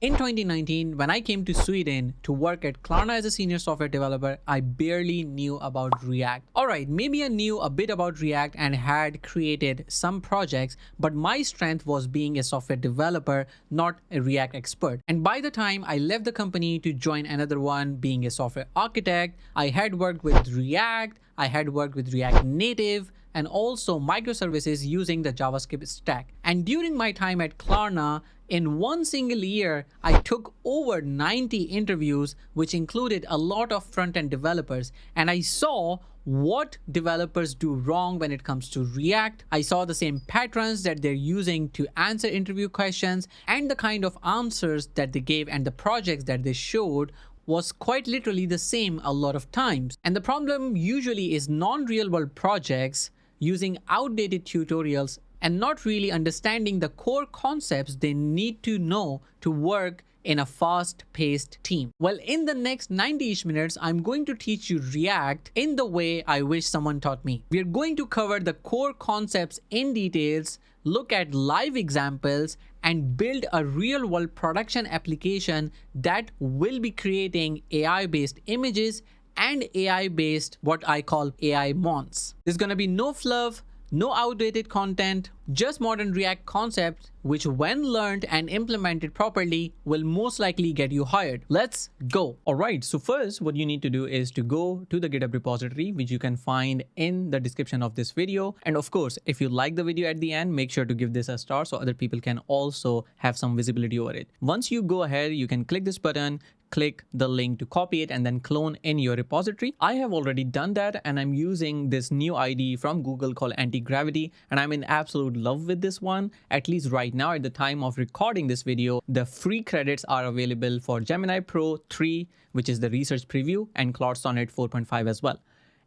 In 2019, when I came to Sweden to work at Klarna as a senior software developer, I barely knew about React. Alright, maybe I knew a bit about React and had created some projects, but my strength was being a software developer, not a React expert. And by the time I left the company to join another one, being a software architect, I had worked with React, I had worked with React Native, and also microservices using the JavaScript stack. And during my time at Klarna, in one single year, I took over 90 interviews, which included a lot of front-end developers, and I saw what developers do wrong when it comes to React. I saw the same patterns that they're using to answer interview questions, and the kind of answers that they gave and the projects that they showed was quite literally the same a lot of times. And the problem usually is non-real world projects using outdated tutorials and not really understanding the core concepts they need to know to work in a fast-paced team. Well, in the next 90-ish minutes, I'm going to teach you React in the way I wish someone taught me. We are going to cover the core concepts in details, look at live examples, and build a real-world production application that will be creating AI-based images and AI-based what I call AI monts. There's gonna be no fluff, no outdated content, just modern React concepts, which when learned and implemented properly will most likely get you hired. Let's go. All right, so first what you need to do is to go to the GitHub repository, which you can find in the description of this video. And of course, if you like the video at the end, make sure to give this a star so other people can also have some visibility over it. Once you go ahead, you can click this button, click the link to copy it and then clone in your repository. I have already done that and I'm using this new ID from Google called Anti-Gravity, and I'm in absolute love with this one. At least right now at the time of recording this video, the free credits are available for Gemini Pro 3, which is the research preview, and Claude Sonnet 4.5 as well.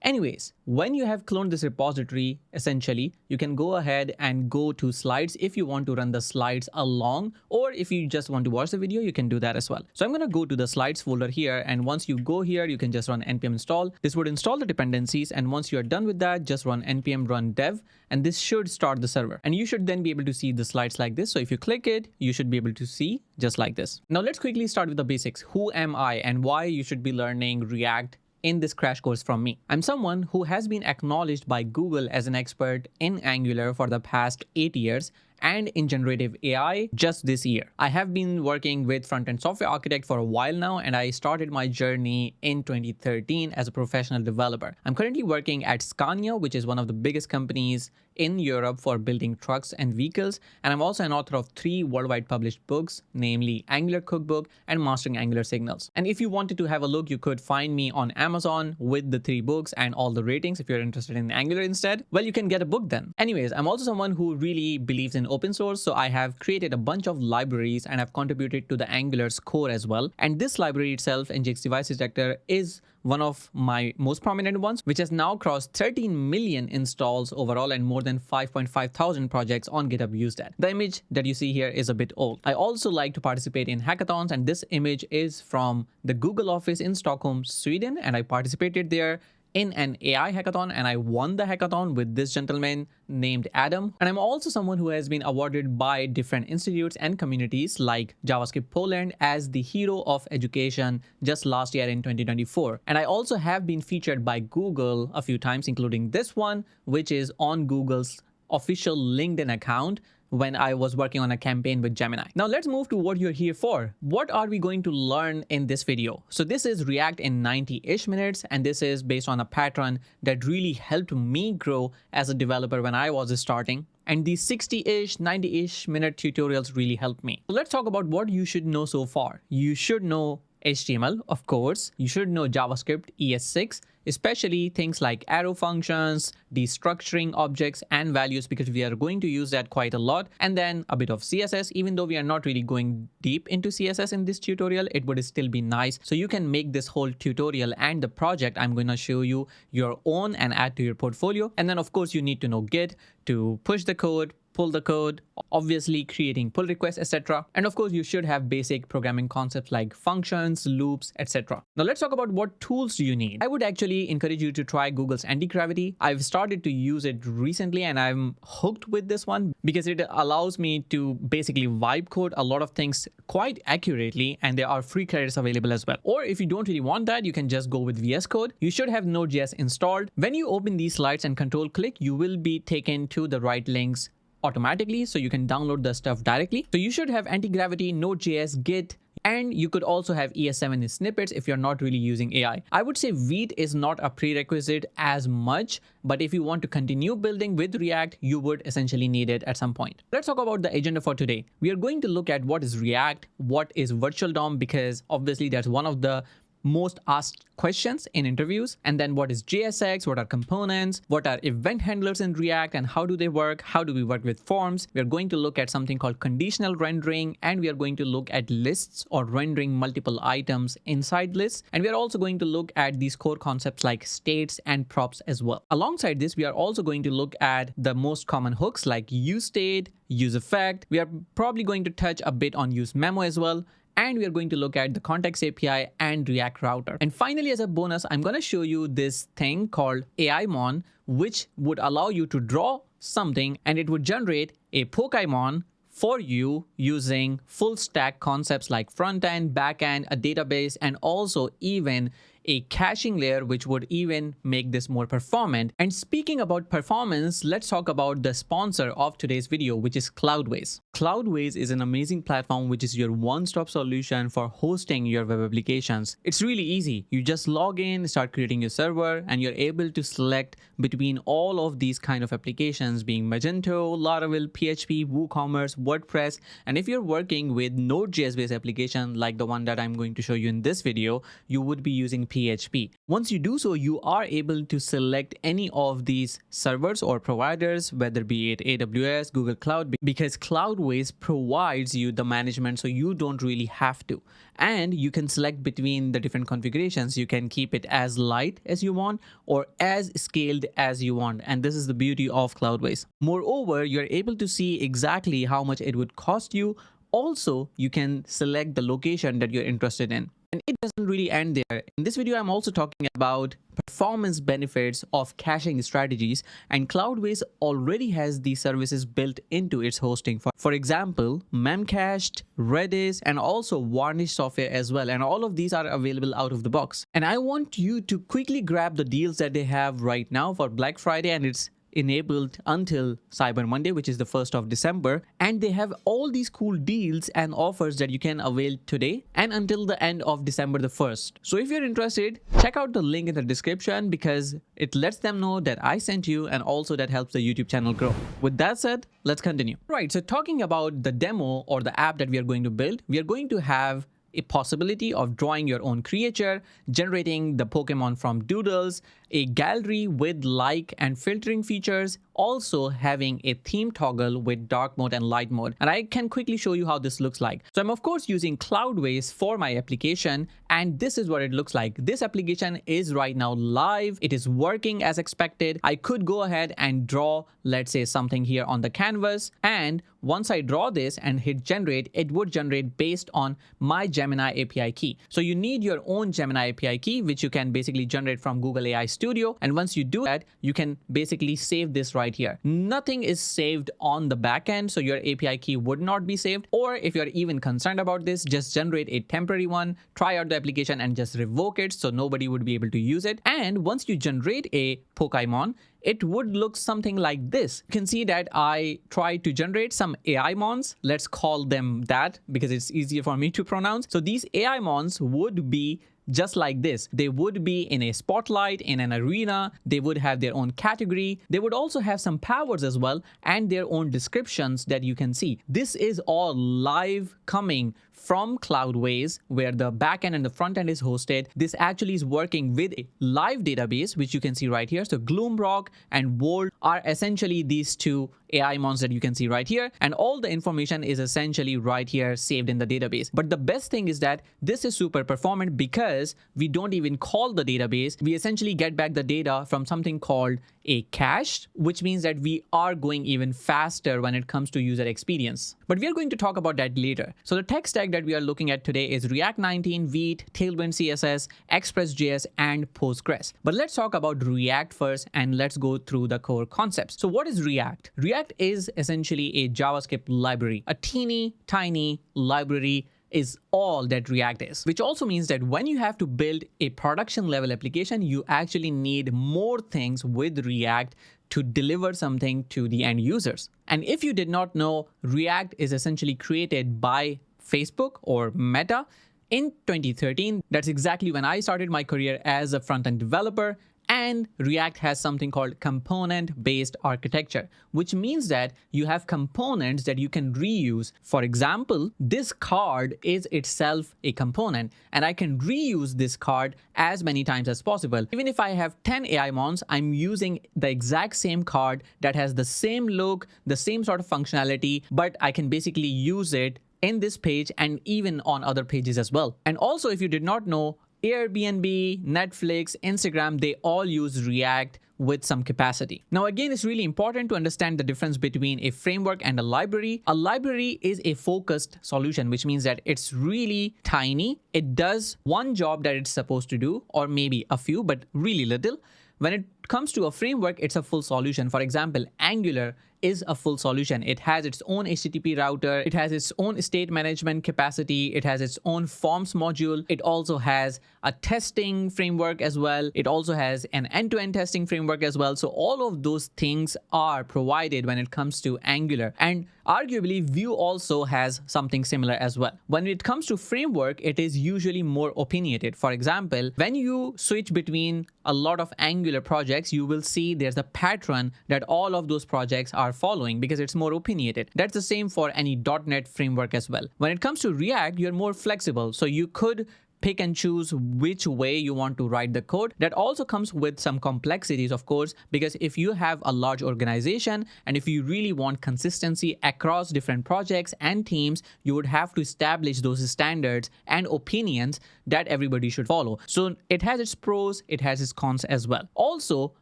Anyways, when you have cloned this repository, essentially, you can go ahead and go to slides if you want to run the slides along, or if you just want to watch the video, you can do that as well. So I'm going to go to the slides folder here, and once you go here, you can just run npm install. This would install the dependencies, and once you're done with that, just run npm run dev, and this should start the server. And you should then be able to see the slides like this. So if you click it, you should be able to see just like this. Now let's quickly start with the basics. Who am I and why you should be learning React in this crash course from me? I'm someone who has been acknowledged by Google as an expert in Angular for the past 8 years and in generative AI just this year. I have been working with front-end software architect for a while now, and I started my journey in 2013 as a professional developer. I'm currently working at Scania, which is one of the biggest companies in Europe for building trucks and vehicles, and I'm also an author of 3 worldwide published books, namely Angular Cookbook and Mastering Angular Signals. And if you wanted to have a look, you could find me on Amazon with the 3 books and all the ratings. If you're interested in Angular instead, well, you can get a book then. Anyways, I'm also someone who really believes in open source, so I have created a bunch of libraries and have contributed to the Angular's core as well. And this library itself, NGX Device Detector, is one of my most prominent ones, which has now crossed 13 million installs overall and more than 5.5 thousand projects on GitHub use that. The image that you see here is a bit old. I also like to participate in hackathons, and this image is from the Google office in Stockholm, Sweden, and I participated there in an AI hackathon, and I won the hackathon with this gentleman named Adam. And I'm also someone who has been awarded by different institutes and communities like JavaScript Poland as the hero of education just last year in 2024. And I also have been featured by Google a few times, including this one, which is on Google's official LinkedIn account when I was working on a campaign with Gemini. Now let's move to what you're here for. What are we going to learn in this video? So this is React in 90-ish minutes, and this is based on a pattern that really helped me grow as a developer when I was starting. And these 60-ish, 90-ish minute tutorials really helped me. So let's talk about what you should know so far. You should know HTML, of course. You should know JavaScript ES6, especially things like arrow functions, destructuring objects and values, because we are going to use that quite a lot. And then a bit of CSS, even though we are not really going deep into CSS in this tutorial, it would still be nice. So you can make this whole tutorial and the project I'm going to show you your own and add to your portfolio. And then of course you need to know Git to push the code, pull the code, obviously creating pull requests, etc. And of course, you should have basic programming concepts like functions, loops, etc. Now let's talk about what tools do you need. I would actually encourage you to try Google's anti-gravity. I've started to use it recently and I'm hooked with this one because it allows me to basically vibe code a lot of things quite accurately, and there are free credits available as well. Or if you don't really want that, you can just go with VS Code. You should have Node.js installed. When you open these slides and control click, you will be taken to the right links automatically, so you can download the stuff directly. So you should have anti-gravity, Node.js, Git, and you could also have ES7 in snippets if you're not really using AI. I would say Vite is not a prerequisite as much, but if you want to continue building with React, you would essentially need it at some point. Let's talk about the agenda for today. We are going to look at what is React, what is virtual DOM, because obviously that's one of the most asked questions in interviews, and then what is JSX, what are components, what are event handlers in React, and how do they work, how do we work with forms. We are going to look at something called conditional rendering, and we are going to look at lists or rendering multiple items inside lists, and we are also going to look at these core concepts like states and props as well. Alongside this, we are also going to look at the most common hooks like useState, useEffect. We are probably going to touch a bit on useMemo as well, and we are going to look at the context API and React router. And finally, as a bonus, I'm going to show you this thing called AImon, which would allow you to draw something and it would generate a Pokemon for you using full stack concepts like front end, back end, a database, and also even a caching layer, which would even make this more performant. And speaking about performance, let's talk about the sponsor of today's video, which is Cloudways. Cloudways is an amazing platform which is your one-stop solution for hosting your web applications. It's really easy. You just log in, start creating your server, and you're able to select between all of these kind of applications, being Magento, Laravel, PHP, WooCommerce, WordPress. And if you're working with Node.js based application like the one that I'm going to show you in this video, you would be using PHP. Once you do so, you are able to select any of these servers or providers, whether be it AWS, Google Cloud, because Cloudways provides you the management, so you don't really have to. And you can select between the different configurations. You can keep it as light as you want or as scaled as you want. And this is the beauty of Cloudways. Moreover, you're able to see exactly how much it would cost you. Also, you can select the location that you're interested in. And it doesn't really end there. In this video, I'm also talking about performance benefits of caching strategies, and Cloudways already has these services built into its hosting. For example, Memcached, Redis, and also Varnish software as well. And all of these are available out of the box. And I want you to quickly grab the deals that they have right now for Black Friday, and it's enabled until Cyber Monday, which is the 1st of December. And they have all these cool deals and offers that you can avail today and until the end of December the 1st. So if you're interested, check out the link in the description because it lets them know that I sent you, and also that helps the YouTube channel grow. With that said, let's continue. Right, so talking about the demo or the app that we are going to build, we are going to have a possibility of drawing your own creature, generating the Pokemon from doodles, a gallery with like and filtering features, also having a theme toggle with dark mode and light mode. And I can quickly show you how this looks like. So I'm of course using Cloudways for my application, and this is what it looks like. This application is right now live. It is working as expected. I could go ahead and draw, let's say, something here on the canvas, and once I draw this and hit generate, it would generate based on my Gemini API key. So you need your own Gemini API key, which you can basically generate from Google AI Studio. And once you do that, you can basically save this right here. Nothing is saved on the back end, so your API key would not be saved. Or if you're even concerned about this, just generate a temporary one, try out the application and just revoke it so nobody would be able to use it. And once you generate a Pokemon, it would look something like this. You can see that I tried to generate some AImons. Let's call them that because it's easier for me to pronounce. So these AImons would be just like this. They would be in a spotlight, in an arena. They would have their own category. They would also have some powers as well and their own descriptions that you can see. This is all live coming from Cloudways, where the backend and the front end is hosted. This actually is working with a live database, which you can see right here. So Gloomrock and Volt are essentially these two AI mons that you can see right here, and all the information is essentially right here saved in the database. But the best thing is that this is super performant because we don't even call the database. We essentially get back the data from something called a cache, which means that we are going even faster when it comes to user experience. But we are going to talk about that later. So the tech stack that we are looking at today is React 19, Vite, Tailwind CSS, Express.js, and Postgres. But let's talk about React first, and let's go through the core concepts. So what is React? React is essentially a JavaScript library, a teeny tiny library is all that React is, which also means that when you have to build a production level application, you actually need more things with React to deliver something to the end users. And if you did not know, React is essentially created by Facebook or Meta in 2013. That's exactly when I started my career as a front-end developer. And React has something called component-based architecture, which means that you have components that you can reuse. For example, this card is itself a component, and I can reuse this card as many times as possible. Even if I have 10 AI mons, I'm using the exact same card that has the same look, the same sort of functionality, but I can basically use it in this page and even on other pages as well. And also, if you did not know, Airbnb, Netflix, Instagram, they all use React with some capacity. Now, again, it's really important to understand the difference between a framework and a library. A library is a focused solution, which means that it's really tiny. It does one job that it's supposed to do, or maybe a few, but really little. When it comes to a framework, it's a full solution. For example, Angular is a full solution. It has its own HTTP router. It has its own state management capacity. It has its own forms module. It also has a testing framework as well. It also has an end-to-end testing framework as well. So all of those things are provided when it comes to Angular. And arguably, Vue also has something similar as well. When it comes to framework, it is usually more opinionated. For example, when you switch between a lot of Angular projects, you will see there's a pattern that all of those projects are following because it's more opinionated. That's the same for any .NET framework as well. When it comes to React, you're more flexible. So you could pick and choose which way you want to write the code. That also comes with some complexities, of course, because if you have a large organization and if you really want consistency across different projects and teams, you would have to establish those standards and opinions that everybody should follow. So it has its pros, it has its cons as well. Also,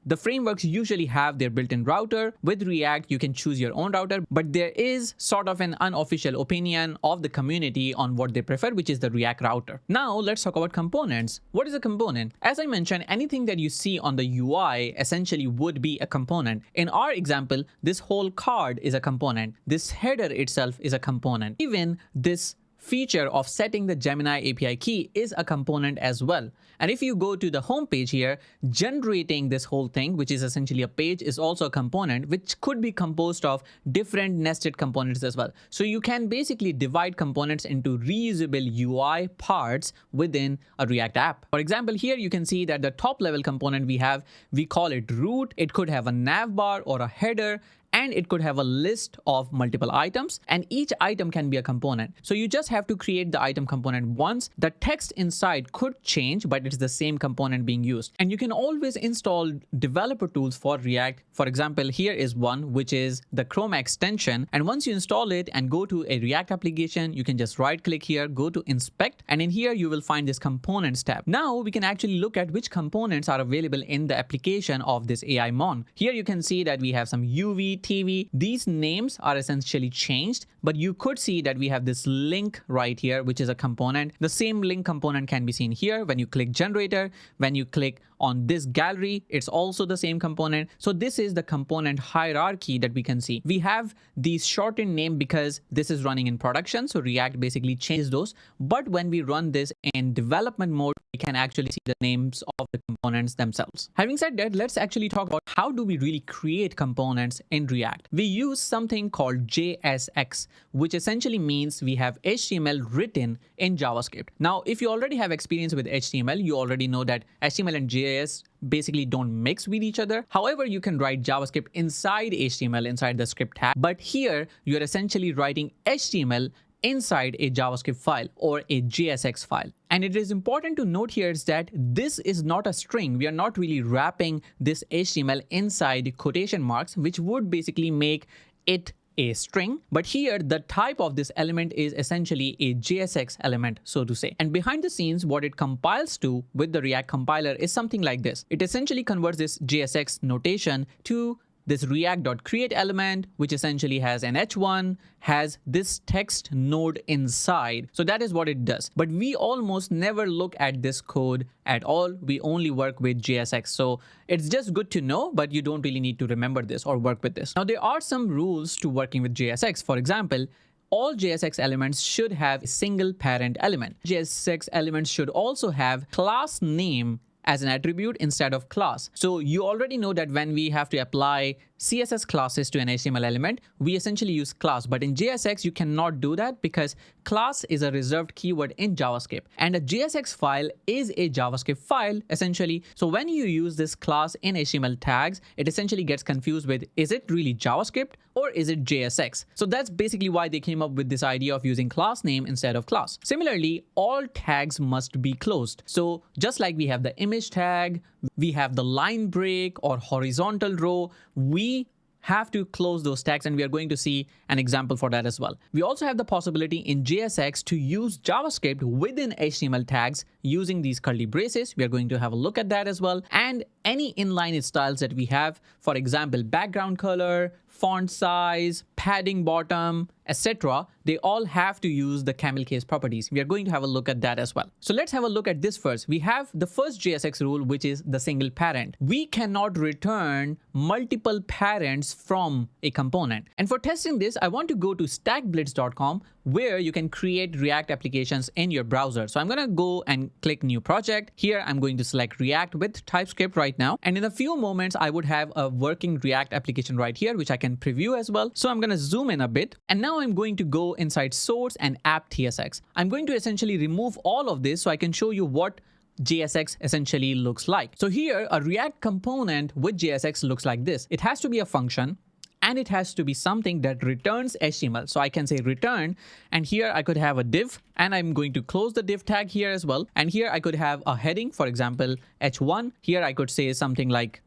the frameworks usually have their built-in router. With React, you can choose your own router, but there is sort of an unofficial opinion of the community on what they prefer, which is the React router. Now, let's talk about components. What is a component? As I mentioned, anything that you see on the UI essentially would be a component. In our example, this whole card is a component. This header itself is a component. Even this feature of setting the Gemini API key is a component as well. And if you go to the home page here, generating this whole thing, which is essentially a page, is also a component, which could be composed of different nested components as well. So you can basically divide components into reusable UI parts within a React app. For example, here you can see that the top level component we call it root. It could have a nav bar or a header, and it could have a list of multiple items, and each item can be a component. So you just have to create the item component once. The text inside could change, but it's the same component being used. And you can always install developer tools for React. For example, here is one, which is the Chrome extension. And once you install it and go to a React application, you can just right click here, go to inspect, and in here you will find this components tab. Now we can actually look at which components are available in the application of this AI mon. Here you can see that we have some UV, TV. These names are essentially changed, but you could see that we have this link right here, which is a component. The same link component can be seen here when you click generator. When you click on this gallery, it's also the same component. So this is the component hierarchy that we can see. We have these shortened name because this is running in production. So React basically changes those. But when we run this in development mode, we can actually see the names of the components themselves. Having said that, let's actually talk about how do we really create components in React. We use something called JSX, which essentially means we have HTML written in JavaScript. Now, if you already have experience with HTML, you already know that HTML and JS basically don't mix with each other. However, you can write JavaScript inside HTML, inside the script tag. But here, you're essentially writing HTML inside a JavaScript file or a JSX file. And it is important to note here is that this is not a string. We are not really wrapping this HTML inside quotation marks, which would basically make it a string, but here the type of this element is essentially a JSX element, so to say. And behind the scenes, what it compiles to with the React compiler is something like this. It essentially converts this JSX notation to this react.create element, which essentially has an h1, has this text node inside. So that is what it does. But we almost never look at this code at all. We only work with JSX. So it's just good to know, but you don't really need to remember this or work with this. Now, there are some rules to working with JSX. For example, all JSX elements should have a single parent element. JSX elements should also have class name as an attribute instead of class. So you already know that when we have to apply CSS classes to an HTML element, we essentially use class. But in JSX, you cannot do that because class is a reserved keyword in JavaScript. And a JSX file is a JavaScript file, essentially. So when you use this class in HTML tags, it essentially gets confused with, is it really JavaScript or is it JSX? So that's basically why they came up with this idea of using class name instead of class. Similarly, all tags must be closed. So just like we have the image tag, we have the line break or horizontal row, we have to close those tags, and we are going to see an example for that as well. We also have the possibility in JSX to use JavaScript within HTML tags using these curly braces. We are going to have a look at that as well. And any inline styles that we have, for example, background color, font size, padding bottom, etc., they all have to use the camel case properties. We are going to have a look at that as well. So let's have a look at this first. We have the first JSX rule, which is the single parent. We cannot return multiple parents from a component. And for testing this, I want to go to stackblitz.com, where you can create React applications in your browser. So I'm going to go and click new project. Here, I'm going to select React with TypeScript right now. And in a few moments, I would have a working React application right here, which I can preview as well. So I'm going to zoom in a bit. And now I'm going to go inside source and app TSX. I'm going to essentially remove all of this so I can show you what JSX essentially looks like. So here, a React component with JSX looks like this. It has to be a function, and it has to be something that returns HTML. So I can say return, and here I could have a div, and I'm going to close the div tag here as well. And here I could have a heading, for example, h1. Here I could say something like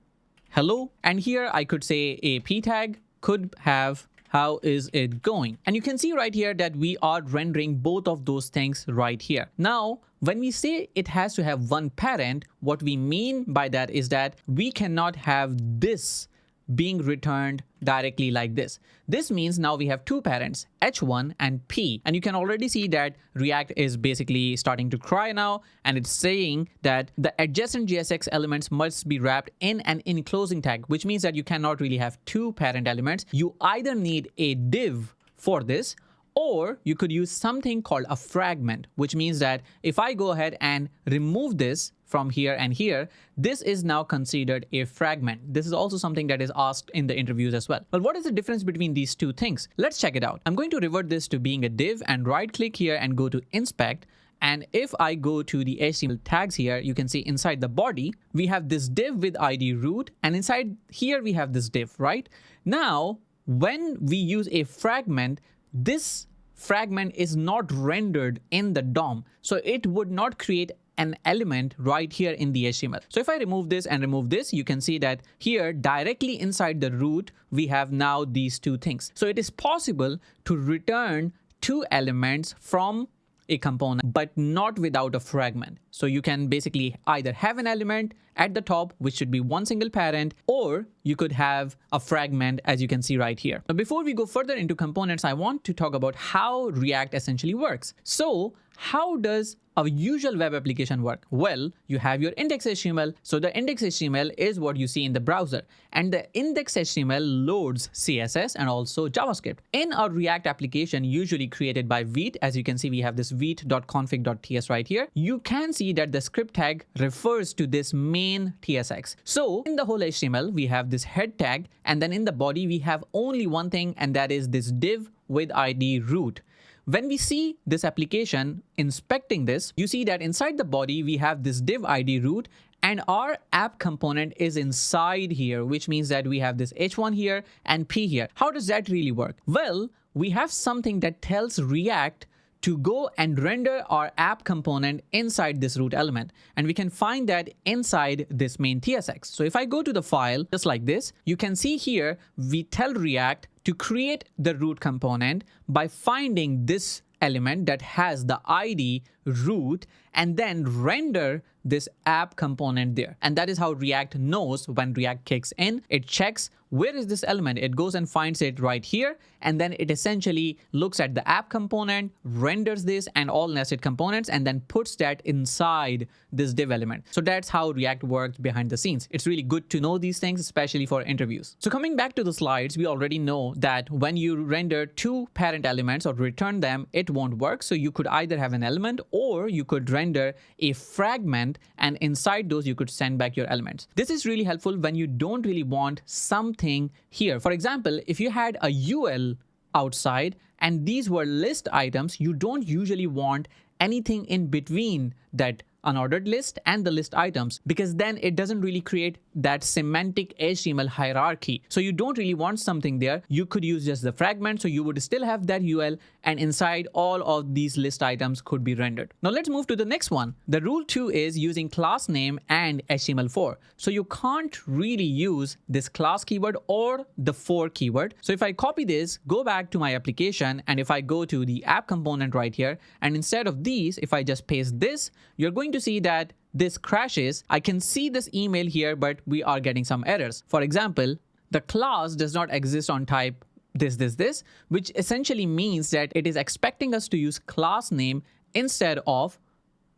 hello, and here I could say a p tag, could have how is it going? And you can see right here that we are rendering both of those things right here. Now, when we say it has to have one parent, what we mean by that is that we cannot have this being returned directly like this. This means now we have two parents, h1 and p. And you can already see that React is basically starting to cry now, and it's saying that the adjacent JSX elements must be wrapped in an enclosing tag, which means that you cannot really have two parent elements. You either need a div for this, or you could use something called a fragment, which means that if I go ahead and remove this from here and here, this is now considered a fragment. This is also something that is asked in the interviews as well. But what is the difference between these two things? Let's check it out. I'm going to revert this to being a div and right click here and go to inspect. And if I go to the HTML tags here, you can see inside the body, we have this div with ID root, and inside here we have this div, right? Now, when we use a fragment, this fragment is not rendered in the DOM. So it would not create an element right here in the HTML. So if I remove this and remove this, you can see that here directly inside the root, we have now these two things. So it is possible to return two elements from a component, but not without a fragment. So you can basically either have an element at the top, which should be one single parent, or you could have a fragment, as you can see right here. Now, before we go further into components, I want to talk about how React essentially works. So how does a usual web application work? Well, you have your index.html. So the index.html is what you see in the browser, and the index.html loads CSS and also JavaScript. In a React application usually created by Vite, as you can see, we have this vite.config.ts right here. You can see that the script tag refers to this main TSX. So in the whole HTML, we have this head tag, and then in the body, we have only one thing, and that is this div with ID root. When we see this application inspecting this, you see that inside the body, we have this div ID root, and our app component is inside here, which means that we have this h1 here and p here. How does that really work? Well, we have something that tells React to go and render our app component inside this root element. And we can find that inside this main TSX. So if I go to the file just like this, you can see here we tell React to create the root component by finding this element that has the ID root and then render this app component there. And that is how React knows when React kicks in. It checks where is this element. It goes and finds it right here. And then it essentially looks at the app component, renders this and all nested components, and then puts that inside this div element. So that's how React works behind the scenes. It's really good to know these things, especially for interviews. So coming back to the slides, we already know that when you render two parent elements or return them, it won't work. So you could either have an element or you could render a fragment, and inside those you could send back your elements. This is really helpful when you don't really want something here. For example, if you had a UL outside and these were list items, you don't usually want anything in between that unordered list and the list items, because then it doesn't really create that semantic HTML hierarchy. So you don't really want something there. You could use just the fragment. So you would still have that UL, and inside all of these list items could be rendered. Now let's move to the next one. The rule 2 is using class name and HTML4. So you can't really use this class keyword or the for keyword. So if I copy this, go back to my application, and if I go to the app component right here, and instead of these, if I just paste this, you're going to see that this crashes. I can see this email here, but we are getting some errors. For example, the class does not exist on type this, which essentially means that it is expecting us to use class name instead of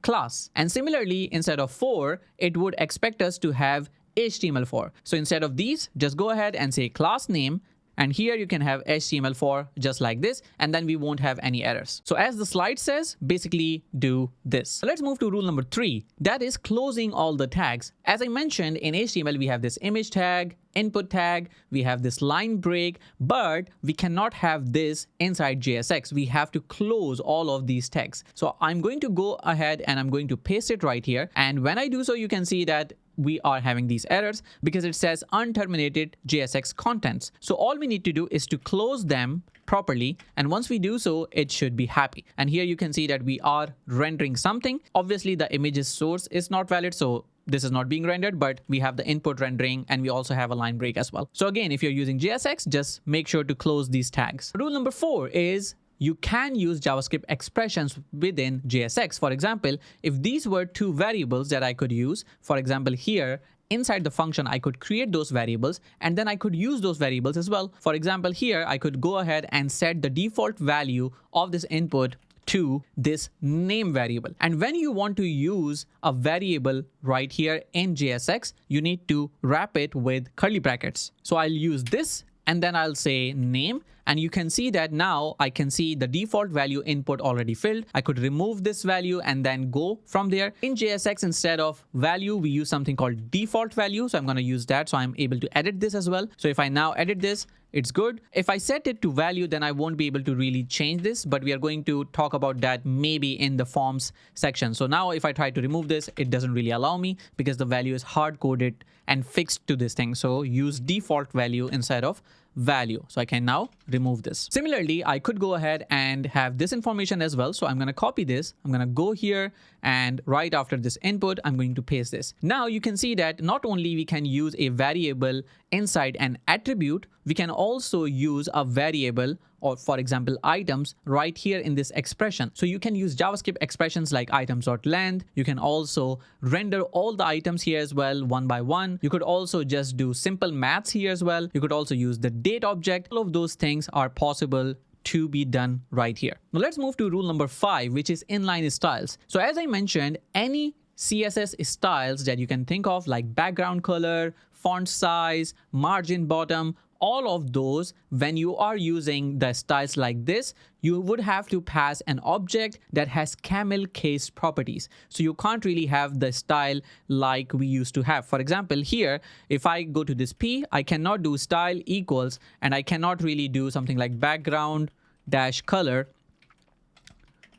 class. And similarly, instead of for, it would expect us to have HTML4. So instead of these, just go ahead and say class name. And here you can have HTML4 just like this, and then we won't have any errors. So as the slide says, basically do this. So let's move to rule number 3. That is closing all the tags. As I mentioned, in HTML, we have this image tag, input tag, we have this line break, but we cannot have this inside JSX. We have to close all of these tags. So I'm going to go ahead and I'm going to paste it right here. And when I do so, you can see that we are having these errors because it says unterminated JSX contents. So all we need to do is to close them properly. And once we do so, it should be happy. And here you can see that we are rendering something. Obviously, the image's source is not valid, so this is not being rendered, but we have the input rendering and we also have a line break as well. So again, if you're using JSX, just make sure to close these tags. Rule number 4 is you can use JavaScript expressions within JSX. For example, if these were two variables that I could use, for example, here inside the function, I could create those variables and then I could use those variables as well. For example, here I could go ahead and set the default value of this input to this name variable. And when you want to use a variable right here in JSX, you need to wrap it with curly brackets. So I'll use this and then I'll say name. And you can see that now I can see the default value input already filled. I could remove this value and then go from there. In JSX, instead of value, we use something called default value. So I'm going to use that. So I'm able to edit this as well. So if I now edit this, it's good. If I set it to value, then I won't be able to really change this, but we are going to talk about that maybe in the forms section. So now if I try to remove this, it doesn't really allow me because the value is hard coded and fixed to this thing. So use default value instead of value. So I can now remove this. Similarly, I could go ahead and have this information as well. So I'm going to copy this. I'm going to go here and right after this input, I'm going to paste this. Now you can see that not only we can use a variable inside an attribute, we can also use a variable or for example, items right here in this expression. So you can use JavaScript expressions like items.length. You can also render all the items here as well, one by one. You could also just do simple maths here as well. You could also use the date object. All of those things are possible to be done right here. Now let's move to rule number 5, which is inline styles. So as I mentioned, any CSS styles that you can think of like background color, font size, margin bottom, all of those, when you are using the styles like this, you would have to pass an object that has camel case properties. So you can't really have the style like we used to have. For example, here, if I go to this P, I cannot do style equals, and I cannot really do something like background dash color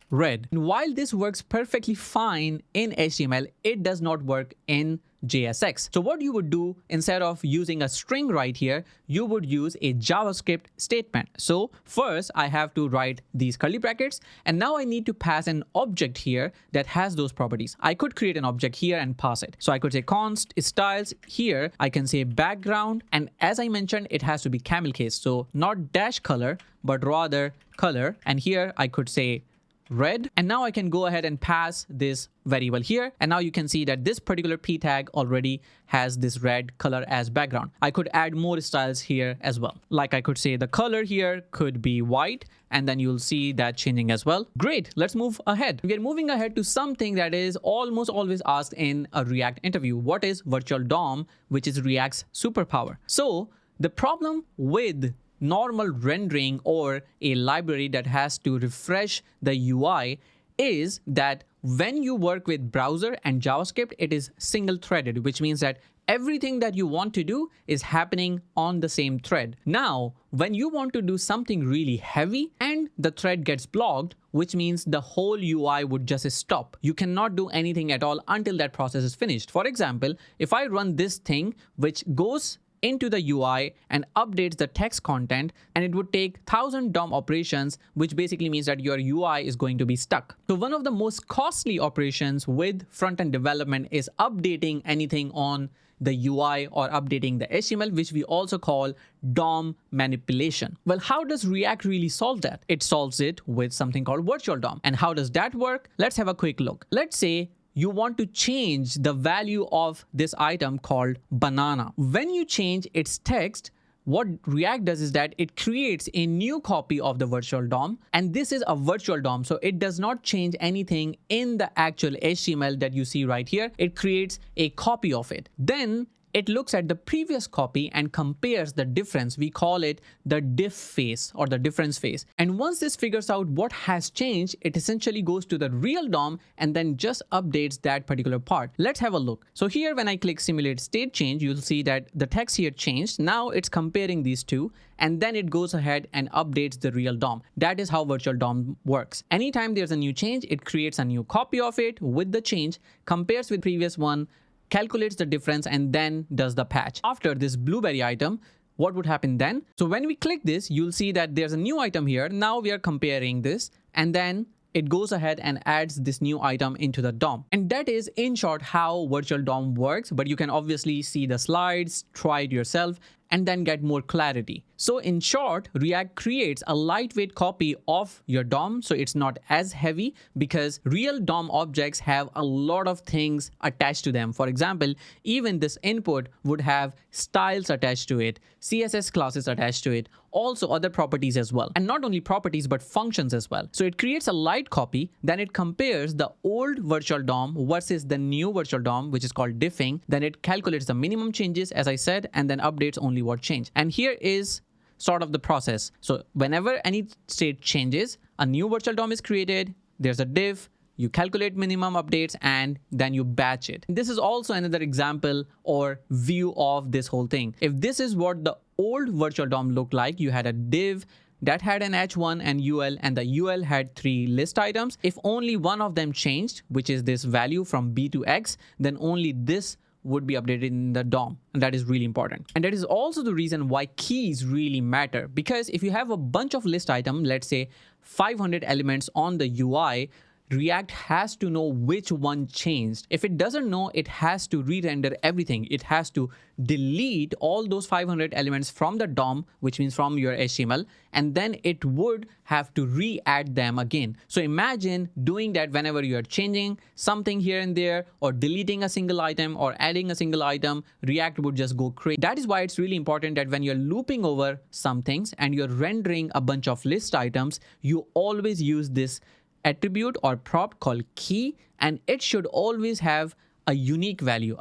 red. And while this works perfectly fine in HTML, it does not work in JSX. So what you would do, instead of using a string right here, you would use a JavaScript statement. So first I have to write these curly brackets, and now I need to pass an object here that has those properties. I could create an object here and pass it. So I could say const styles. Here I can say background, and as I mentioned, it has to be camel case, so not dash color but rather color. And here I could say red, and now I can go ahead and pass this variable here, and now you can see that this particular p tag already has this red color as background. I could add more styles here as well, like I could say the color here could be white, and then you'll see that changing as well. Great, let's move ahead. We are moving ahead to something that is almost always asked in a React interview. What is virtual DOM, which is React's superpower? So the problem with normal rendering or a library that has to refresh the UI is that when you work with browser and JavaScript, it is single threaded, which means that everything that you want to do is happening on the same thread. Now, when you want to do something really heavy and the thread gets blocked, which means the whole UI would just stop. You cannot do anything at all until that process is finished. For example, if I run this thing, which goes into the UI and updates the text content, and it would take 1000 DOM operations, which basically means that your UI is going to be stuck. So one of the most costly operations with front-end development is updating anything on the UI or updating the HTML, which we also call DOM manipulation. Well, how does React really solve that? It solves it with something called virtual DOM. And how does that work? Let's have a quick look. Let's say you want to change the value of this item called banana. When you change its text, what React does is that it creates a new copy of the virtual DOM, and this is a virtual DOM, so it does not change anything in the actual HTML that you see right here. It creates a copy of it. Then it looks at the previous copy and compares the difference. We call it the diff phase or the difference phase. And once this figures out what has changed, it essentially goes to the real DOM and then just updates that particular part. Let's have a look. So here, when I click simulate state change, you'll see that the text here changed. Now it's comparing these two, and then it goes ahead and updates the real DOM. That is how virtual DOM works. Anytime there's a new change, it creates a new copy of it with the change, compares with previous one, calculates the difference, and then does the patch. After this blueberry item, what would happen then? So when we click this, you'll see that there's a new item here. Now we are comparing this, and then it goes ahead and adds this new item into the DOM. And that is, in short, how virtual DOM works. But you can obviously see the slides, try it yourself, and then get more clarity. So in short, React creates a lightweight copy of your DOM, so it's not as heavy, because real DOM objects have a lot of things attached to them. For example, even this input would have styles attached to it, CSS classes attached to it, also other properties as well. And not only properties, but functions as well. So it creates a light copy, then it compares the old virtual DOM versus the new virtual DOM, which is called diffing. Then it calculates the minimum changes, as I said, and then updates only what changed. And here is sort of the process. So whenever any state changes, a new virtual DOM is created, there's a diff, you calculate minimum updates, and then you batch it. This is also another example or view of this whole thing. If this is what the old virtual DOM looked like, you had a div that had an h1 and ul, and the ul had 3 list items. If only one of them changed, which is this value from b to x, then only this would be updated in the DOM, and that is really important. And that is also the reason why keys really matter, because if you have a bunch of list items, let's say 500 elements on the UI, React has to know which one changed. If it doesn't know, it has to re-render everything. It has to delete all those 500 elements from the DOM, which means from your HTML, and then it would have to re-add them again. So imagine doing that whenever you are changing something here and there, or deleting a single item or adding a single item. React would just go crazy. That is why it's really important that when you're looping over some things and you're rendering a bunch of list items, you always use this attribute or prop called key, and it should always have a unique value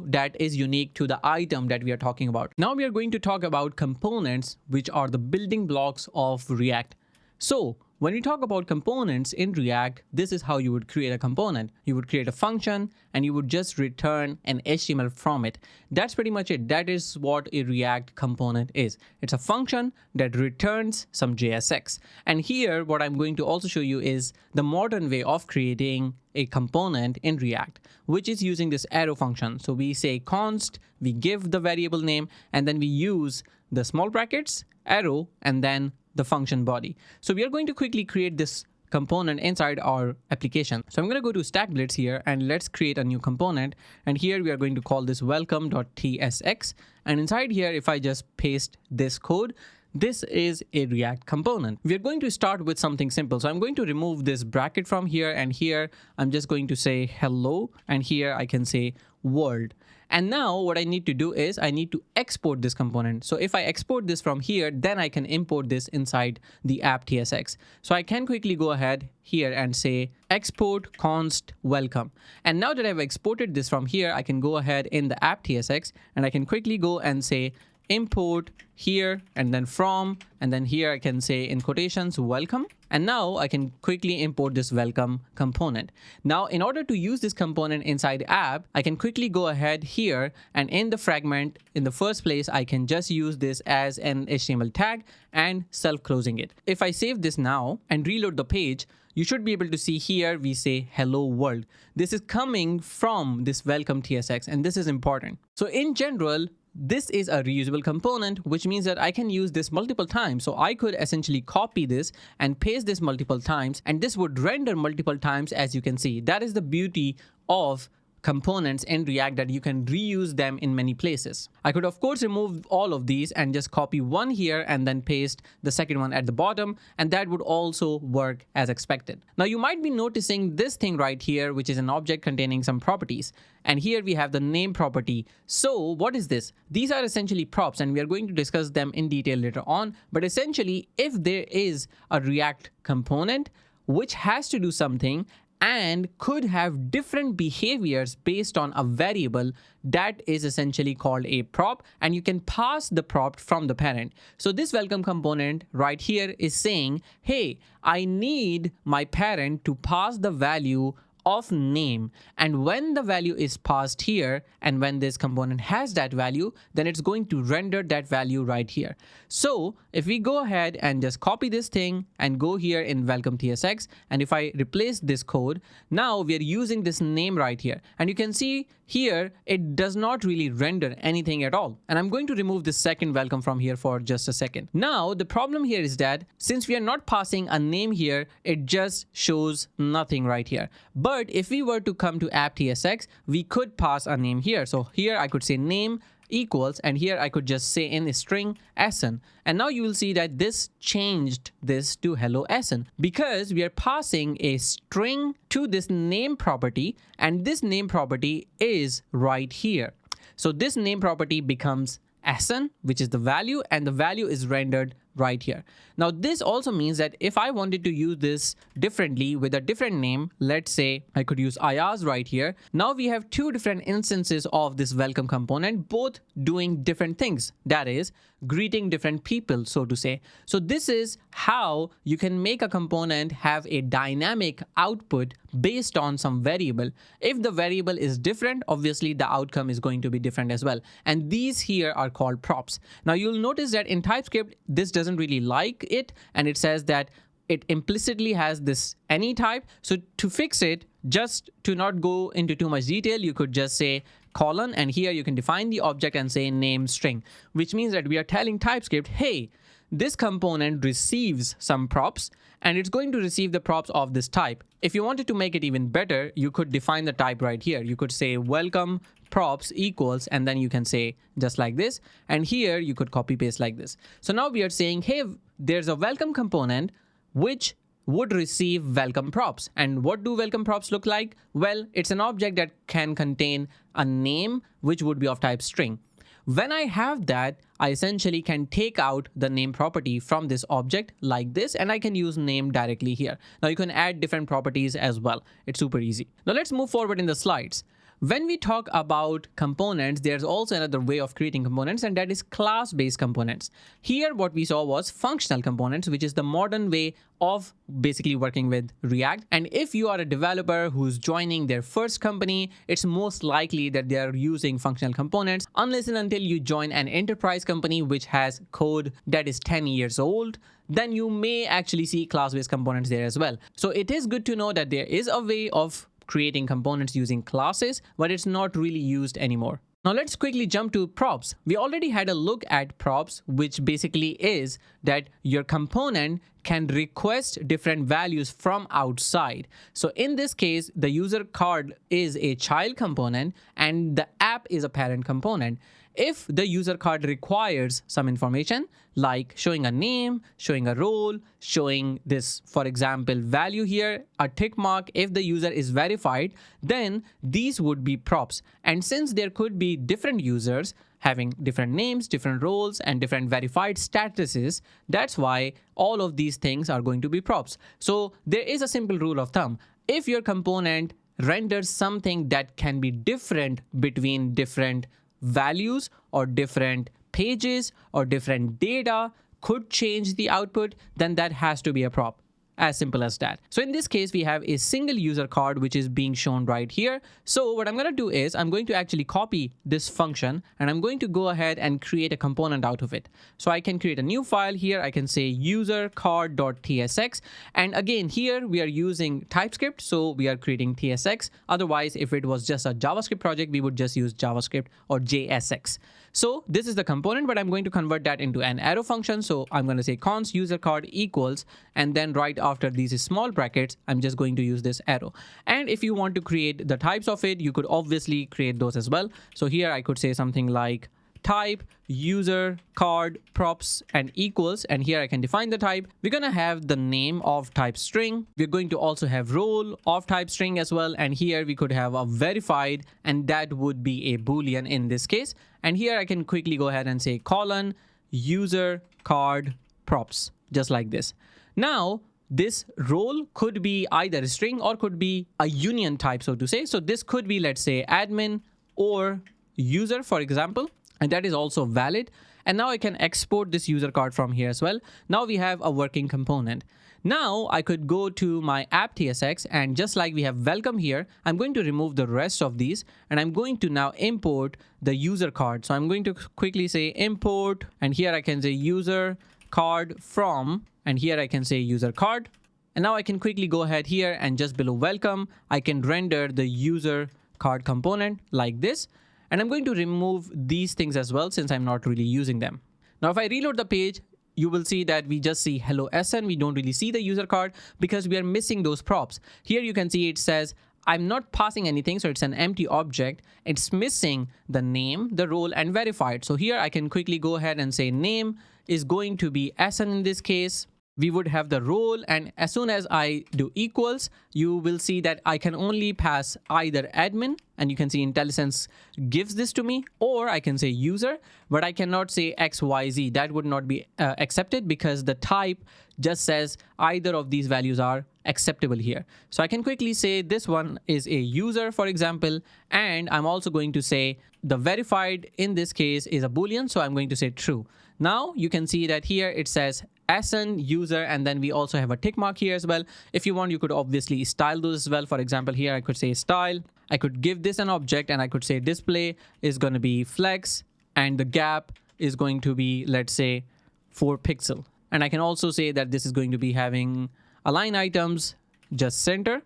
that is unique to the item that we are talking about. Now we are going to talk about components, which are the building blocks of React. So When we talk about components in React, this is how you would create a component. You would create a function and you would just return an HTML from it. That's pretty much it. That is what a React component is. It's a function that returns some JSX. And here, what I'm going to also show you is the modern way of creating a component in React, which is using this arrow function. So we say const, we give the variable name, and then we use the small brackets, arrow, and then the function body. So we are going to quickly create this component inside our application. So I'm going to go to StackBlitz here and let's create a new component. And here we are going to call this welcome.tsx. And inside here, if I just paste this code, this is a React component. We are going to start with something simple. So I'm going to remove this bracket from here, and here I'm just going to say hello, and here I can say world. And now what I need to do is I need to export this component. So if I export this from here, then I can import this inside the app TSX. So I can quickly go ahead here and say export const welcome. And now that I've exported this from here, I can go ahead in the app TSX and I can quickly go and say import here and then from, and then here I can say in quotations welcome. And now I can quickly import this welcome component. Now, in order to use this component inside app, I can quickly go ahead here and in the fragment, in the first place, I can just use this as an HTML tag and self-closing it. If I save this now and reload the page, you should be able to see here we say hello world. This is coming from this welcome TSX, and this is important. So in general, this is a reusable component, which means that I can use this multiple times. So I could essentially copy this and paste this multiple times, and this would render multiple times, as you can see. That is the beauty of components in React, that you can reuse them in many places. I could of course remove all of these and just copy one here and then paste the second one at the bottom, and that would also work as expected. Now you might be noticing this thing right here, which is an object containing some properties. And here we have the name property. So what is this? These are essentially props, and we are going to discuss them in detail later on. But essentially, if there is a React component which has to do something and could have different behaviors based on a variable, that is essentially called a prop, and you can pass the prop from the parent. So this welcome component right here is saying, hey, I need my parent to pass the value of name, and when the value is passed here and when this component has that value, then it's going to render that value right here. So if we go ahead and just copy this thing and go here in welcome TSX, and if I replace this code, now we are using this name right here, and you can see here it does not really render anything at all. And I'm going to remove this second welcome from here for just a second. Now the problem here is that since we are not passing a name here, it just shows nothing right here. But if we were to come to app TSX, we could pass a name here. So here I could say name equals, and here I could just say in a string SN. And now you will see that this changed this to hello SN, because we are passing a string to this name property, and this name property is right here. So this name property becomes SN, which is the value, and the value is rendered right here. Now this also means that if I wanted to use this differently with a different name, let's say I could use Ayaz right here. Now we have two different instances of this welcome component, both doing different things, that is greeting different people, so to say. So this is how you can make a component have a dynamic output based on some variable. If the variable is different, obviously the outcome is going to be different as well. And these here are called props. Now you'll notice that in TypeScript, this doesn't really like it, and it says that it implicitly has this any type. So to fix it, just to not go into too much detail, you could just say colon, and here you can define the object and say name string, which means that we are telling TypeScript, hey, this component receives some props, and it's going to receive the props of this type. If you wanted to make it even better, you could define the type right here. You could say welcome props equals, and then you can say just like this, and here you could copy paste like this. So now we are saying, hey, there's a welcome component which would receive welcome props. And what do welcome props look like? Well, it's an object that can contain a name which would be of type string. When I have that, I essentially can take out the name property from this object like this, and I can use name directly here. Now you can add different properties as well. It's super easy. Now let's move forward in the slides. When we talk about components, there's also another way of creating components, and that is class-based components. Here, what we saw was functional components, which is the modern way of basically working with React. And if you are a developer who's joining their first company, it's most likely that they are using functional components, unless and until you join an enterprise company which has code that is 10 years old, then you may actually see class-based components there as well. So it is good to know that there is a way of creating components using classes, but it's not really used anymore. Now let's quickly jump to props. We already had a look at props, which basically is that your component can request different values from outside. So in this case, the user card is a child component and the app is a parent component. If the user card requires some information like showing a name, showing a role, showing this, for example, value here, a tick mark, if the user is verified, then these would be props. And since there could be different users having different names, different roles, and different verified statuses, that's why all of these things are going to be props. So there is a simple rule of thumb. If your component renders something that can be different between different values or different pages or different data could change the output, then that has to be a prop. As simple as that. So in this case, we have a single user card which is being shown right here. So what I'm going to do is I'm going to actually copy this function and I'm going to go ahead and create a component out of it. So I can create a new file here. I can say user card.tsx. And again, here we are using TypeScript. So we are creating TSX. Otherwise, if it was just a JavaScript project, we would just use JavaScript or JSX. So this is the component, but I'm going to convert that into an arrow function. So I'm going to say const user card equals, and then right after these small brackets, I'm just going to use this arrow. And if you want to create the types of it, you could obviously create those as well. So here I could say something like type user card props and equals, and here I can define the type. We're going to have the name of type string. We're going to also have role of type string as well, and here we could have a verified, and that would be a boolean in this case. And here I can quickly go ahead and say colon user card props, just like this. Now this role could be either a string or could be a union type, so to say. So this could be, let's say, admin or user, for example. And that is also valid. And now I can export this user card from here as well. Now we have a working component. Now I could go to my app TSX, and just like we have welcome here, I'm going to remove the rest of these and I'm going to now import the user card. So I'm going to quickly say import, and here I can say user card from, and here I can say user card. And now I can quickly go ahead here and just below welcome, I can render the user card component like this. And I'm going to remove these things as well since I'm not really using them. Now, if I reload the page, you will see that we just see hello SN. We don't really see the user card because we are missing those props. Here you can see it says, I'm not passing anything. So it's an empty object. It's missing the name, the role, and verified. So here I can quickly go ahead and say name is going to be SN in this case. We would have the role, and as soon as I do equals, you will see that I can only pass either admin, and you can see IntelliSense gives this to me, or I can say user, but I cannot say XYZ. That would not be accepted because the type just says either of these values are acceptable here. So I can quickly say this one is a user, for example, and I'm also going to say the verified in this case is a boolean, so I'm going to say true. Now you can see that here it says SN user, and then we also have a tick mark here as well. If you want, you could obviously style those as well. For example, here I could say style. I could give this an object, and I could say display is going to be flex, and the gap is going to be, let's say, 4 pixel. And I can also say that this is going to be having align items just center.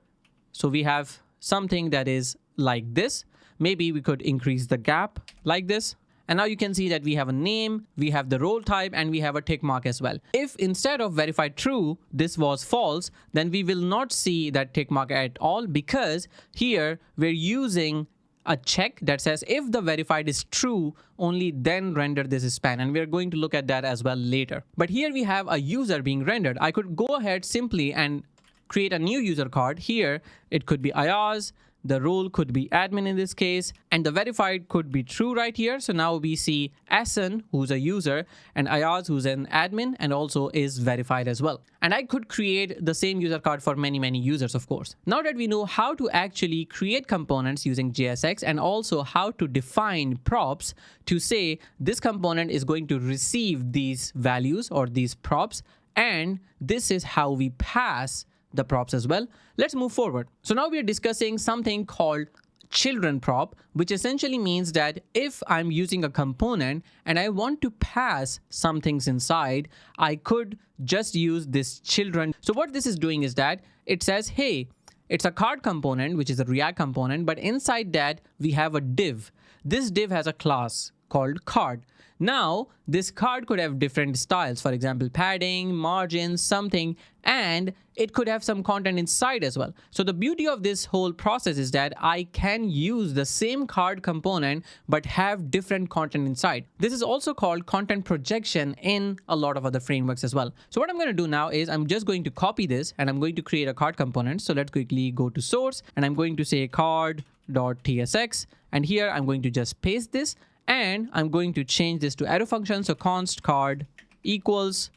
So we have something that is like this. Maybe we could increase the gap like this. And now you can see that we have a name, we have the role type, and we have a tick mark as well. If instead of verified true, this was false, then we will not see that tick mark at all, because here we're using a check that says if the verified is true, only then render this span. And we're going to look at that as well later. But here we have a user being rendered. I could go ahead simply and create a new user card. Here, it could be Ayaz. the role could be admin in this case, and the verified could be true right here. So now we see Asan, who's a user, and Ayaz, who's an admin and also is verified as well. And I could create the same user card for many users, of course. Now that we know how to actually create components using JSX and also how to define props to say this component is going to receive these values or these props, and this is how we pass the props as well, let's move forward. So now we are discussing something called children prop, which essentially means that if I'm using a component and I want to pass some things inside, I could just use this children. So what this is doing is that it says, hey, it's a card component, which is a React component, but inside that we have a div. This div has a class called card. Now, this card could have different styles, for example, padding, margins, something, and it could have some content inside as well. So the beauty of this whole process is that I can use the same card component, but have different content inside. This is also called content projection in a lot of other frameworks as well. So what I'm going to do now is I'm just going to copy this and I'm going to create a card component. So let's quickly go to source and I'm going to say card.tsx, and here I'm going to just paste this. And I'm going to change this to arrow function. So const card equals,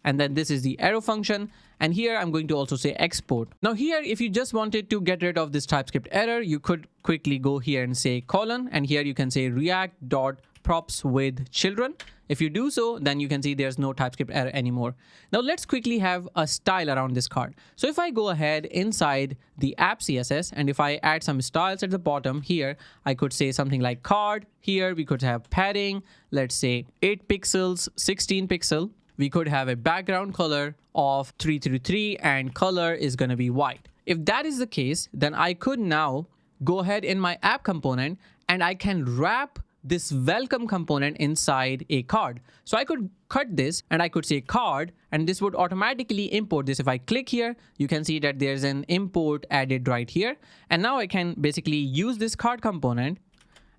and then this is the arrow function. And here I'm going to also say export. Now here, if you just wanted to get rid of this TypeScript error, you could quickly go here and say colon. And here you can say react.props with children. If you do so, then you can see there's no TypeScript error anymore. Now let's quickly have a style around this card. So if I go ahead inside the app CSS and if I add some styles at the bottom here, I could say something like card. Here we could have padding, let's say 8 pixels, 16 pixel. We could have a background color of 333 and color is going to be white. If that is the case, then I could now go ahead in my app component and I can wrap this welcome component inside a card. So I could cut this and I could say card, and this would automatically import this. If I click here, you can see that there's an import added right here. And now I can basically use this card component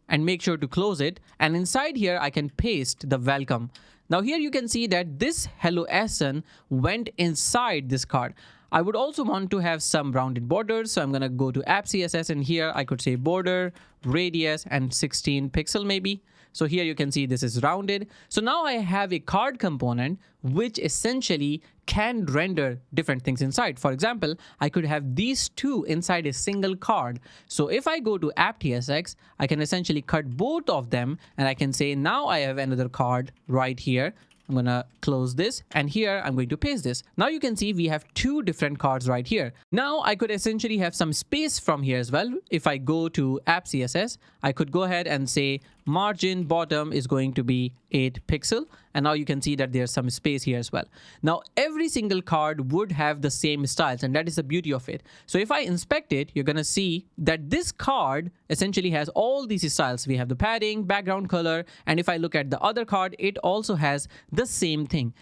and make sure to close it. And inside here, I can paste the welcome. Now here you can see that this hello Asan went inside this card. I would also want to have some rounded borders. So I'm going to go to app CSS and here I could say border, radius and 16 pixel maybe. So here you can see this is rounded. So now I have a card component which essentially can render different things inside. For example, I could have these two inside a single card. So if I go to app TSX, I can essentially cut both of them and I can say now I have another card right here. I'm going to close this and here I'm going to paste this. Now you can see we have two different cards right here. Now I could essentially have some space from here as well. If I go to app CSS, I could go ahead and say margin bottom is going to be 8 pixel. And now you can see that there's some space here as well. Now every single card would have the same styles and that is the beauty of it. So if I inspect it, you're going to see that this card essentially has all these styles. We have the padding, background color, and if I look at the other card, it also has the same thing.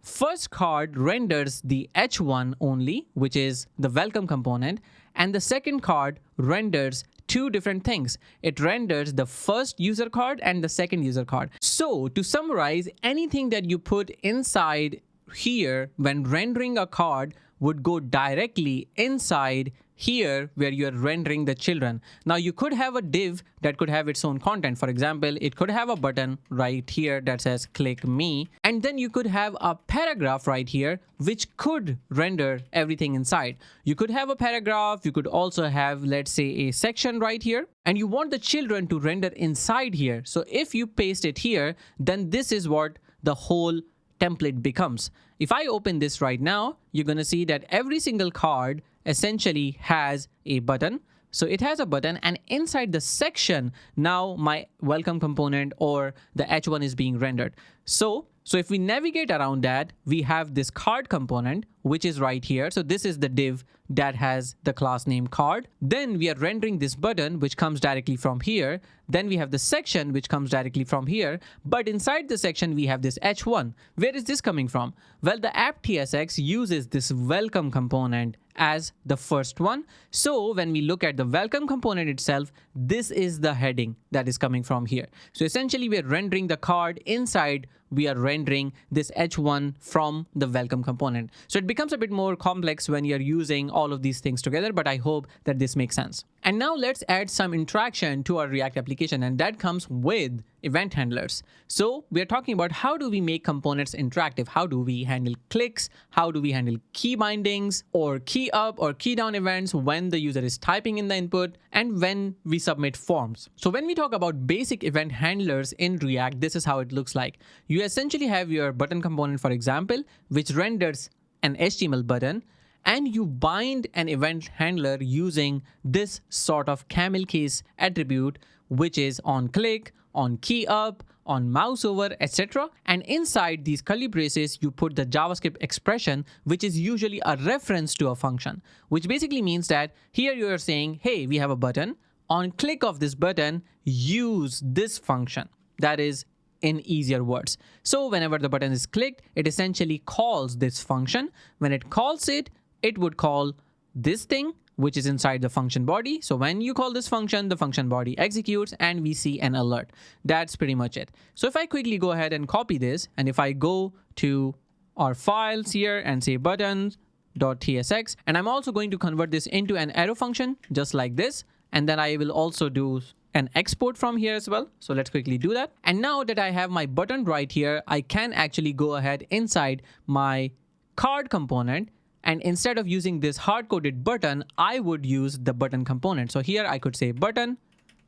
First card renders the H1 only, which is the welcome component, and the second card renders two different things. It renders the first user card and the second user card. So to summarize, anything that you put inside here when rendering a card would go directly inside here where you're rendering the children. Now you could have a div that could have its own content. For example, it could have a button right here that says click me. And then you could have a paragraph right here, which could render everything inside. You could have a paragraph. You could also have, let's say, a section right here. And you want the children to render inside here. So if you paste it here, then this is what the whole template becomes. If I open this right now, you're going to see that every single card essentially has a button. So it has a button, and inside the section, now my welcome component or the H1 is being rendered. So if we navigate around that, we have this card component, which is right here. So this is the div that has the class name card. Then we are rendering this button, which comes directly from here. Then we have the section, which comes directly from here. But inside the section, we have this H1. Where is this coming from? Well, the app TSX uses this welcome component as the first one. So when we look at the welcome component itself, this is the heading that is coming from here. So essentially, we're rendering the card inside. We are rendering this H1 from the welcome component. So it becomes a bit more complex when you're using all of these things together, but I hope that this makes sense. And And now let's add some interaction to our React application, and that comes with event handlers. So we are talking about how do we make components interactive? How do we handle clicks? How do we handle key bindings or key up or key down events when the user is typing in the input and when we submit forms? So when we talk about basic event handlers in React, this is how it looks like. You essentially have your button component, for example, which renders an HTML button, and you bind an event handler using this sort of camel case attribute, which is on click, on key up, on mouse over, etc. And inside these curly braces, you put the JavaScript expression, which is usually a reference to a function, which basically means that here you are saying, hey, we have a button. On click of this button, use this function. That is in easier words. So whenever the button is clicked, it essentially calls this function. When it calls it, it would call this thing, which is inside the function body. So when you call this function, the function body executes and we see an alert. That's pretty much it. So if I quickly go ahead and copy this, and if I go to our files here and say buttons.tsx, and I'm also going to convert this into an arrow function just like this. And then I will also do an export from here as well. So let's quickly do that. And now that I have my button right here, I can actually go ahead inside my card component. And instead of using this hard-coded button, I would use the button component. So here I could say button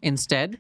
instead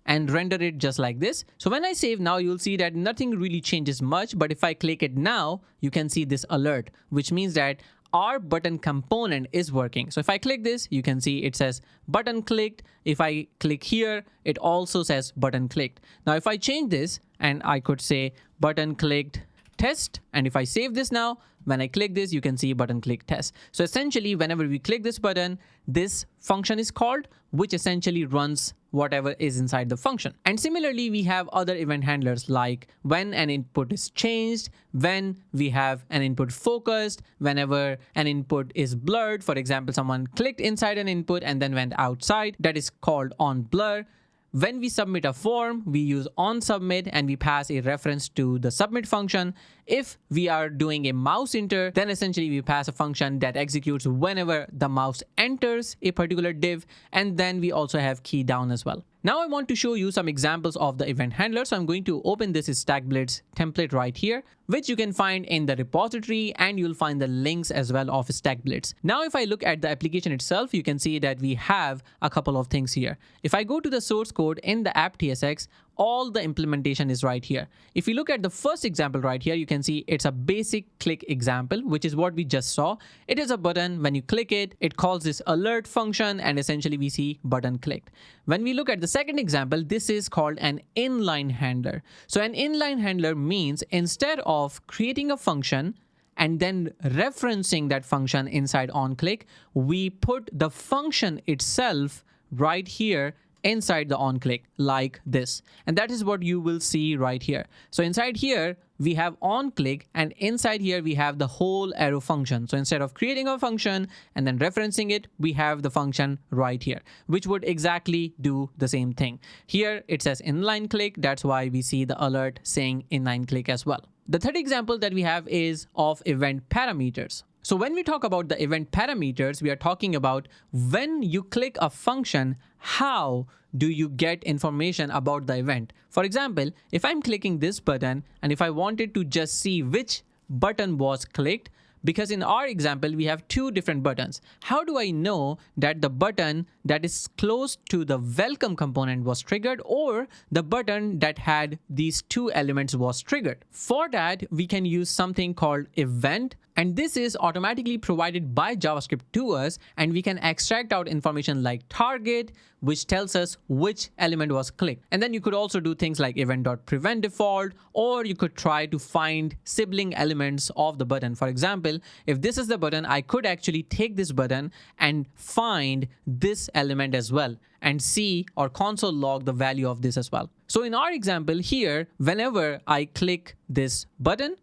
and render it just like this. So when I save now, you'll see that nothing really changes much. But if I click it now, you can see this alert, which means that our button component is working. So if I click this, you can see it says button clicked. If I click here, it also says button clicked. Now, if I change this and I could say button clicked test, and if I save this now, when I click this, you can see button click test. So essentially, whenever we click this button, this function is called, which essentially runs whatever is inside the function. And similarly, we have other event handlers like when an input is changed, when we have an input focused, whenever an input is blurred. For example, someone clicked inside an input and then went outside. That is called on blur. When we submit a form, we use onSubmit and we pass a reference to the submit function. If we are doing a mouse enter, then essentially we pass a function that executes whenever the mouse enters a particular div. And then we also have key down as well. Now I want to show you some examples of the event handler. So I'm going to open this StackBlitz template right here, which you can find in the repository, and you'll find the links as well of StackBlitz. Now, if I look at the application itself, you can see that we have a couple of things here. If I go to the source code in the app.tsx, all the implementation is right here. If you look at the first example right here, you can see it's a basic click example, which is what we just saw. It is a button. When you click it, it calls this alert function, and essentially we see button clicked. When we look at the second example, this is called an inline handler. So an inline handler means instead of creating a function and then referencing that function inside onClick, we put the function itself right here inside the onClick like this. And that is what you will see right here. So inside here, we have onClick, and inside here, we have the whole arrow function. So instead of creating a function and then referencing it, we have the function right here, which would exactly do the same thing. Here, it says inline click. That's why we see the alert saying inline click as well. The third example that we have is of event parameters. So when we talk about the event parameters, we are talking about when you click a function, how do you get information about the event? For example, if I'm clicking this button and if I wanted to just see which button was clicked, because in our example, we have two different buttons. How do I know that the button that is close to the welcome component was triggered or the button that had these two elements was triggered? For that, we can use something called event. And this is automatically provided by JavaScript to us, and we can extract out information like target, which tells us which element was clicked. And then you could also do things like event.prevent default, or you could try to find sibling elements of the button. For example, if this is the button, I could actually take this button and find this element as well and see or console log the value of this as well. So in our example here, whenever I click this button,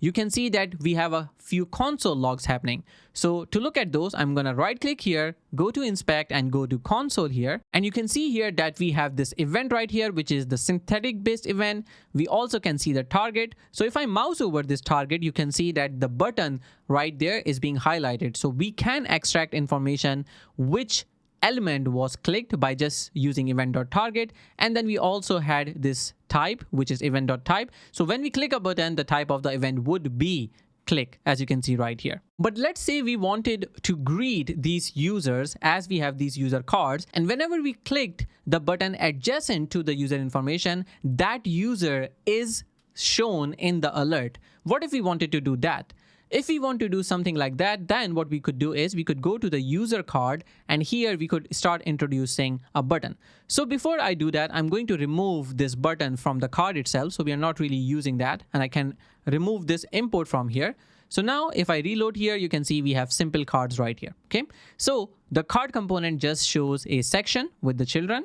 you can see that we have a few console logs happening. So to look at those, I'm going to right click here, go to inspect and go to console here. And you can see here that we have this event right here, which is the synthetic based event. We also can see the target. So if I mouse over this target, you can see that the button right there is being highlighted. So we can extract information which element was clicked by just using event.target, and then we also had this type, which is event.type. So when we click a button, the type of the event would be click, as you can see right here. But let's say we wanted to greet these users as we have these user cards, and whenever we clicked the button adjacent to the user information, that user is shown in the alert. What if we wanted to do that? If we want to do something like that, then what we could do is we could go to the user card, and here we could start introducing a button. So before I do that, I'm going to remove this button from the card itself. So we are not really using that, and I can remove this import from here. So now if I reload here, you can see we have simple cards right here. Okay. So the card component just shows a section with the children.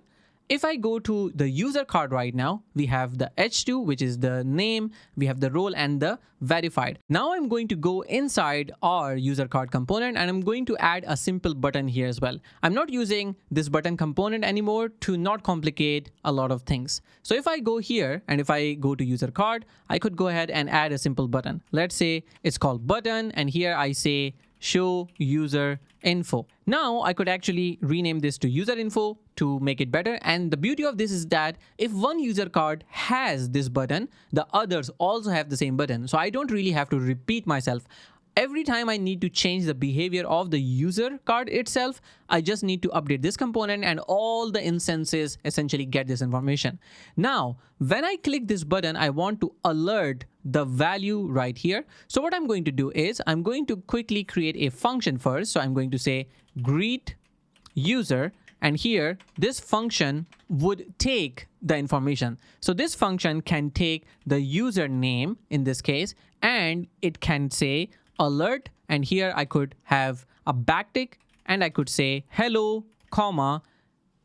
If I go to the user card right now, we have the H2, which is the name, we have the role and the verified. Now I'm going to go inside our user card component, and I'm going to add a simple button here as well. I'm not using this button component anymore to not complicate a lot of things. So if I go here and if I go to user card, I could go ahead and add a simple button. Let's say it's called button, and here I say show user info. Now I could actually rename this to user info to make it better. And the beauty of this is that if one user card has this button, the others also have the same button. So I don't really have to repeat myself. Every time I need to change the behavior of the user card itself, I just need to update this component, and all the instances essentially get this information. Now, when I click this button, I want to alert the value right here. So what I'm going to do is I'm going to quickly create a function first. So I'm going to say greet user, and here this function would take the information. So this function can take the username in this case, and it can say alert, and here I could have a backtick, and I could say hello, comma,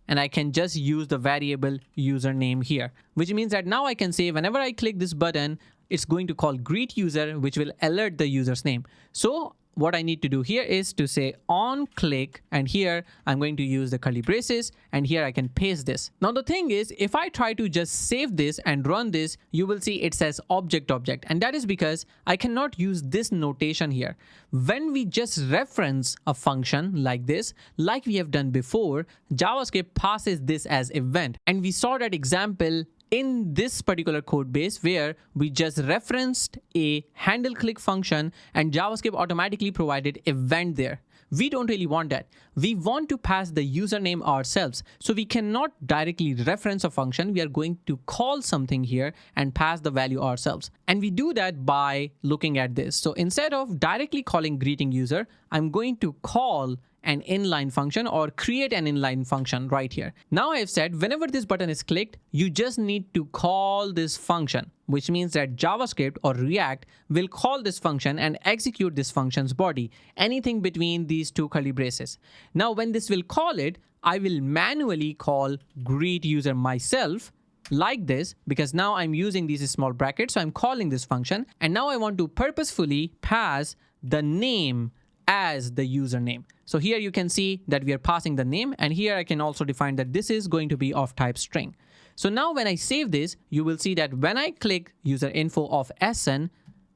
and I can just use the variable username here, which means that now I can say whenever I click this button, it's going to call greet user, which will alert the user's name. So what I need to do here is to say on click, and here I'm going to use the curly braces, and here I can paste this. Now the thing is, if I try to just save this and run this, you will see it says object, and that is because I cannot use this notation here. When we just reference a function like this, like we have done before, JavaScript passes this as event, and we saw that example in this particular code base where we just referenced a handle click function and JavaScript automatically provided event there. We don't really want that. We want to pass the username ourselves. So we cannot directly reference a function. We are going to call something here and pass the value ourselves. And we do that by looking at this. So instead of directly calling greeting user, I'm going to call an inline function or create an inline function right here. Now I've said whenever this button is clicked, you just need to call this function, which means that JavaScript or React will call this function and execute this function's body, anything between these two curly braces. Now when this will call it, I will manually call greet user myself like this, because now I'm using these small brackets. So I'm calling this function, and now I want to purposefully pass the name as the username. So here you can see that we are passing the name, and here I can also define that this is going to be of type string. So now when I save this, you will see that when I click user info of SN,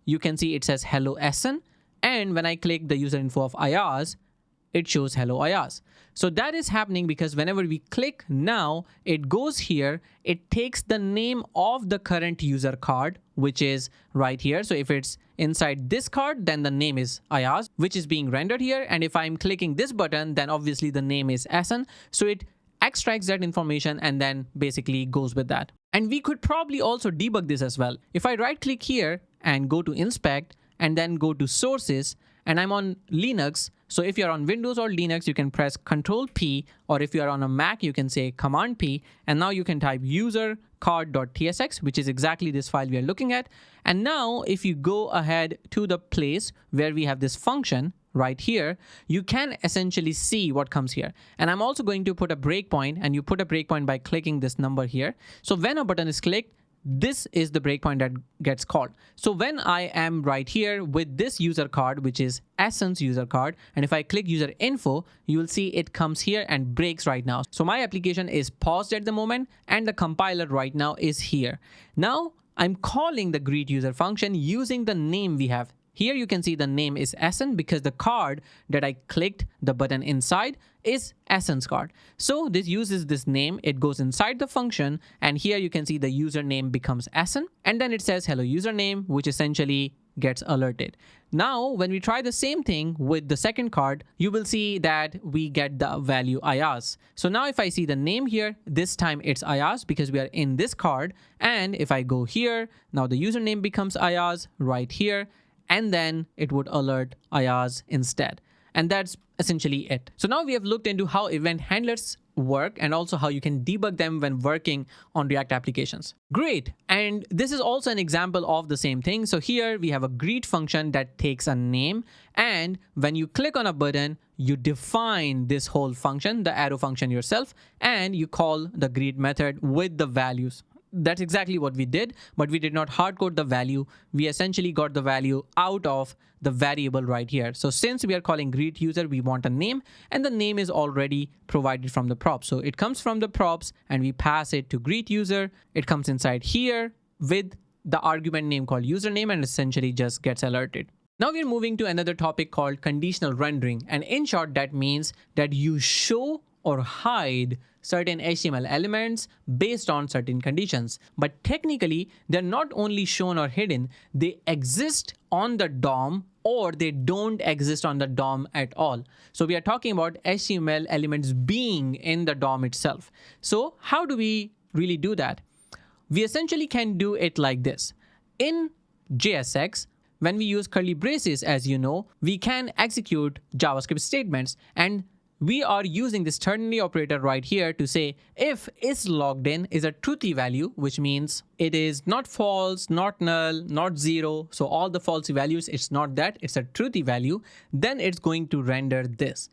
you can see it says hello SN, and when I click the user info of Ayaz, it shows hello Ayaz. So that is happening because whenever we click now, it goes here, it takes the name of the current user card, which is right here. So if it's inside this card, then the name is Ayaz, which is being rendered here. And if I'm clicking this button, then obviously the name is Asan. So it extracts that information and then basically goes with that. And we could probably also debug this as well. If I right click here and go to inspect and then go to sources, and I'm on Linux. So if you're on Windows or Linux, you can press Control P, or if you're on a Mac, you can say Command P, and now you can type user card.tsx, which is exactly this file we are looking at. And now if you go ahead to the place where we have this function right here, you can essentially see what comes here. And I'm also going to put a breakpoint, and you put a breakpoint by clicking this number here. So when a button is clicked, this is the breakpoint that gets called. So when I am right here with this user card, which is Essence user card, and if I click user info, you will see it comes here and breaks right now. So my application is paused at the moment, and the compiler right now is here. Now I'm calling the greet user function using the name we have Here you can see the name is SN because the card that I clicked the button inside is SN's card. So this uses this name, it goes inside the function, and here you can see the username becomes SN, and then it says hello username, which essentially gets alerted. Now, when we try the same thing with the second card, you will see that we get the value Ayaz. So now if I see the name here, this time it's Ayaz because we are in this card. And if I go here, now the username becomes Ayaz right here, and then it would alert Ayaz instead. And that's essentially it. So now we have looked into how event handlers work and also how you can debug them when working on React applications. Great. And this is also an example of the same thing. So here we have a greet function that takes a name. And when you click on a button, you define this whole function, the arrow function yourself, and you call the greet method with the values. That's exactly what we did, but we did not hardcode the value. We essentially got the value out of the variable right here. So since we are calling greet user, we want a name, and the name is already provided from the props. So it comes from the props and we pass it to greet user. It comes inside here with the argument name called username and essentially just gets alerted. Now we're moving to another topic called conditional rendering. And in short, that means that you show or hide certain HTML elements based on certain conditions. But technically, they're not only shown or hidden, they exist on the DOM or they don't exist on the DOM at all. So we are talking about HTML elements being in the DOM itself. So how do we really do that? We essentially can do it like this. In JSX, when we use curly braces, as you know, we can execute JavaScript statements, and we are using this ternary operator right here to say if isLoggedIn is a truthy value, which means it is not false, not null, not zero. So all the false values, it's not that, it's a truthy value. Then it's going to render this.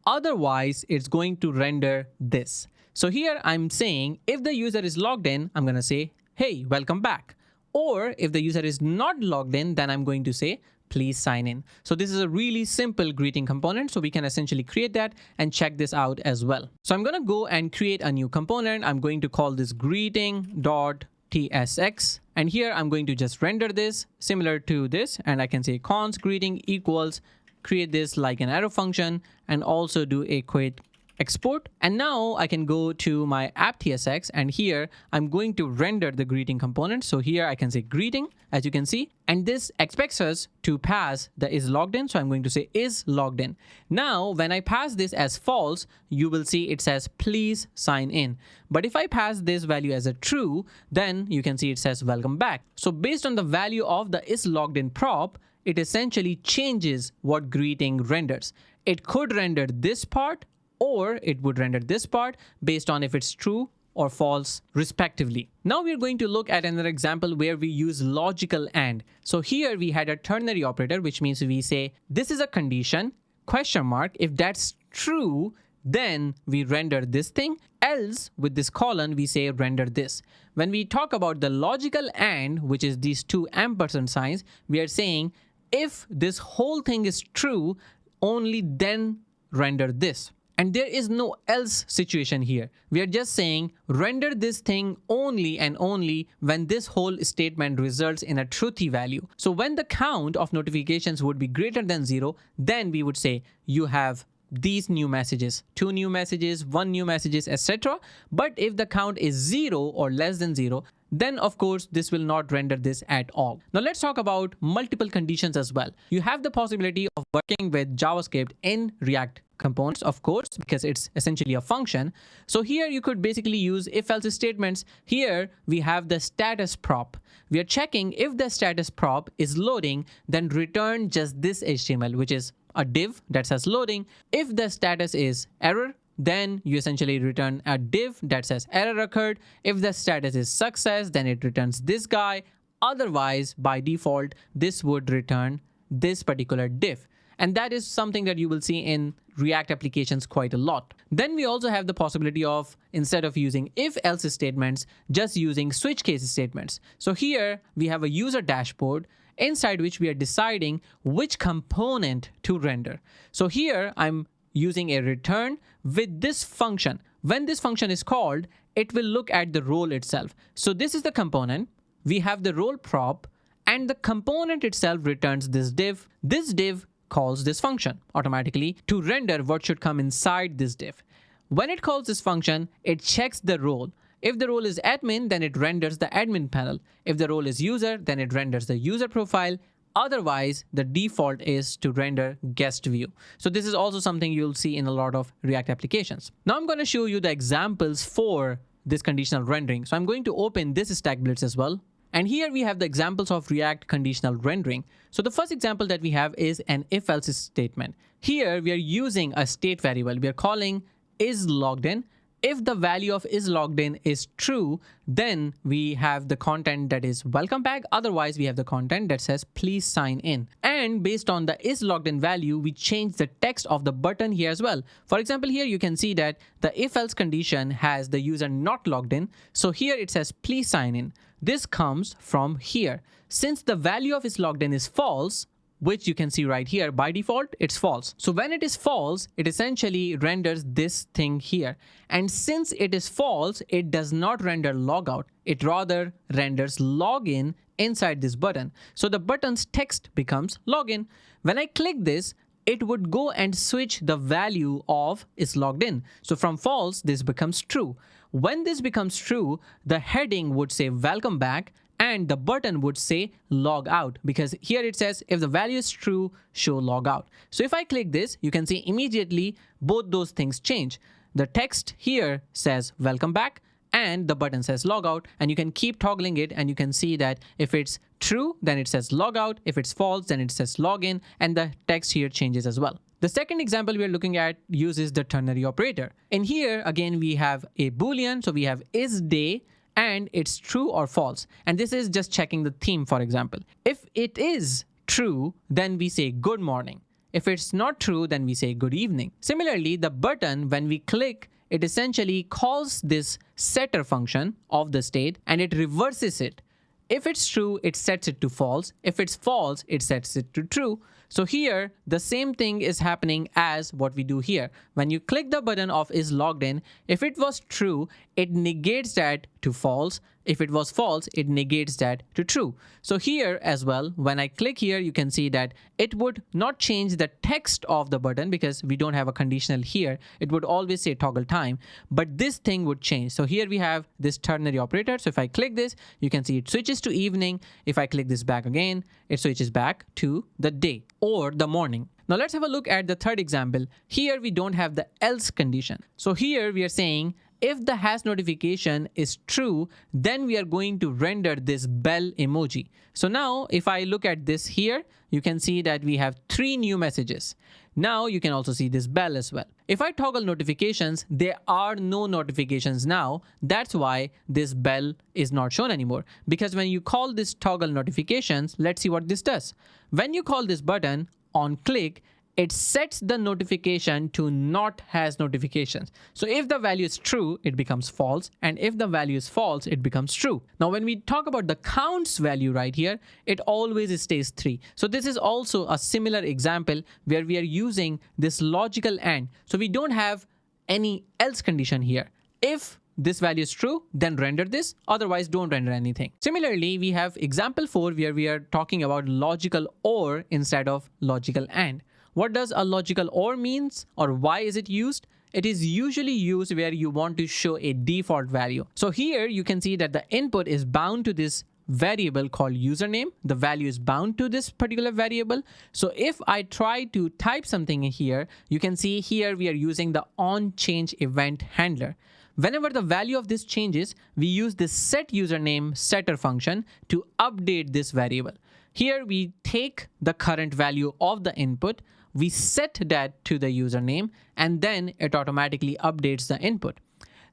Otherwise, it's going to render this. So here I'm saying if the user is logged in, I'm going to say, hey, welcome back. Or if the user is not logged in, then I'm going to say, please sign in. So this is a really simple greeting component. So we can essentially create that and check this out as well. So I'm going to go and create a new component. I'm going to call this greeting.tsx. And here I'm going to just render this similar to this. And I can say const greeting equals, create this like an arrow function, and also do a quick export. And now I can go to my app.tsx, and here I'm going to render the greeting component. So here I can say greeting, as you can see, and this expects us to pass the is logged in. So I'm going to say is logged in. Now, when I pass this as false, you will see it says please sign in. But if I pass this value as a true, then you can see it says welcome back. So based on the value of the is logged in prop, it essentially changes what greeting renders. It could render this part, or it would render this part based on if it's true or false, respectively. Now we're going to look at another example where we use logical AND. So here we had a ternary operator, which means we say this is a condition, question mark. If that's true, then we render this thing. Else, with this colon, we say render this. When we talk about the logical AND, which is these two ampersand signs, we are saying if this whole thing is true, only then render this. And there is no else situation here. We are just saying render this thing only and only when this whole statement results in a truthy value. So when the count of notifications would be greater than 0, then we would say you have these new messages, 2 new messages, 1 new messages, etc. But if the count is 0 or less than 0, then of course this will not render this at all. Now let's talk about multiple conditions as well. You have the possibility of working with JavaScript in React components, of course, because it's essentially a function. So here you could basically use if-else statements. Here we have the status prop. We are checking if the status prop is loading, then return just this HTML, which is a div that says loading. If the status is error, then you essentially return a div that says error occurred. If the status is success, then it returns this guy. Otherwise, by default, this would return this particular div. And that is something that you will see in React applications quite a lot. Then we also have the possibility of, instead of using if-else statements, just using switch case statements. So here we have a user dashboard inside which we are deciding which component to render. So here I'm using a return with this function. When this function is called, it will look at the role itself. So this is the component. We have the role prop, and the component itself returns this div. This div calls this function automatically to render what should come inside this div. When it calls this function, it checks the role. If the role is admin, then it renders the admin panel. If the role is user, then it renders the user profile. Otherwise, the default is to render guest view. So this is also something you'll see in a lot of React applications. Now I'm going to show you the examples for this conditional rendering. So I'm going to open this stack blitz as well. And here we have the examples of React conditional rendering. So the first example that we have is an if-else statement. Here we are using a state variable. We are calling isLoggedIn. If the value of isLoggedIn is true, then we have the content that is welcome back. Otherwise, we have the content that says please sign in. And based on the isLoggedIn value, we change the text of the button here as well. For example, here you can see that the if-else condition has the user not logged in. So here it says please sign in. This comes from here. Since the value of isLoggedIn is false, which you can see right here, by default, it's false. So when it is false, it essentially renders this thing here. And since it is false, it does not render logout. It rather renders login inside this button. So the button's text becomes login. When I click this, it would go and switch the value of is logged in. So from false, this becomes true. When this becomes true, the heading would say welcome back, and the button would say log out, because here it says if the value is true, show log out. So if I click this, you can see immediately both those things change. The text here says welcome back and the button says log out, and you can keep toggling it and you can see that if it's true, then it says log out. If it's false, then it says login, and the text here changes as well. The second example we are looking at uses the ternary operator. In here, again, we have a Boolean. So we have is day, and it's true or false. And this is just checking the theme, for example. If it is true, then we say good morning. If it's not true, then we say good evening. Similarly, the button, when we click, it essentially calls this setter function of the state and it reverses it. If it's true, it sets it to false. If it's false, it sets it to true. So here, the same thing is happening as what we do here. When you click the button of is logged in, if it was true, it negates that to false. If it was false, it negates that to true. So here as well, when I click here, you can see that it would not change the text of the button because we don't have a conditional here. It would always say toggle time, but this thing would change. So here we have this ternary operator. So if I click this, you can see it switches to evening. If I click this back again, it switches back to the day or the morning. Now let's have a look at the third example. Here we don't have the else condition. So here we are saying if the hash notification is true, then we are going to render this bell emoji. So now if I look at this here, you can see that we have 3 new messages. Now you can also see this bell as well. If I toggle notifications, there are no notifications now. That's why this bell is not shown anymore. Because when you call this toggle notifications, let's see what this does. When you call this button on click, it sets the notification to not has notifications. So if the value is true, it becomes false. And if the value is false, it becomes true. Now, when we talk about the counts value right here, it always stays 3. So this is also a similar example where we are using this logical AND. So we don't have any else condition here. If this value is true, then render this. Otherwise, don't render anything. Similarly, we have example 4 where we are talking about logical OR instead of logical AND. What does a logical OR means, or why is it used? It is usually used where you want to show a default value. So here you can see that the input is bound to this variable called username. The value is bound to this particular variable. So if I try to type something in here, you can see here we are using the onChange event handler. Whenever the value of this changes, we use this setUsername setter function to update this variable. Here we take the current value of the input, we set that to the username, and then it automatically updates the input.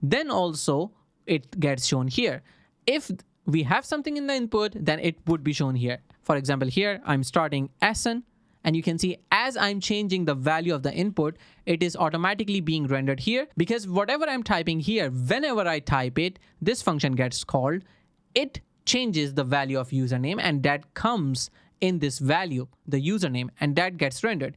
Then also it gets shown here. If we have something in the input, then it would be shown here. For example, here I'm starting SN, and you can see as I'm changing the value of the input, it is automatically being rendered here, because whatever I'm typing here, whenever I type it, this function gets called. It changes the value of username, and that comes in this value, the username, and that gets rendered.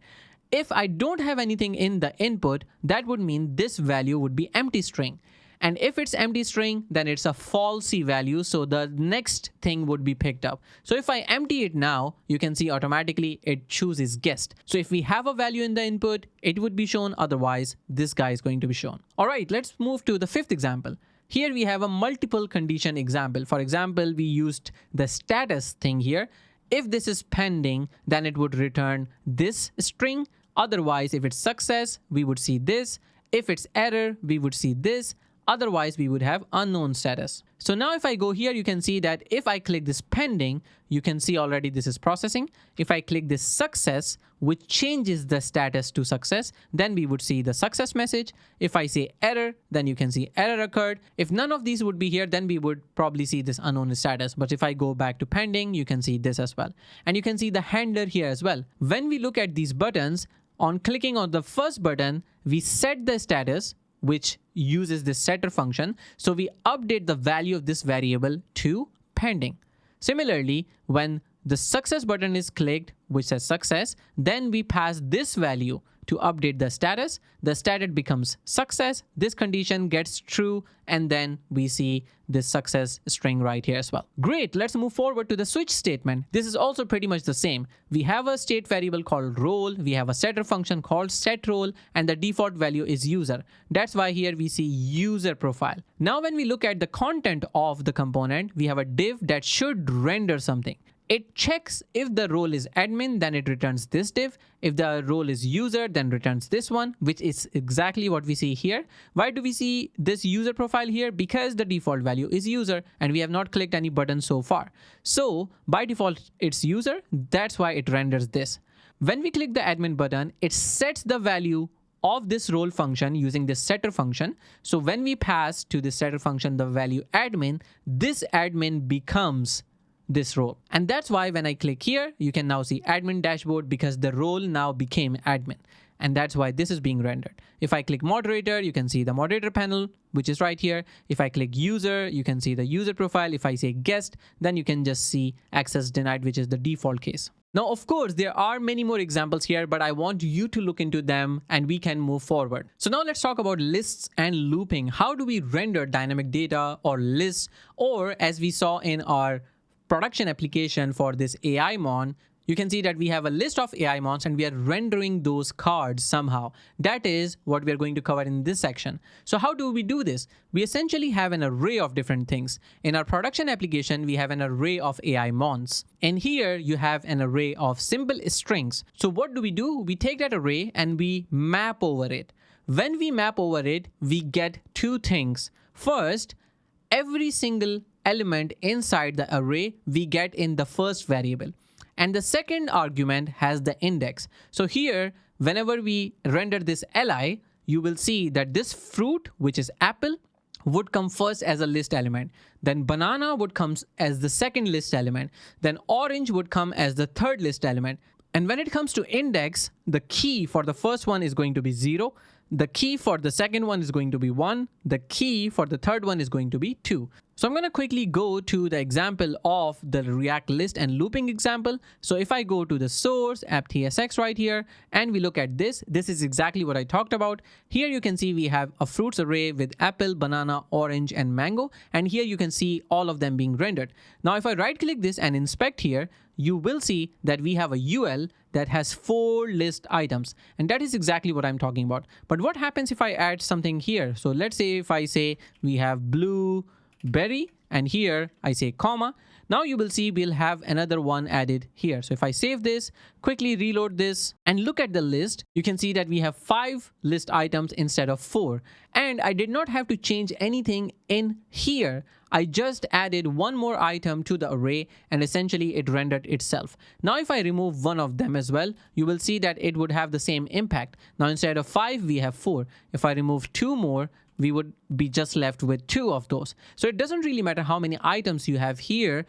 If I don't have anything in the input, that would mean this value would be empty string. And if it's empty string, then it's a falsy value. So the next thing would be picked up. So if I empty it now, you can see automatically it chooses guessed. So if we have a value in the input, it would be shown. Otherwise, this guy is going to be shown. All right, let's move to the fifth example. Here we have a multiple condition example. For example, we used the status thing here. If this is pending, then it would return this string. Otherwise, if it's success, we would see this. If it's error, we would see this. Otherwise, we would have unknown status. So now if I go here, you can see that if I click this pending, you can see already this is processing. If I click this success, which changes the status to success, then we would see the success message. If I say error, then you can see error occurred. If none of these would be here, then we would probably see this unknown status. But if I go back to pending, you can see this as well. And you can see the handler here as well. When we look at these buttons, on clicking on the first button, we set the status, which uses this setter function. So we update the value of this variable to pending. Similarly, when the success button is clicked, which says success, then we pass this value to update the status. The status becomes success. This condition gets true. And then we see this success string right here as well. Great. Let's move forward to the switch statement. This is also pretty much the same. We have a state variable called role. We have a setter function called setRole, and the default value is user. That's why here we see user profile. Now, when we look at the content of the component, we have a div that should render something. It checks if the role is admin, then it returns this div. If the role is user, then returns this one, which is exactly what we see here. Why do we see this user profile here? Because the default value is user and we have not clicked any button so far. So by default, it's user. That's why it renders this. When we click the admin button, it sets the value of this role function using this setter function. So when we pass to the setter function the value admin, this admin becomes this role. And that's why when I click here, you can now see admin dashboard because the role now became admin. And that's why this is being rendered. If I click moderator, you can see the moderator panel, which is right here. If I click user, you can see the user profile. If I say guest, then you can just see access denied, which is the default case. Now, of course, there are many more examples here, but I want you to look into them and we can move forward. So now let's talk about lists and looping. How do we render dynamic data or lists? Or as we saw in our production application for this AI mon, you can see that we have a list of AI mons and we are rendering those cards somehow. That is what we are going to cover in this section. So how do we do this? We essentially have an array of different things. In our production application, we have an array of AI mons. And here you have an array of simple strings. So what do? We take that array and we map over it. When we map over it, we get two things. First, every single element inside the array we get in the first variable. And the second argument has the index. So here, whenever we render this li, you will see that this fruit, which is apple, would come first as a list element. Then banana would come as the second list element. Then orange would come as the third list element. And when it comes to index, the key for the first one is going to be 0. The key for the second one is going to be 1. The key for the third one is going to be 2. So I'm going to quickly go to the example of the React list and looping example. So if I go to the source app.tsx right here and we look at this, this is exactly what I talked about. Here you can see we have a fruits array with apple, banana, orange, and mango. And here you can see all of them being rendered. Now, if I right click this and inspect here, you will see that we have a UL that has 4 list items. And that is exactly what I'm talking about. But what happens if I add something here? So let's say if I say we have blueberry and here I say comma. Now you will see we'll have another one added here. So if I save this, quickly reload this and look at the list, you can see that we have 5 list items instead of 4. And I did not have to change anything in here. I just added one more item to the array and essentially it rendered itself. Now, if I remove one of them as well, you will see that it would have the same impact. Now, instead of 5, we have 4. If I remove 2 more, we would be just left with 2 of those. So it doesn't really matter how many items you have here.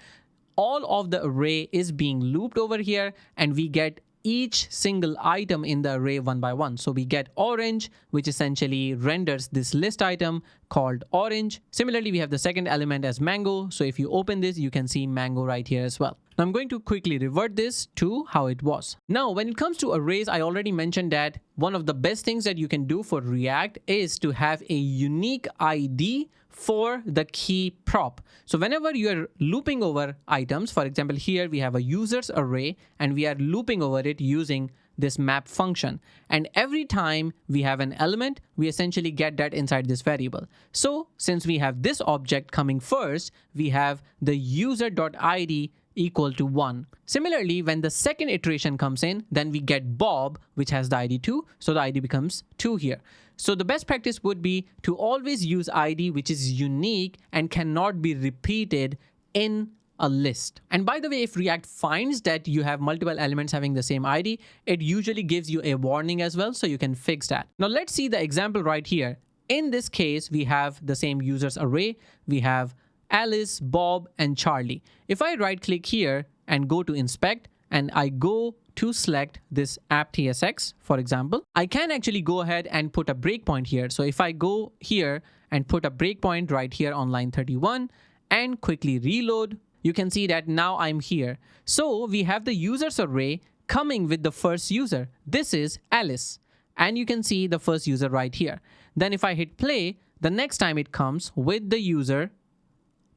All of the array is being looped over here and we get each single item in the array one by one. So we get orange, which essentially renders this list item called orange. Similarly, we have the second element as mango. So if you open this, you can see mango right here as well. Now, Now I'm going to quickly revert this to how it was. Now, when it comes to arrays, I already mentioned that one of the best things that you can do for React is to have a unique ID for the key prop. So whenever you are looping over items, for example, here we have a users array and we are looping over it using this map function. And every time we have an element, we essentially get that inside this variable. So since we have this object coming first, we have the user.id equal to 1. Similarly, when the second iteration comes in, then we get Bob, which has the ID 2. So the ID becomes 2 here. So the best practice would be to always use ID which is unique and cannot be repeated in a list. And by the way, if React finds that you have multiple elements having the same ID, it usually gives you a warning as well, so you can fix that. Now let's see the example right here. In this case, we have the same users array. We have Alice, Bob, and Charlie. If I right click here and go to inspect and I go to select this app TSX, for example, I can actually go ahead and put a breakpoint here. So if I go here and put a breakpoint right here on line 31 and quickly reload, you can see that now I'm here. So we have the users array coming with the first user. This is Alice. And you can see the first user right here. Then if I hit play, the next time it comes with the user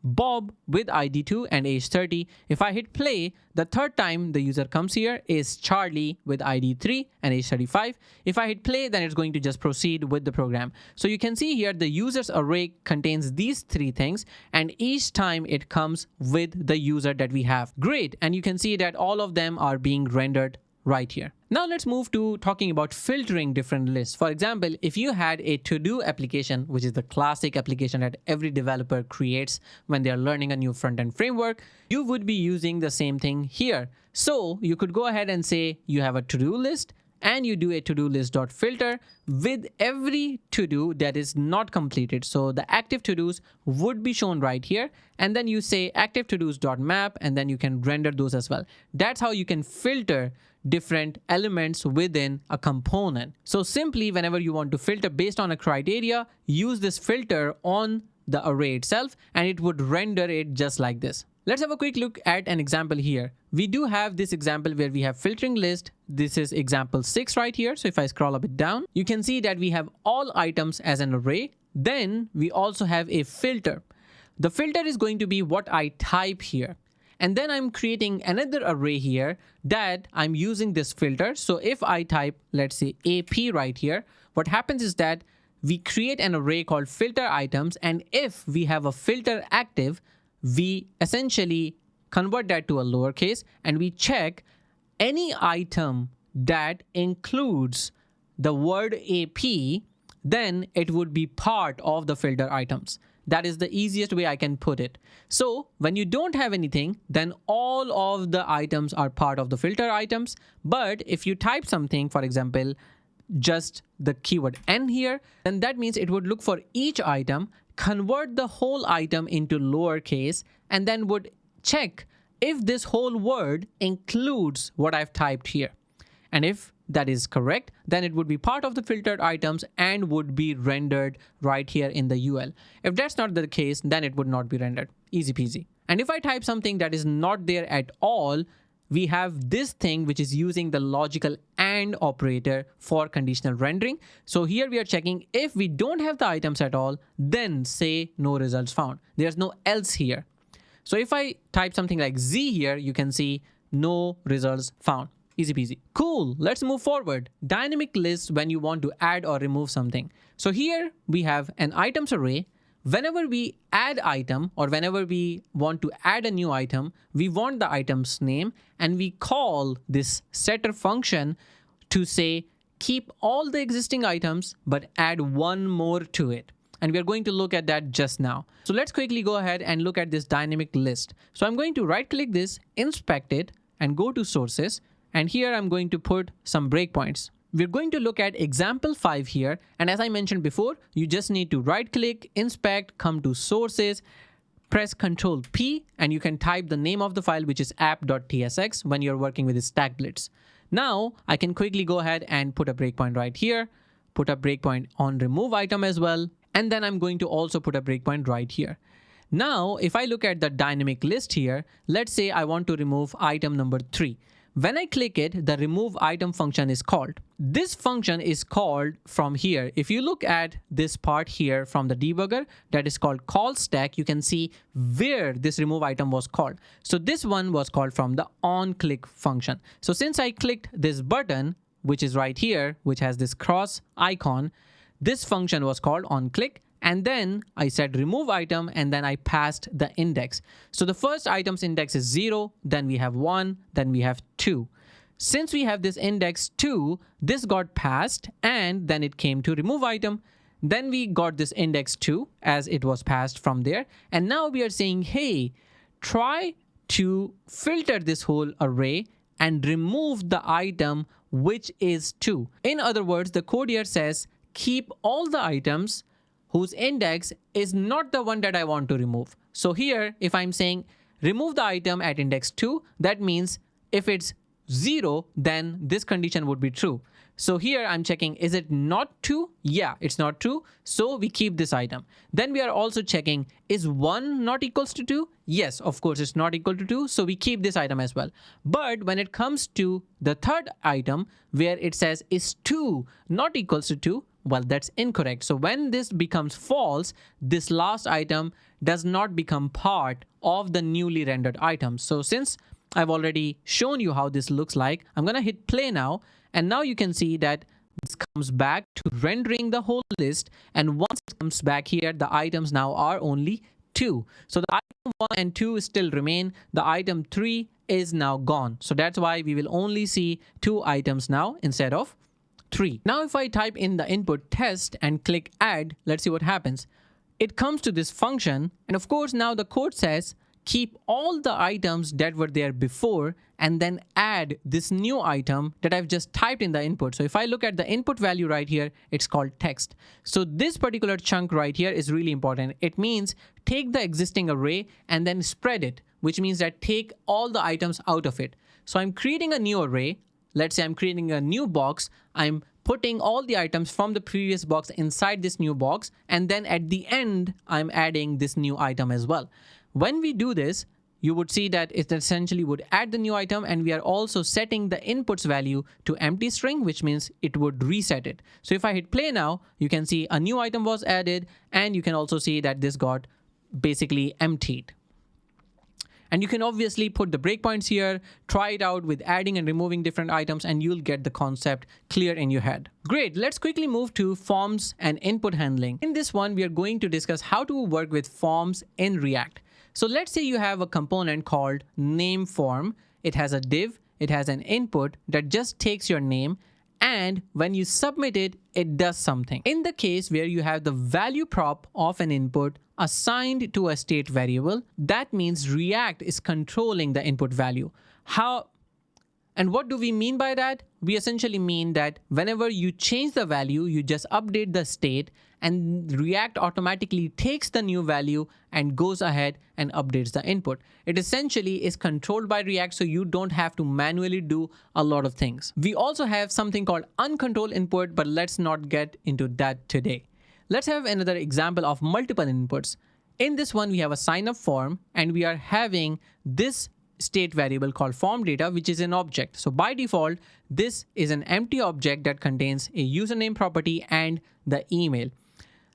Bob with ID 2 and age 30. If I hit play, the third time the user comes here is Charlie with ID 3 and age 35. If I hit play, then it's going to just proceed with the program. So you can see here the users array contains these 3 things, and each time it comes with the user that we have. Great. And you can see that all of them are being rendered right here. Now let's move to talking about filtering different lists. For example, if you had a to-do application, which is the classic application that every developer creates when they are learning a new front-end framework, you would be using the same thing here. So you could go ahead and say you have a to-do list and you do a to-do list.filter with every to-do that is not completed. So the active to-dos would be shown right here. And then you say active to-dos.map, and then you can render those as well. That's how you can filter different elements within a component. So simply whenever you want to filter based on a criteria, use this filter on the array itself and it would render it just like this. Let's have a quick look at an example here. We do have this example where we have filtering list. This is example 6 right here. So if I scroll a bit down, you can see that we have all items as an array. Then we also have a filter. The filter is going to be what I type here. And then I'm creating another array here that I'm using this filter. So if I type, let's say AP right here, what happens is that we create an array called filter items. And if we have a filter active, we essentially convert that to a lowercase and we check any item that includes the word AP, then it would be part of the filter items. That is the easiest way I can put it. So when you don't have anything, then all of the items are part of the filter items. But if you type something, for example, just the keyword N here, then that means it would look for each item, convert the whole item into lowercase, and then would check if this whole word includes what I've typed here. And if that is correct, then it would be part of the filtered items and would be rendered right here in the UL. If that's not the case, then it would not be rendered. Easy peasy. And if I type something that is not there at all, we have this thing which is using the logical AND operator for conditional rendering. So here we are checking if we don't have the items at all, then say no results found. There's no else here. So if I type something like Z here, you can see no results found. Easy peasy. Cool. Let's move forward. Dynamic list when you want to add or remove something. So here we have an items array. Whenever we add item or whenever we want to add a new item, we want the item's name and we call this setter function to say keep all the existing items but add one more to it. And we are going to look at that just now. So let's quickly go ahead and look at this dynamic list. So I'm going to right click this, inspect it, and go to sources. And here I'm going to put some breakpoints. We're going to look at example 5 here. And as I mentioned before, you just need to right click, inspect, come to sources, press Ctrl P, and you can type the name of the file, which is app.tsx when you're working with the stack blitz. Now I can quickly go ahead and put a breakpoint right here, put a breakpoint on remove item as well. And then I'm going to also put a breakpoint right here. Now, if I look at the dynamic list here, let's say I want to remove item number 3. When I click it, the remove item function is called. This function is called from here. If you look at this part here from the debugger that is called call stack, you can see where this remove item was called. So this one was called from the onClick function. So since I clicked this button, which is right here, which has this cross icon, this function was called onClick. And then I said remove item, and then I passed the index. So the first item's index is 0, then we have 1, then we have 2. Since we have this index 2, this got passed, and then it came to remove item. Then we got this index 2 as it was passed from there. And now we are saying, hey, try to filter this whole array and remove the item which is 2. In other words, the code here says keep all the items whose index is not the one that I want to remove. So here, if I'm saying remove the item at index 2, that means if it's 0, then this condition would be true. So here I'm checking, is it not 2? Yeah, it's not true. So we keep this item. Then we are also checking, is 1 not equals to 2? Yes, of course, it's not equal to 2. So we keep this item as well. But when it comes to the third item where it says is 2 not equals to 2, well, that's incorrect. So when this becomes false, this last item does not become part of the newly rendered item. So since I've already shown you how this looks like, I'm going to hit play now. And now you can see that this comes back to rendering the whole list. And once it comes back here, the items now are only 2. So the item 1 and 2 still remain. The item 3 is now gone. So that's why we will only see 2 items now instead of 3. Now if I type in the input test and click add, let's see what happens. It comes to this function, and of course now the code says keep all the items that were there before and then add this new item that I've just typed in the input. So if I look at the input value right here, it's called text. So this particular chunk right here is really important. It means take the existing array and then spread it, which means that take all the items out of it. So I'm creating a new array. Let's say I'm creating a new box. I'm putting all the items from the previous box inside this new box. And then at the end, I'm adding this new item as well. When we do this, you would see that it essentially would add the new item, and we are also setting the inputs value to empty string, which means it would reset it. So if I hit play now, you can see a new item was added, and you can also see that this got basically emptied. And you can obviously put the breakpoints here, try it out with adding and removing different items, and you'll get the concept clear in your head. Great, let's quickly move to forms and input handling. In this one, we are going to discuss how to work with forms in React. So let's say you have a component called name form. It has a div, it has an input that just takes your name, and when you submit it, it does something. In the case where you have the value prop of an input assigned to a state variable, that means React is controlling the input value. How? And what do we mean by that? We essentially mean that whenever you change the value, you just update the state, and React automatically takes the new value and goes ahead and updates the input. It essentially is controlled by React, so you don't have to manually do a lot of things. We also have something called uncontrolled input, but let's not get into that today. Let's have another example of multiple inputs. In this one, we have a sign up form, and we are having this state variable called form data, which is an object. So by default, this is an empty object that contains a username property and the email.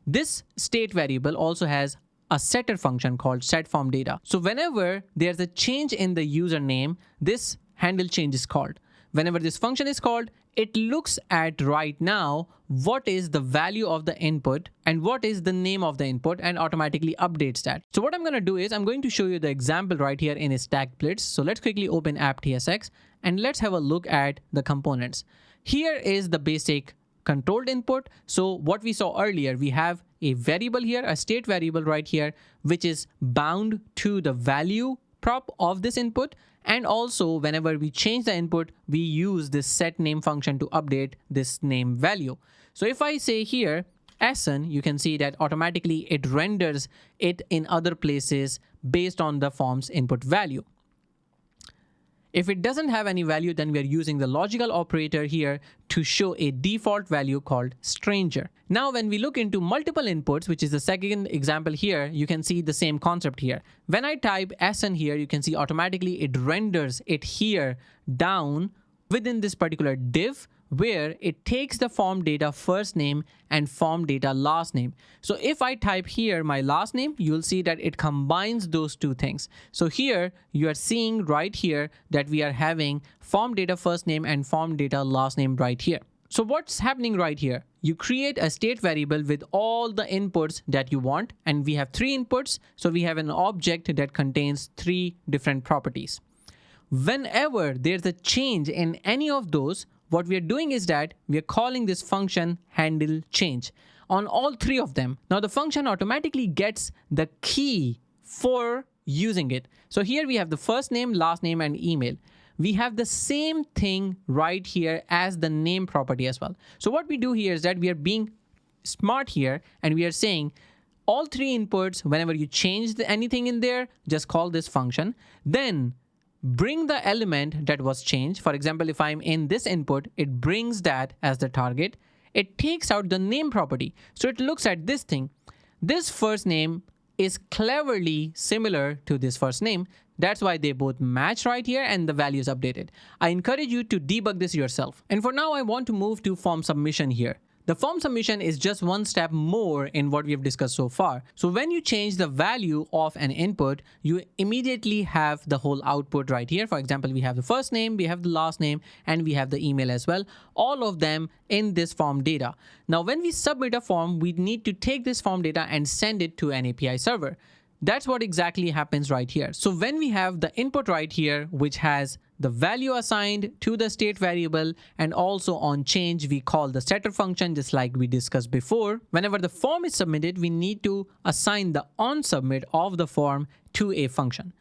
This state variable also has a setter function called setFormData. So whenever there's a change in the username, this handle change is called. Whenever this function is called, it looks at right now what is the value of the input and what is the name of the input, and automatically updates that. So what I'm going to do is I'm going to show you the example right here in a stack blitz. So let's quickly open app.tsx and let's have a look at the components. Here is the basic controlled input. So what we saw earlier, we have a variable here, a state variable right here, which is bound to the value prop of this input. And also whenever we change the input, we use this setName function to update this name value. So if I say here SN, you can see that automatically it renders it in other places based on the form's input value. If it doesn't have any value, then we are using the logical operator here to show a default value called stranger. Now, when we look into multiple inputs, which is the second example here, you can see the same concept here. When I type SN here, you can see automatically it renders it here down within this particular div, where it takes the form data first name and form data last name. So if I type here my last name, you'll see that it combines those two things. So here you are seeing right here that we are having form data first name and form data last name right here. So what's happening right here? You create a state variable with all the inputs that you want, and we have 3 inputs. So we have an object that contains 3 different properties. Whenever there's a change in any of those, what we are doing is that we are calling this function handle change on all 3 of them. Now the function automatically gets the key for using it. So here we have the first name, last name, and email. We have the same thing right here as the name property as well. So what we do here is that we are being smart here, and we are saying all 3 inputs, whenever you change anything in there, just call this function. Then bring the element that was changed. For example, if I'm in this input, it brings that as the target. It takes out the name property. So it looks at this thing. This first name is cleverly similar to this first name. That's why they both match right here and the value is updated. I encourage you to debug this yourself. And for now, I want to move to form submission here. The form submission is just one step more in what we have discussed so far. So when you change the value of an input, you immediately have the whole output right here. For example, we have the first name, we have the last name, and we have the email as well. All of them in this form data. Now, when we submit a form, we need to take this form data and send it to an API server. That's what exactly happens right here. So when we have the input right here, which has the value assigned to the state variable, and also on change, we call the setter function, just like we discussed before. Whenever the form is submitted, we need to assign the on submit of the form to a function.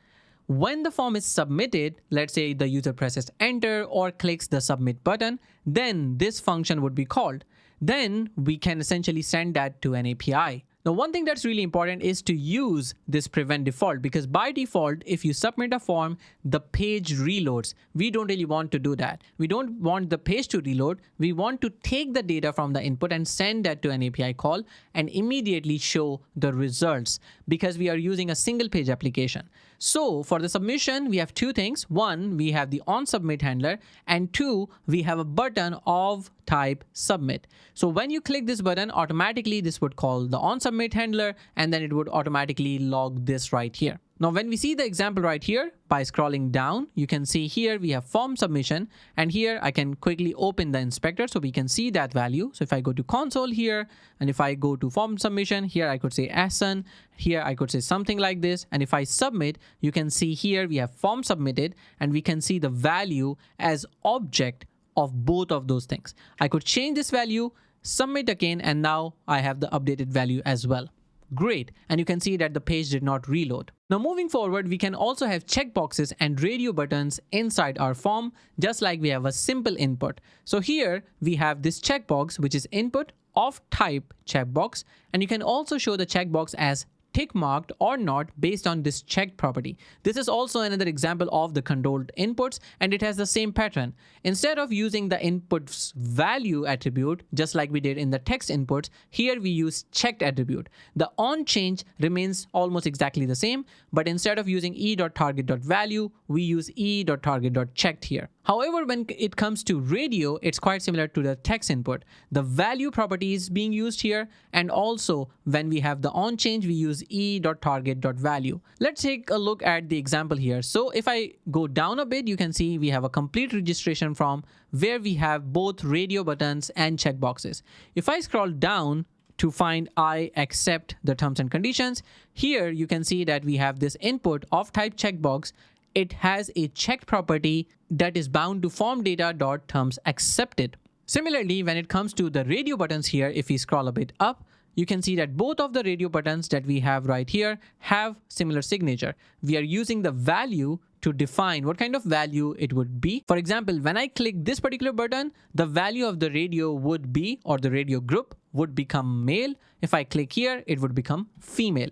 When the form is submitted, let's say the user presses enter or clicks the submit button, then this function would be called. Then we can essentially send that to an API. Now, one thing that's really important is to use this prevent default, because by default, if you submit a form, the page reloads. We don't really want to do that. We don't want the page to reload. We want to take the data from the input and send that to an API call and immediately show the results, because we are using a single page application. So for the submission, we have 2 things. 1, we have the on submit handler, and 2, we have a button of type submit. So when you click this button, automatically this would call the on submit handler, and then it would automatically log this right here. Now, when we see the example right here, by scrolling down, you can see here we have form submission, and here I can quickly open the inspector so we can see that value. So if I go to console here, and if I go to form submission, here I could say SN, here I could say something like this. And if I submit, you can see here we have form submitted, and we can see the value as object of both of those things. I could change this value, submit again, and now I have the updated value as well. Great. And you can see that the page did not reload. Now, moving forward, we can also have checkboxes and radio buttons inside our form, just like we have a simple input. So here we have this checkbox, which is input of type checkbox. And you can also show the checkbox as tick marked or not based on this checked property. This is also another example of the controlled inputs, and it has the same pattern. Instead of using the input's value attribute, just like we did in the text inputs, here we use checked attribute. The on change remains almost exactly the same, but instead of using e.target.value, we use e.target.checked here. However, when it comes to radio, it's quite similar to the text input. The value property is being used here, and also when we have the on change, we use e.target.value. Let's take a look at the example here. So if I go down a bit, you can see we have a complete registration form where we have both radio buttons and checkboxes. If I scroll down to find I accept the terms and conditions, here you can see that we have this input of type checkbox. It has a checked property that is bound to form data.terms accepted. Similarly, when it comes to the radio buttons here, if we scroll a bit up, you can see that both of the radio buttons that we have right here have similar signature. We are using the value to define what kind of value it would be. For example, when I click this particular button, the value of the radio would be, or the radio group would become male. If I click here, it would become female.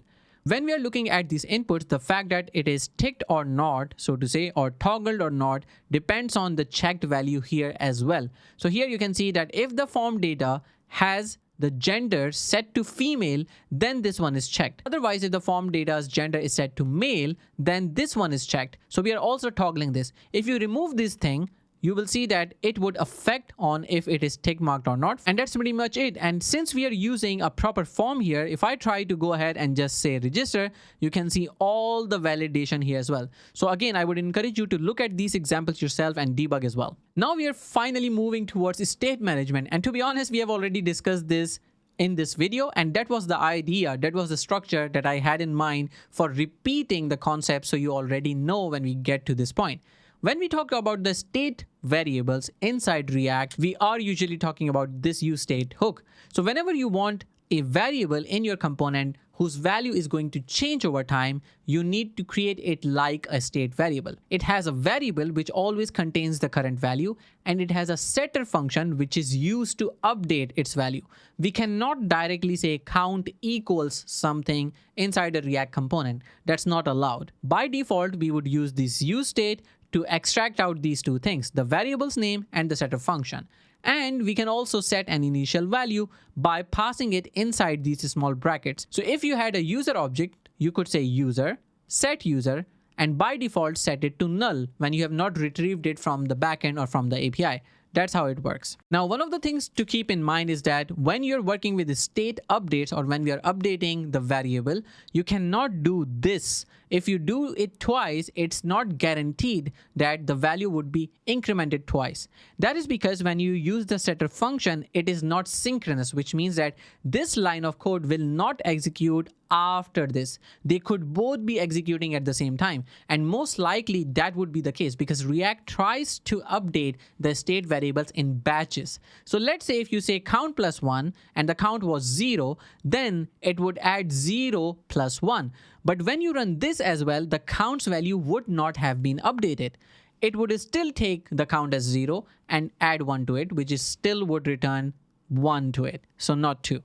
When we are looking at these inputs, the fact that it is ticked or not, so to say, or toggled or not, depends on the checked value here as well. So here you can see that if the form data has the gender set to female, then this one is checked. Otherwise, if the form data's gender is set to male, then this one is checked. So we are also toggling this. If you remove this thing, you will see that it would affect on if it is tick marked or not. And that's pretty much it. And since we are using a proper form here, if I try to go ahead and just say register, you can see all the validation here as well. So again, I would encourage you to look at these examples yourself and debug as well. Now we are finally moving towards state management. And to be honest, we have already discussed this in this video, and that was the idea, that was the structure that I had in mind for repeating the concept, so you already know when we get to this point. When we talk about the state variables inside React, we are usually talking about this useState hook. So whenever you want a variable in your component whose value is going to change over time, you need to create it like a state variable. It has a variable which always contains the current value, and it has a setter function which is used to update its value. We cannot directly say count equals something inside a React component. That's not allowed. By default, we would use this useState to extract out these two things, the variable's name and the setter function. And we can also set an initial value by passing it inside these small brackets. So if you had a user object, you could say user, set user, and by default set it to null when you have not retrieved it from the backend or from the API. That's how it works. Now, one of the things to keep in mind is that when you're working with the state updates, or when we are updating the variable, you cannot do this. If you do it twice, it's not guaranteed that the value would be incremented twice. That is because when you use the setter function, it is not synchronous, which means that this line of code will not execute after this. They could both be executing at the same time, and most likely that would be the case because React tries to update the state variables in batches. So let's say if you say count plus 1 and the count was 0, then it would add 0 plus 1. But when you run this as well, the count's value would not have been updated. It would still take the count as 0 and add 1 to it, which is still would return 1 to it, so not 2.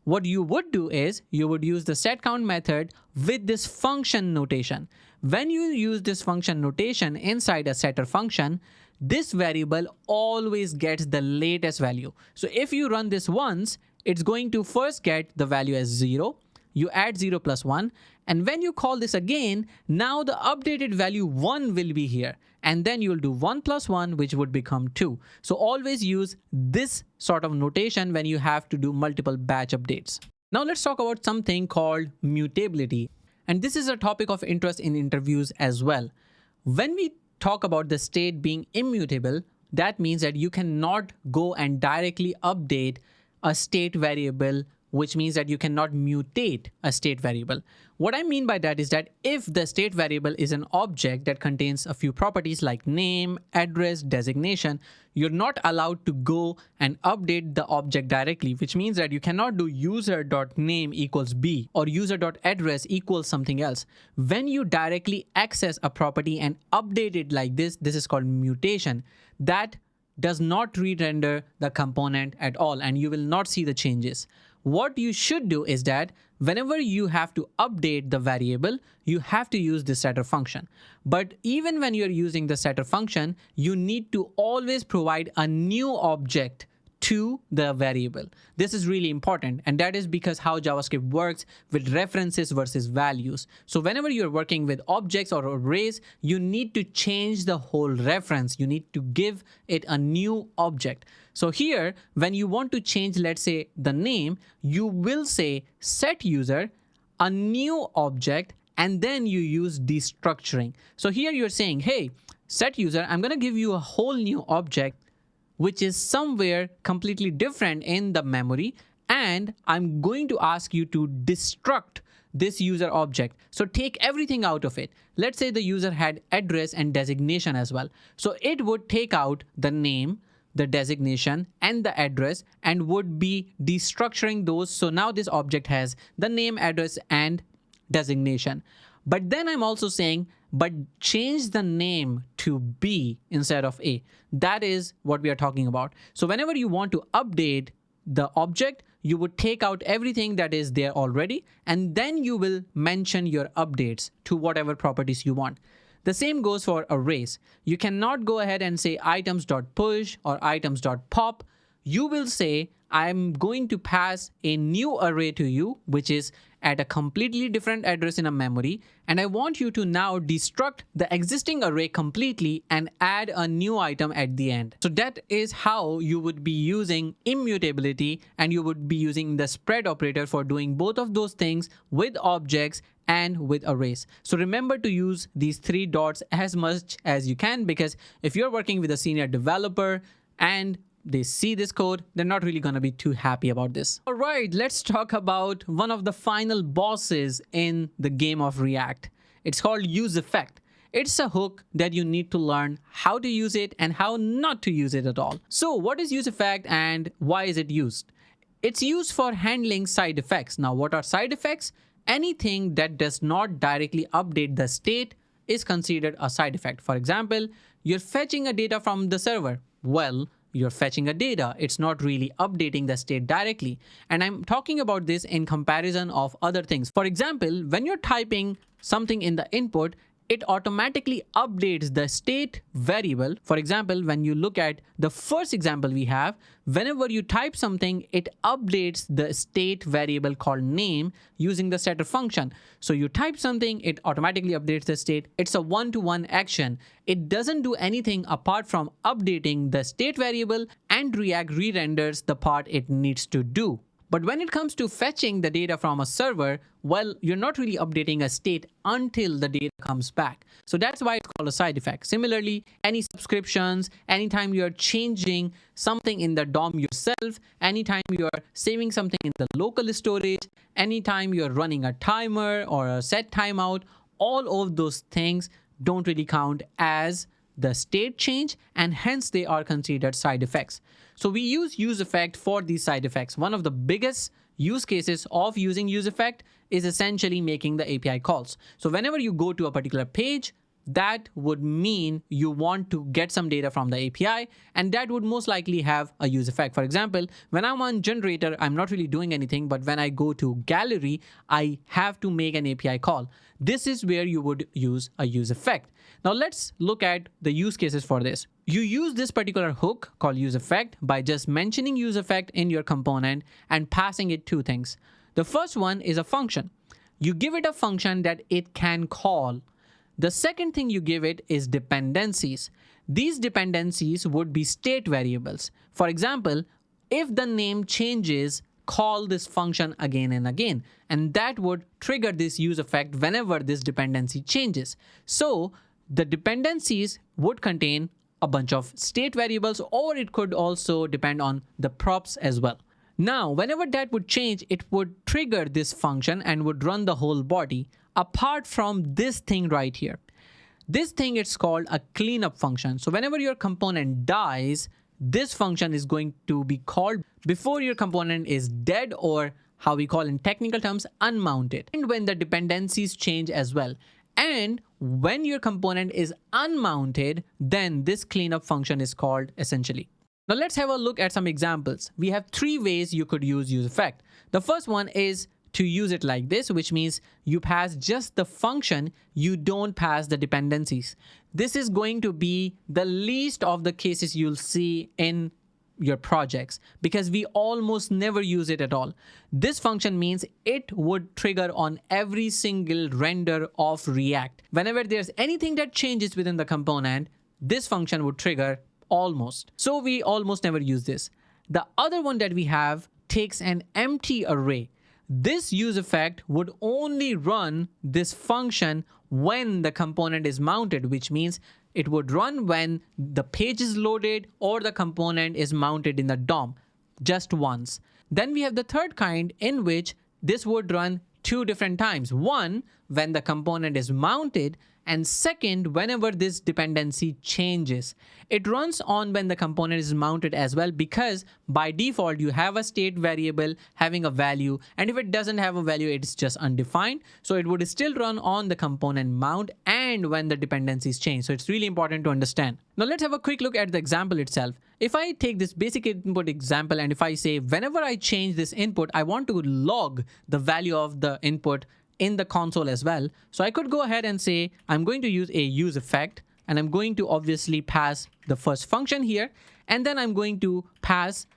What you would do is you would use the setCount method with this function notation. When you use this function notation inside a setter function, this variable always gets the latest value. So if you run this once, it's going to first get the value as 0. You add 0 plus 1. And when you call this again, now the updated value 1 will be here. And then you'll do 1 plus 1, which would become 2. So always use this sort of notation when you have to do multiple batch updates. Now let's talk about something called mutability. And this is a topic of interest in interviews as well. When we talk about the state being immutable, that means that you cannot go and directly update a state variable, which means that you cannot mutate a state variable. What I mean by that is that if the state variable is an object that contains a few properties like name, address, designation, you're not allowed to go and update the object directly, which means that you cannot do user.name equals b or user.address equals something else. When you directly access a property and update it like this is called mutation. That does not re-render the component at all, and you will not see the changes. What you should do is that whenever you have to update the variable, you have to use the setter function. But even when you're using the setter function, you need to always provide a new object to the variable. This is really important, and that is because how JavaScript works with references versus values. So whenever you're working with objects or arrays, you need to change the whole reference. You need to give it a new object. So here, when you want to change, let's say, the name, you will say set user, a new object, and then you use destructuring. So here you're saying, hey, set user, I'm going to give you a whole new object which is somewhere completely different in the memory, and I'm going to ask you to destruct this user object. So take everything out of it. Let's say the user had address and designation as well. So it would take out the name, the designation, and the address, and would be destructuring those. So now this object has the name, address, and designation. But then I'm also saying, but change the name to B instead of A. That is what we are talking about. So whenever you want to update the object, you would take out everything that is there already, and then you will mention your updates to whatever properties you want. The same goes for arrays. You cannot go ahead and say items.push or items.pop. You will say, I'm going to pass a new array to you, which is at a completely different address in a memory, and I want you to now destruct the existing array completely and add a new item at the end. So that is how you would be using immutability, and you would be using the spread operator for doing both of those things with objects and with arrays. So remember to use these three dots as much as you can, because if you're working with a senior developer and they see this code, they're not really going to be too happy about this. All right, let's talk about one of the final bosses in the game of React. It's called useEffect. It's a hook that you need to learn how to use it and how not to use it at all. So what is useEffect and why is it used? It's used for handling side effects. Now, what are side effects? Anything that does not directly update the state is considered a side effect. For example, you're fetching a data from the server. Well, you're fetching a data. It's not really updating the state directly. And I'm talking about this in comparison of other things. For example, when you're typing something in the input, it automatically updates the state variable. For example, when you look at the first example we have, whenever you type something, it updates the state variable called name using the setter function. So you type something, it automatically updates the state. It's a one-to-one action. It doesn't do anything apart from updating the state variable, and React re-renders the part it needs to do. But when it comes to fetching the data from a server, well, you're not really updating a state until the data comes back. So that's why it's called a side effect. Similarly, any subscriptions, anytime you're changing something in the DOM yourself, anytime you're saving something in the local storage, anytime you're running a timer or a set timeout, all of those things don't really count as the state change, and hence they are considered side effects. So we use useEffect for these side effects. One of the biggest use cases of using useEffect is essentially making the API calls. So whenever you go to a particular page, that would mean you want to get some data from the API, and that would most likely have a useEffect. For example, when I'm on generator, I'm not really doing anything, but when I go to gallery, I have to make an API call. This is where you would use a useEffect. Now let's look at the use cases for this. You use this particular hook called useEffect by just mentioning useEffect in your component and passing it two things. The first one is a function. You give it a function that it can call. The second thing you give it is dependencies. These dependencies would be state variables. For example, if the name changes, call this function again and again, and that would trigger this useEffect whenever this dependency changes. So the dependencies would contain a bunch of state variables, or it could also depend on the props as well. Now, whenever that would change, it would trigger this function and would run the whole body, apart from this thing right here. This thing is called a cleanup function. So whenever your component dies, this function is going to be called before your component is dead, or how we call in technical terms, unmounted. And when the dependencies change as well. And when your component is unmounted, then this cleanup function is called essentially. Now let's have a look at some examples. We have three ways you could use useEffect. The first one is to use it like this, which means you pass just the function, you don't pass the dependencies. This is going to be the least of the cases you'll see in your projects, because we almost never use it at all. This function means it would trigger on every single render of React. Whenever there's anything that changes within the component, this function would trigger almost. So we almost never use this. The other one that we have takes an empty array. This useEffect would only run this function when the component is mounted, which means it would run when the page is loaded or the component is mounted in the DOM, just once. Then we have the third kind, in which this would run two different times. One, when the component is mounted, And second, whenever this dependency changes. It runs on when the component is mounted as well, because by default you have a state variable having a value, and if it doesn't have a value, it's just undefined. So it would still run on the component mount and when the dependencies change. So it's really important to understand. Now let's have a quick look at the example itself. If I take this basic input example, and if I say whenever I change this input, I want to log the value of the input in the console as well. So I could go ahead and say I'm going to use a useEffect, and I'm going to obviously pass the first function here, and then I'm going to pass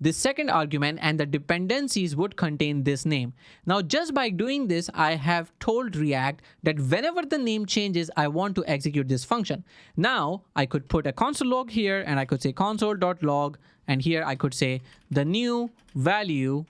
the second argument, and the dependencies would contain this name. Now just by doing this, I have told React that whenever the name changes, I want to execute this function. Now I could put a console log here, and I could say console.log, and here I could say the new value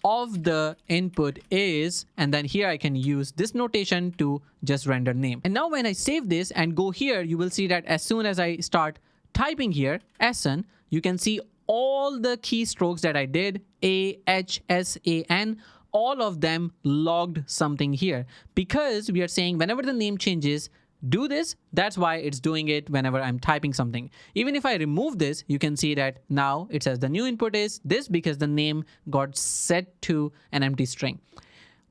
of the input is, and then here I can use this notation to just render name. And now when I save this and go here, you will see that as soon as I start typing here SN, you can see all the keystrokes that I did, A, H, S, A, N, all of them logged something here, because we are saying whenever the name changes, do this. That's why it's doing it whenever I'm typing something. Even if I remove this, you can see that now it says the new input is this, because the name got set to an empty string.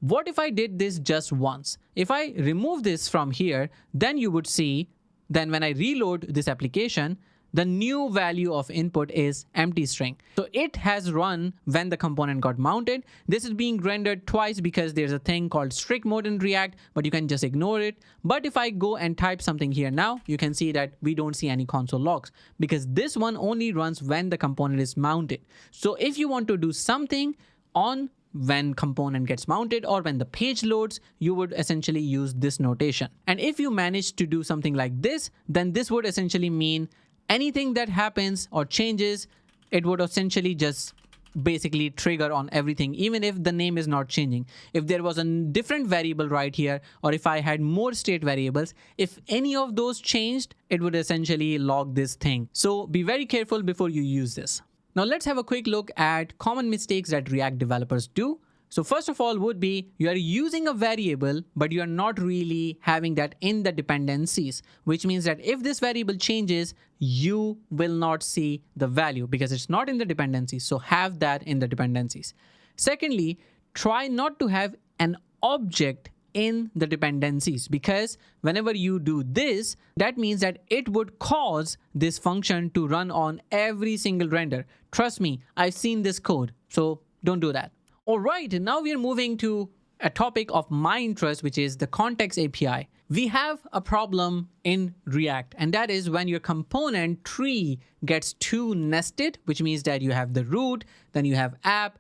What if I did this just once? If I remove this from here, then you would see, then when I reload this application, the new value of input is empty string. So it has run when the component got mounted. This is being rendered twice because there's a thing called strict mode in React, but you can just ignore it. But if I go and type something here now, you can see that we don't see any console logs, because this one only runs when the component is mounted. So if you want to do something on when component gets mounted or when the page loads, you would essentially use this notation. And if you manage to do something like this, then this would essentially mean anything that happens or changes, it would essentially just basically trigger on everything, even if the name is not changing. If there was a different variable right here, or if I had more state variables, if any of those changed, it would essentially log this thing. So be very careful before you use this. Now let's have a quick look at common mistakes that React developers do. So first of all would be you are using a variable, but you are not really having that in the dependencies, which means that if this variable changes, you will not see the value because it's not in the dependencies. So have that in the dependencies. Secondly, try not to have an object in the dependencies, because whenever you do this, that means that it would cause this function to run on every single render. Trust me, I've seen this code, so don't do that. All right, now we are moving to a topic of my interest, which is the context API. We have a problem in React, and that is when your component tree gets too nested, which means that you have the root, then you have app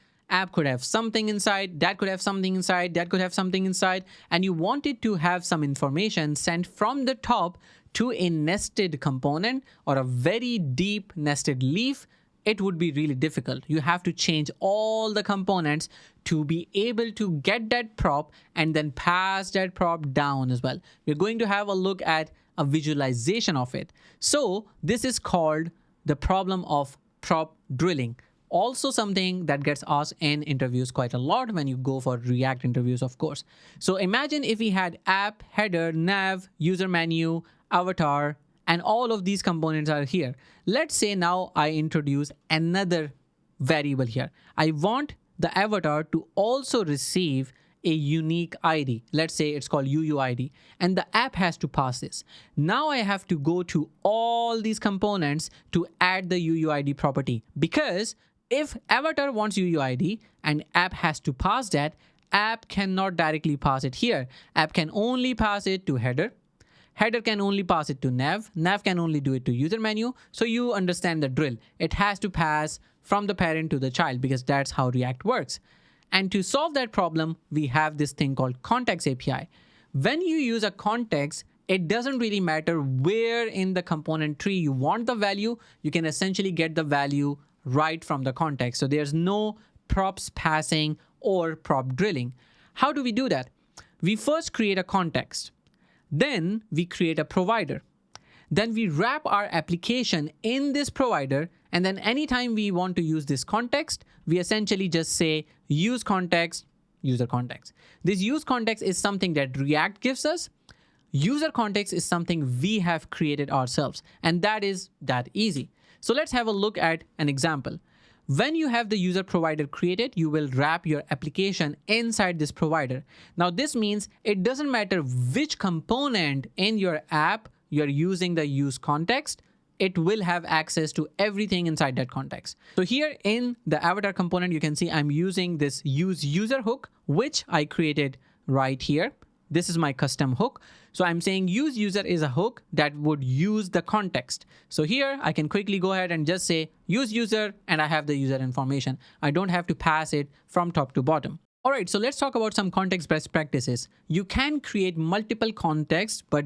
could have something inside, that could have something inside, that could have something inside, and you wanted to have some information sent from the top to a nested component or a very deep nested leaf. It would be really difficult. You have to change all the components to be able to get that prop and then pass that prop down as well. We're going to have a look at a visualization of it. So this is called the problem of prop drilling. Also something that gets asked in interviews quite a lot when you go for React interviews, of course. So imagine if we had app, header, nav, user menu, avatar, and all of these components are here. Let's say now I introduce another variable here. I want the avatar to also receive a unique ID. Let's say it's called UUID, and the app has to pass this. Now I have to go to all these components to add the UUID property, because if avatar wants UUID and app has to pass that, app cannot directly pass it here. App can only pass it to header. Header can only pass it to nav. Nav can only do it to user menu. So you understand the drill. It has to pass from the parent to the child, because that's how React works. And to solve that problem, we have this thing called context API. When you use a context, it doesn't really matter where in the component tree you want the value. You can essentially get the value right from the context. So there's no props passing or prop drilling. How do we do that? We first create a context. Then we create a provider. Then we wrap our application in this provider. And then anytime we want to use this context, we essentially just say use context, user context. This use context is something that React gives us. User context is something we have created ourselves, and that is that easy. So let's have a look at an example. When you have the user provider created, you will wrap your application inside this provider. Now, this means it doesn't matter which component in your app you're using the use context, it will have access to everything inside that context. So here in the avatar component, you can see I'm using this use user hook, which I created right here. This is my custom hook. So I'm saying use user is a hook that would use the context. So here I can quickly go ahead and just say use user, and I have the user information. I don't have to pass it from top to bottom. All right, so let's talk about some context best practices. You can create multiple contexts, but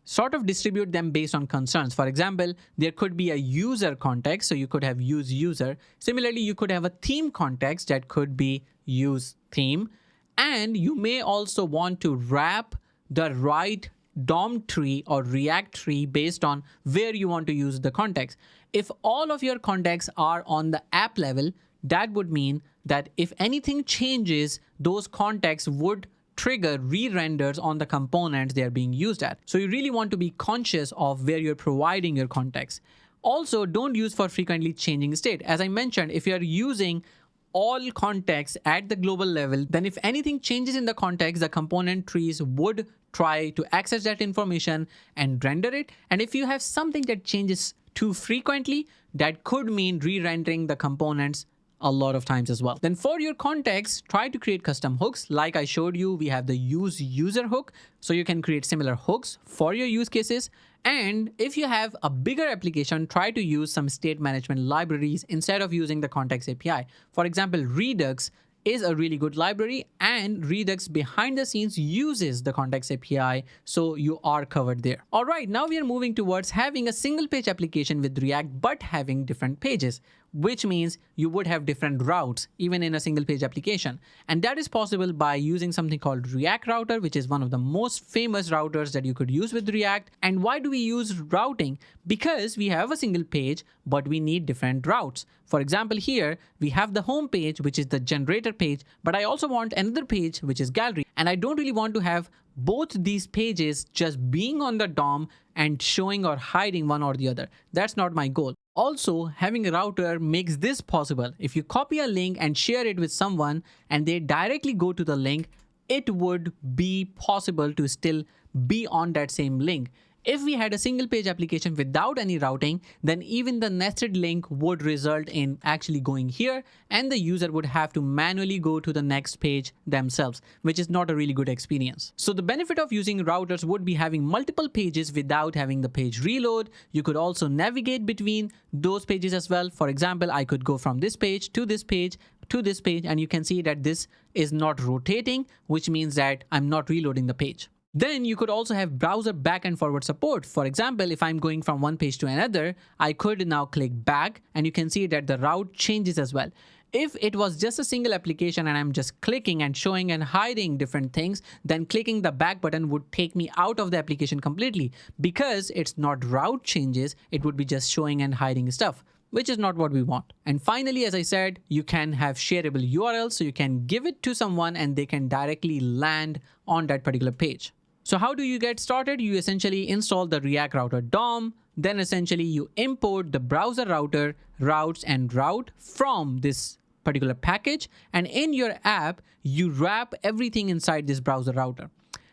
sort of distribute them based on concerns. For example, there could be a user context, so you could have use user. Similarly, you could have a theme context that could be use theme. And you may also want to wrap the right DOM tree or React tree based on where you want to use the context. If all of your contexts are on the app level, that would mean that if anything changes, those contexts would trigger re-renders on the components they are being used at. So you really want to be conscious of where you're providing your context. Also, don't use for frequently changing state. As I mentioned, if you're using all context at the global level, then if anything changes in the context, the component trees would try to access that information and render it. And if you have something that changes too frequently, that could mean re-rendering the components a lot of times as well. Then for your context, try to create custom hooks. Like I showed you, we have the use user hook. So you can create similar hooks for your use cases. And if you have a bigger application, try to use some state management libraries instead of using the context API. For example, Redux is a really good library, and Redux behind the scenes uses the context API, so you are covered there. All right, now we are moving towards having a single page application with React, but having different pages, which means you would have different routes even in a single page application. And that is possible by using something called React Router, which is one of the most famous routers that you could use with React. And why do we use routing? Because we have a single page, but we need different routes. For example, here we have the home page, which is the generator page, but I also want another page, which is gallery. And I don't really want to have both these pages just being on the DOM and showing or hiding one or the other. That's not my goal. Also, having a router makes this possible. If you copy a link and share it with someone and they directly go to the link, it would be possible to still be on that same link. If we had a single page application without any routing, then even the nested link would result in actually going here, and the user would have to manually go to the next page themselves, which is not a really good experience. So the benefit of using routers would be having multiple pages without having the page reload. You could also navigate between those pages as well. For example, I could go from this page to this page to this page, and you can see that this is not rotating, which means that I'm not reloading the page. Then you could also have browser back and forward support. For example, if I'm going from one page to another, I could now click back, and you can see that the route changes as well. If it was just a single application and I'm just clicking and showing and hiding different things, then clicking the back button would take me out of the application completely. Because it's not route changes, it would be just showing and hiding stuff, which is not what we want. And finally, as I said, you can have shareable URLs, so you can give it to someone and they can directly land on that particular page. So how do you get started? You essentially install the React Router DOM, then essentially you import the browser router routes and route from this particular package. And in your app, you wrap everything inside this browser router.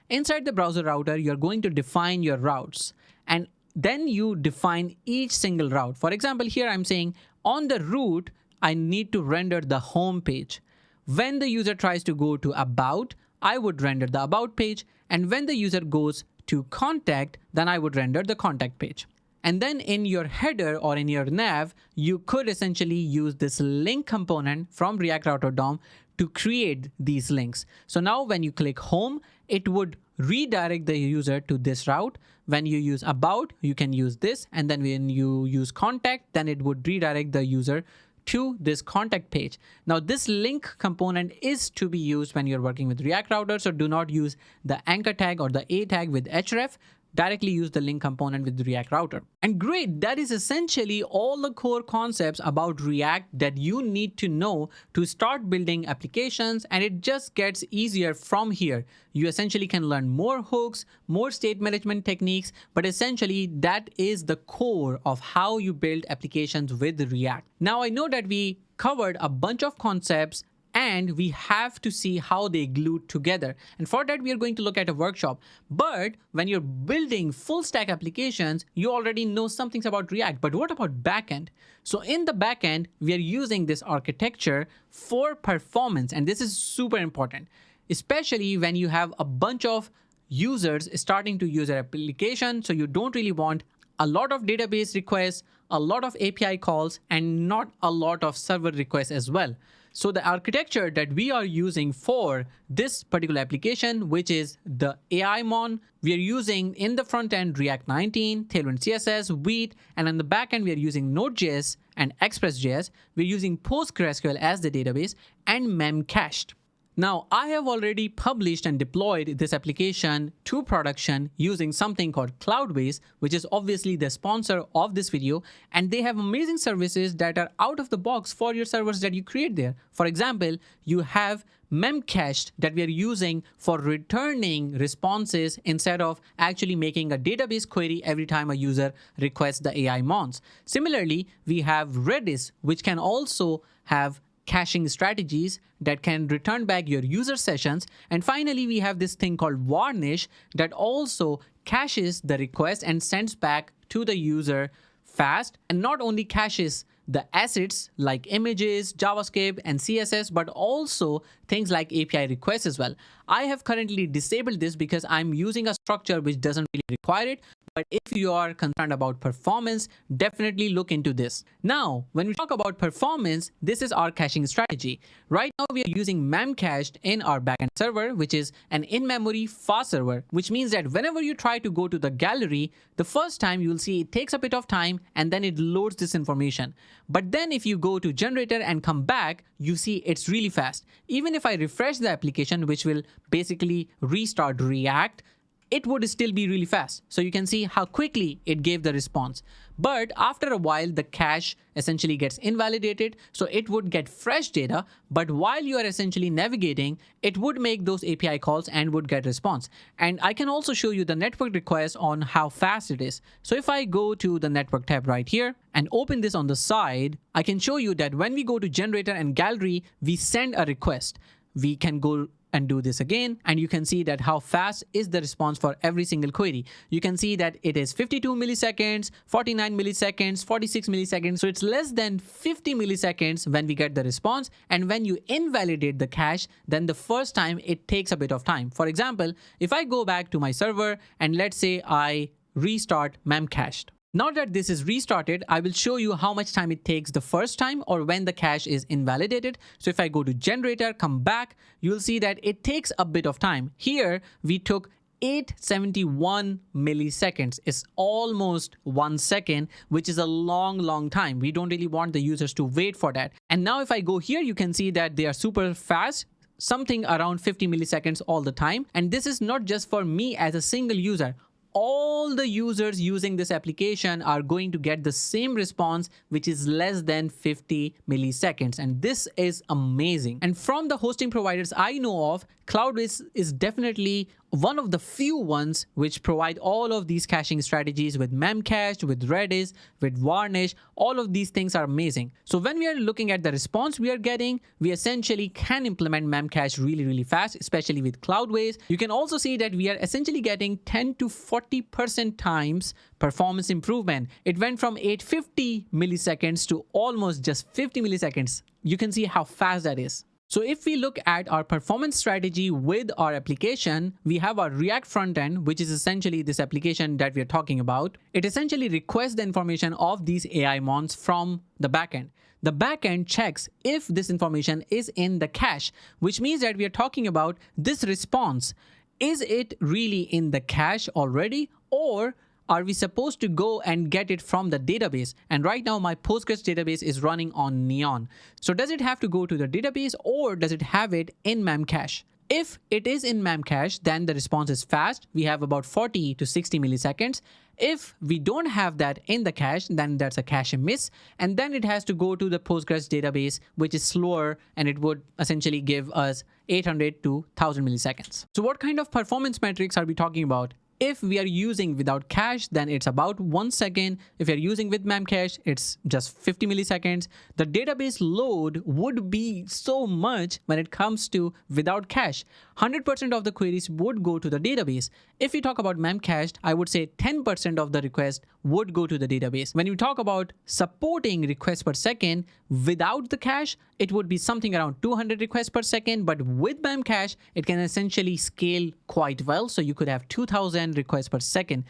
Inside the browser router, you're going to define your routes, and then you define each single route. For example, here I'm saying on the route, I need to render the home page. When the user tries to go to about, I would render the about page. And when the user goes to contact, then I would render the contact page. And then in your header or in your nav, you could essentially use this link component from React Router DOM to create these links. So now when you click home, it would redirect the user to this route. When you use about, you can use this. And then when you use contact, then it would redirect the user to this contact page. Now this link component is to be used when you're working with React Router, so do not use the anchor tag or the A tag with href. directly use the link component with the React router. And great, that is essentially all the core concepts about React that you need to know to start building applications, and it just gets easier from here. You essentially can learn more hooks, more state management techniques, but essentially that is the core of how you build applications with React. Now I know that we covered a bunch of concepts and we have to see how they glue together. And for that, we are going to look at a workshop. But when you're building full stack applications, you already know some things about React. But what about backend? So in the backend, we are using this architecture for performance. And this is super important, especially when you have a bunch of users starting to use your application. So you don't really want a lot of database requests, a lot of API calls, and not a lot of server requests as well. So the architecture that we are using for this particular application, which is the AI mon, we are using in the front end React 19, Tailwind CSS, Vite, and on the back end we are using Node.js and Express.js. We're using PostgreSQL as the database and memcached. Now, I have already published and deployed this application to production using something called Cloudways, which is obviously the sponsor of this video, and they have amazing services that are out of the box for your servers that you create there. For example, you have memcached that we are using for returning responses instead of actually making a database query every time a user requests the AI mons. Similarly, we have Redis, which can also have caching strategies that can return back your user sessions. And finally, we have this thing called Varnish that also caches the request and sends back to the user fast, and not only caches the assets like images, JavaScript, and CSS, but also things like API requests as well. I have currently disabled this because I'm using a structure which doesn't really require it. But if you are concerned about performance, definitely look into this. Now, when we talk about performance, this is our caching strategy. Right now, we are using memcached in our backend server, which is an in-memory fast server, which means that whenever you try to go to the gallery, the first time you'll see it takes a bit of time and then it loads this information. But then if you go to generator and come back, you see it's really fast. Even if I refresh the application, which will basically restart React, it would still be really fast. So you can see how quickly it gave the response. But after a while, the cache essentially gets invalidated. So it would get fresh data, but while you are essentially navigating, it would make those API calls and would get response. And I can also show you the network request on how fast it is. So if I go to the network tab right here and open this on the side, I can show you that when we go to generator and gallery, we send a request. We can go and do this again, and you can see that how fast is the response for every single query. You can see that it is 52 milliseconds, 49 milliseconds, 46 milliseconds. So it's less than 50 milliseconds when we get the response. And when you invalidate the cache, then the first time it takes a bit of time. For example, if I go back to my server and let's say I restart memcached. Now that this is restarted, I will show you how much time it takes the first time or when the cache is invalidated. So if I go to generator, come back, you'll see that it takes a bit of time. Here, we took 871 milliseconds. It's almost 1 second, which is a long time. We don't really want the users to wait for that. And now if I go here, you can see that they are super fast, something around 50 milliseconds all the time. And this is not just for me as a single user. All the users using this application are going to get the same response, which is less than 50 milliseconds. And this is amazing. And from the hosting providers I know of, Cloudways is definitely one of the few ones which provide all of these caching strategies with memcached, with Redis, with Varnish. All of these things are amazing. So when we are looking at the response we are getting, we essentially can implement memcached really fast, especially with Cloudways. You can also see that we are essentially getting 10 to 40% times performance improvement. It went from 850 milliseconds to almost just 50 milliseconds. You can see how fast that is. So if we look at our performance strategy with our application, we have our React frontend, which is essentially this application that we are talking about. It essentially requests the information of these AI mons from the backend. The backend checks if this information is in the cache, which means that we are talking about this response. Is it really in the cache already, or are we supposed to go and get it from the database? And right now my Postgres database is running on Neon. So does it have to go to the database or does it have it in memcache? If it is in Memcache, then the response is fast. We have about 40 to 60 milliseconds. If we don't have that in the cache, then that's a cache miss. And then it has to go to the Postgres database, which is slower, and it would essentially give us 800 to 1000 milliseconds. So what kind of performance metrics are we talking about? If we are using without cache, then it's about 1 second. If you're using with Memcache, it's just 50 milliseconds. The database load would be so much when it comes to without cache. 100% of the queries would go to the database. If we talk about Memcached, I would say 10% of the request would go to the database. When you talk about supporting requests per second without the cache, it would be something around 200 requests per second, but with Memcache, it can essentially scale quite well. So you could have 2000 requests per second.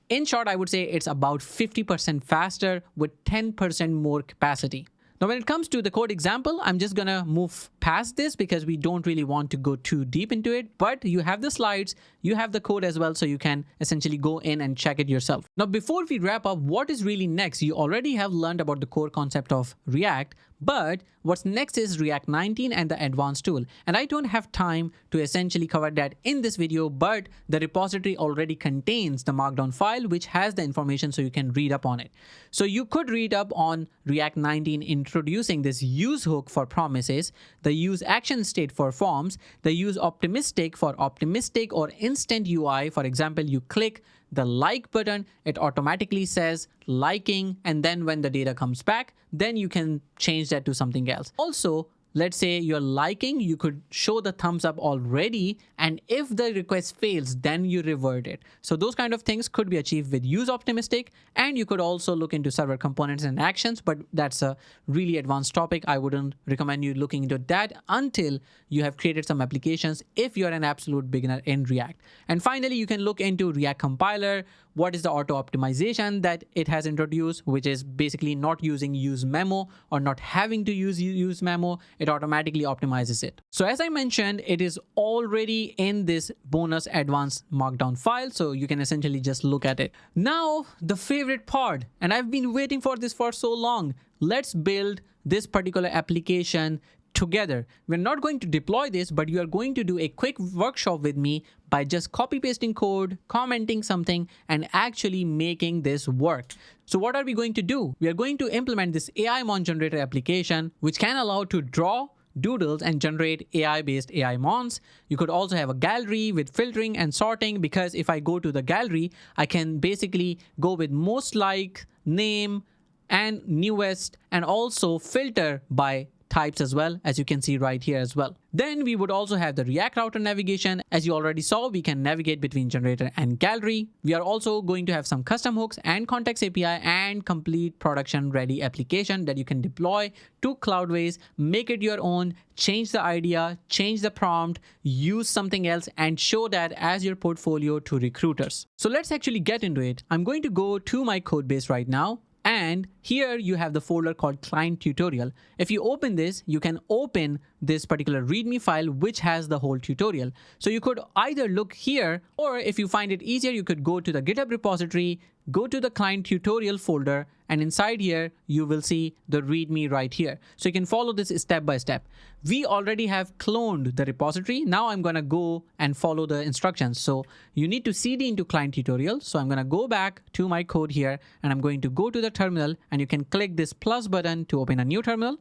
In short, I would say it's about 50% faster with 10% more capacity. Now, when it comes to the code example, I'm just going to move past this because we don't really want to go too deep into it. But you have the slides, you have the code as well, so you can essentially go in and check it yourself. Now, before we wrap up, what is really next? You already have learned about the core concept of React, but what's next is React 19 and the advanced tool. And I don't have time to essentially cover that in this video, but the repository already contains the markdown file, which has the information so you can read up on it. So you could read up on React 19 introducing this use hook for promises, the use action state for forms, the use optimistic for optimistic or instant UI. For example, you click the like button, it automatically says liking, and then when the data comes back, then you can change that to something else. Also, let's say you're liking, you could show the thumbs up already, and if the request fails, then you revert it. So those kind of things could be achieved with use optimistic, and you could also look into server components and actions, but that's a really advanced topic. I wouldn't recommend you looking into that until you have created some applications if you're an absolute beginner in React. And finally, you can look into React compiler. What is the auto optimization that it has introduced, which is basically not using useMemo or not having to use useMemo. It automatically optimizes it. So as I mentioned, it is already in this bonus advanced markdown file. So you can essentially just look at it. Now, the favorite part, and I've been waiting for this for so long. Let's build this particular application together. We're not going to deploy this, but you are going to do a quick workshop with me by just copy pasting code, commenting something, and actually making this work. So what are we going to do? We are going to implement this AI mon generator application, which can allow to draw doodles and generate AI-based AI mons. You could also have a gallery with filtering and sorting, because if I go to the gallery, I can basically go with most like, name, and newest, and also filter by types as well, as you can see right here as well. Then we would also have the React router navigation. As you already saw, we can navigate between generator and gallery. We are also going to have some custom hooks and context API and complete production ready application that you can deploy to Cloudways, make it your own, change the idea, change the prompt, use something else, and show that as your portfolio to recruiters. So let's actually get into it. I'm going to go to my code base right now. And here you have the folder called client tutorial. If you open this, you can open this particular README file, which has the whole tutorial. So you could either look here, or if you find it easier, you could go to the GitHub repository, go to the client tutorial folder, and inside here, you will see the README right here. So you can follow this step by step. We already have cloned the repository. Now I'm going to go and follow the instructions. So you need to cd into client tutorial. So I'm going to go back to my code here, and I'm going to go to the terminal, and you can click this plus button to open a new terminal.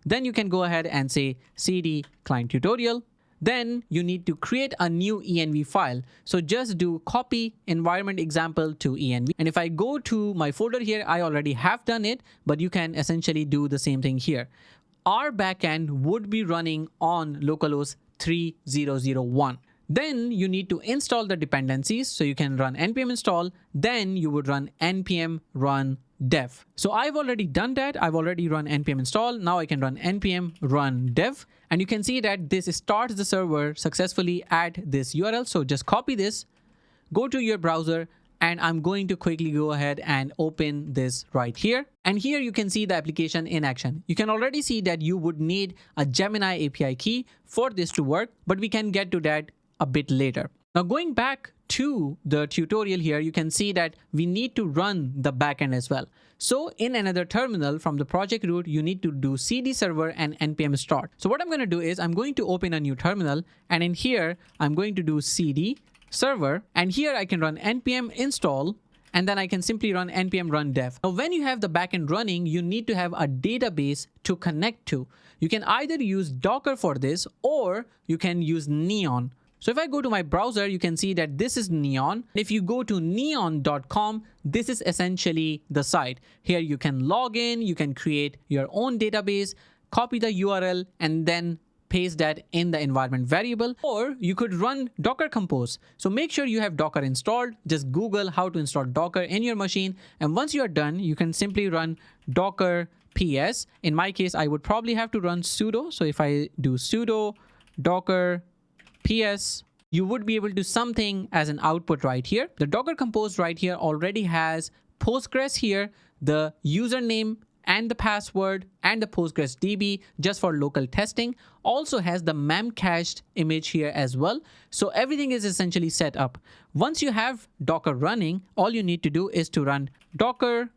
Then you can go ahead and say cd client tutorial. Then you need to create a new env file. So just do copy environment example to env. And if I go to my folder here, I already have done it, but you can essentially do the same thing here. Our backend would be running on localhost 3001. Then you need to install the dependencies. So you can run npm install. Then you would run npm run dev. So I've already done that. I've already run npm install. Now I can run npm run dev. And you can see that this starts the server successfully at this URL. So just copy this, go to your browser, and I'm going to quickly go ahead and open this right here. And here you can see the application in action. You can already see that you would need a Gemini API key for this to work, but we can get to that a bit later. Now going back to the tutorial here, you can see that we need to run the backend as well. So in another terminal from the project root, you need to do cd server and npm start. So what I'm going to do is I'm going to open a new terminal, and in here, I'm going to do cd server, and here I can run npm install, and then I can simply run npm run dev. Now, when you have the backend running, you need to have a database to connect to. You can either use Docker for this, or you can use Neon. So if I go to my browser, you can see that this is Neon. If you go to neon.com, this is essentially the site. Here you can log in, you can create your own database, copy the URL, and then paste that in the environment variable, or you could run Docker Compose. So make sure you have Docker installed. Just Google how to install Docker in your machine. And once you are done, you can simply run Docker PS. In my case, I would probably have to run sudo. So if I do sudo Docker PS, you would be able to something as an output right here. The Docker Compose right here already has Postgres here, the username and the password and the Postgres DB just for local testing. Also has the memcached image here as well. So everything is essentially set up. Once you have Docker running, all you need to do is to run Docker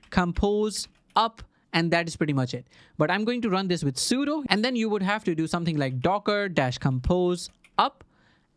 Compose up, and that is pretty much it. But I'm going to run this with sudo, and then you would have to do something like docker-compose up,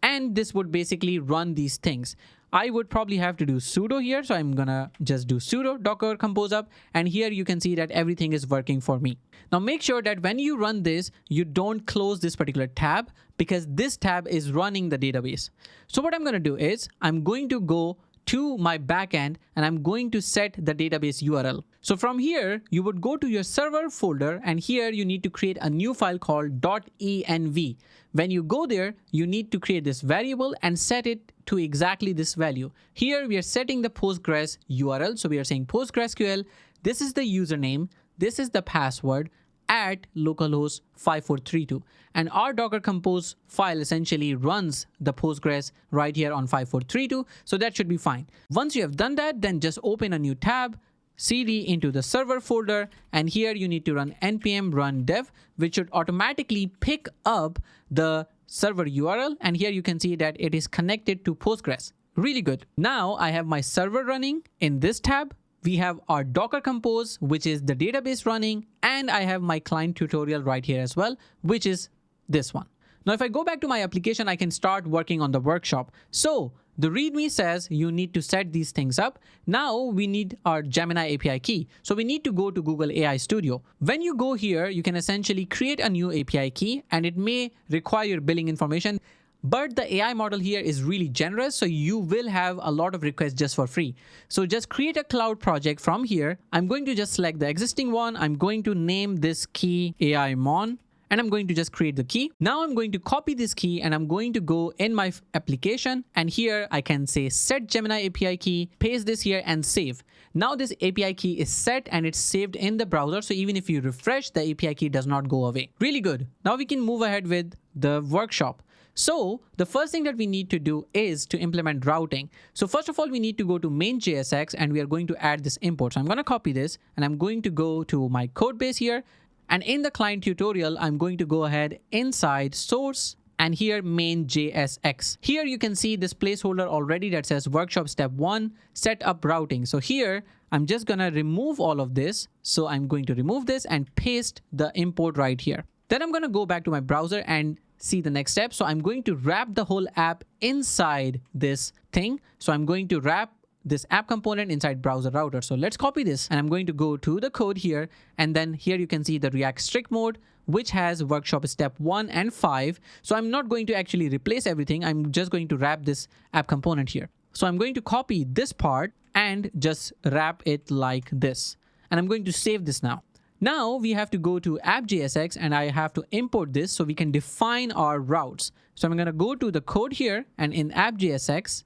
and this would basically run these things. I would probably have to do sudo here, so I'm gonna just do sudo docker compose up, and here you can see that everything is working for me. Now make sure that when you run this, you don't close this particular tab, because this tab is running the database. So what I'm gonna do is I'm going to go to my backend, and I'm going to set the database URL. So from here, you would go to your server folder, and here you need to create a new file called .env. When you go there, you need to create this variable and set it to exactly this value. Here we are setting the Postgres URL. So we are saying PostgreSQL, this is the username, this is the password at localhost 5432. And our Docker Compose file essentially runs the Postgres right here on 5432. So that should be fine. Once you have done that, then just open a new tab, cd into the server folder, and here you need to run npm run dev, which should automatically pick up the server URL. And here you can see that it is connected to Postgres. Really good. Now I have my server running in this tab. We have our Docker Compose, which is the database running, and I have my client tutorial right here as well, which is this one. Now, if I go back to my application, I can start working on the workshop. So the README says you need to set these things up. Now we need our Gemini API key. So we need to go to Google AI Studio. When you go here, you can essentially create a new API key, and it may require your billing information. But the AI model here is really generous, so you will have a lot of requests just for free. So just create a cloud project from here. I'm going to just select the existing one. I'm going to name this key AI Mon, and I'm going to just create the key. Now I'm going to copy this key, and I'm going to go in my application, and here I can say set Gemini API key, paste this here and save. Now this API key is set and it's saved in the browser. So even if you refresh, the API key does not go away. Really good. Now we can move ahead with the workshop. So the first thing that we need to do is to implement routing. So first of all, we need to go to main.jsx, and we are going to add this import. So I'm going to copy this, and I'm going to go to my code base here. And in the client tutorial, I'm going to go ahead inside source, and here main.jsx. Here you can see this placeholder already that says workshop step 1, set up routing. So here I'm just going to remove all of this. So I'm going to remove this and paste the import right here. Then I'm going to go back to my browser and see the next step. So I'm going to wrap the whole app inside this thing. So I'm going to wrap this app component inside browser router. So let's copy this, and I'm going to go to the code here, and then here you can see the React strict mode, which has workshop step 1 and 5. So I'm not going to actually replace everything. I'm just going to wrap this app component here. So I'm going to copy this part and just wrap it like this. And I'm going to save this now. Now we have to go to app.jsx, and I have to import this so we can define our routes. So I'm going to go to the code here, and in app.jsx,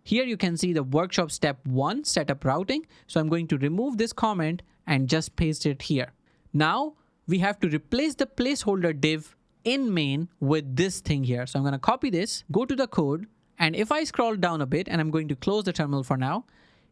here you can see the workshop step 1, setup routing. So I'm going to remove this comment and just paste it here. Now we have to replace the placeholder div in main with this thing here. So I'm going to copy this, go to the code, and if I scroll down a bit, and I'm going to close the terminal for now.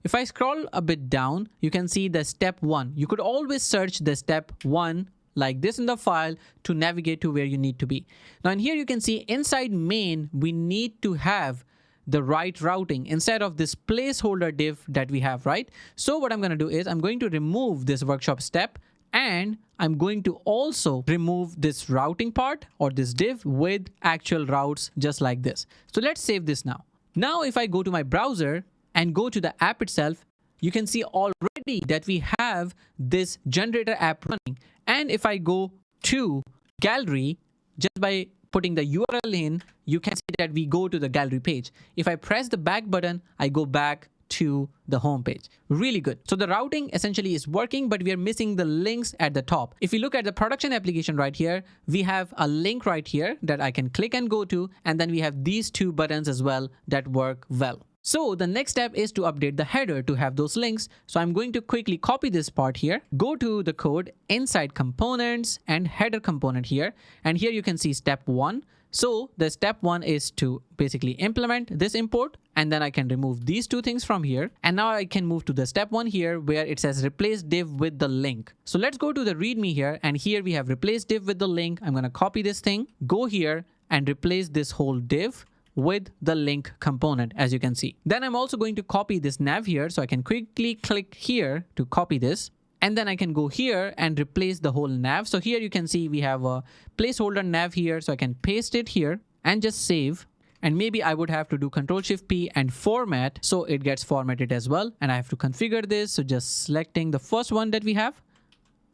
If I scroll a bit down, you can see the step 1. You could always search the step 1 like this in the file to navigate to where you need to be. Now in here you can see inside main, we need to have the right routing instead of this placeholder div that we have, right? So what I'm going to do is I'm going to remove this workshop step, and I'm going to also remove this routing part or this div with actual routes just like this. So let's save this now. Now, if I go to my browser and go to the app itself, you can see already that we have this generator app running. And if I go to gallery, just by putting the URL in, you can see that we go to the gallery page. If I press the back button, I go back to the home page. Really good. So the routing essentially is working, but we are missing the links at the top. If you look at the production application right here, we have a link right here that I can click and go to, and then we have these two buttons as well that work well. So the next step is to update the header to have those links. So I'm going to quickly copy this part here, go to the code inside components and header component here. And here you can see step 1. So the step 1 is to basically implement this import, and then I can remove these two things from here. And now I can move to the step 1 here where it says replace div with the link. So let's go to the readme here, and here we have replace div with the link. I'm going to copy this thing, go here and replace this whole div with the link component, as you can see. Then I'm also going to copy this nav here, so I can quickly click here to copy this. And then I can go here and replace the whole nav. So here you can see we have a placeholder nav here. So I can paste it here and just save. And maybe I would have to do Ctrl+Shift+P and format, so it gets formatted as well. And I have to configure this. So just selecting the first one that we have.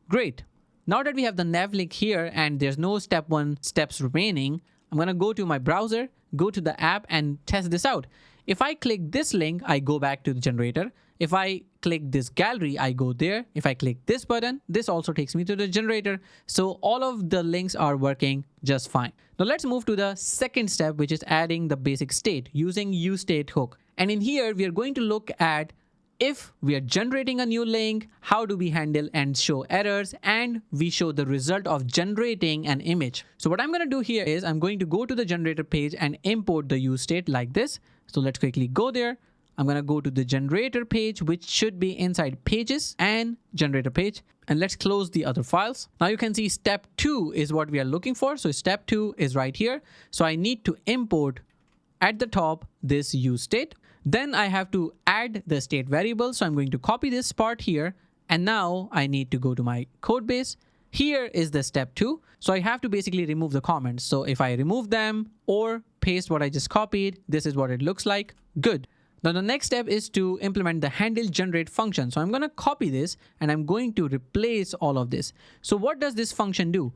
Great. Now that we have the nav link here and there's no step 1 steps remaining, I'm going to go to my browser, go to the app and test this out. If I click this link, I go back to the generator. If I click this gallery, I go there. If I click this button, this also takes me to the generator. So all of the links are working just fine. Now let's move to the second step, which is adding the basic state using useState hook. And in here, we are going to look at if we are generating a new link, how do we handle and show errors, and we show the result of generating an image. So what I'm going to do here is I'm going to go to the generator page and import the useState like this. So let's quickly go there. I'm going to go to the generator page, which should be inside pages and generator page. And let's close the other files. Now you can see step 2 is what we are looking for. So step 2 is right here. So I need to import at the top this useState. Then I have to add the state variable. So I'm going to copy this part here. And now I need to go to my code base. Here is the step 2. So I have to basically remove the comments. So if I remove them or paste what I just copied, this is what it looks like. Good. Now the next step is to implement the handle generate function. So I'm going to copy this and I'm going to replace all of this. So what does this function do?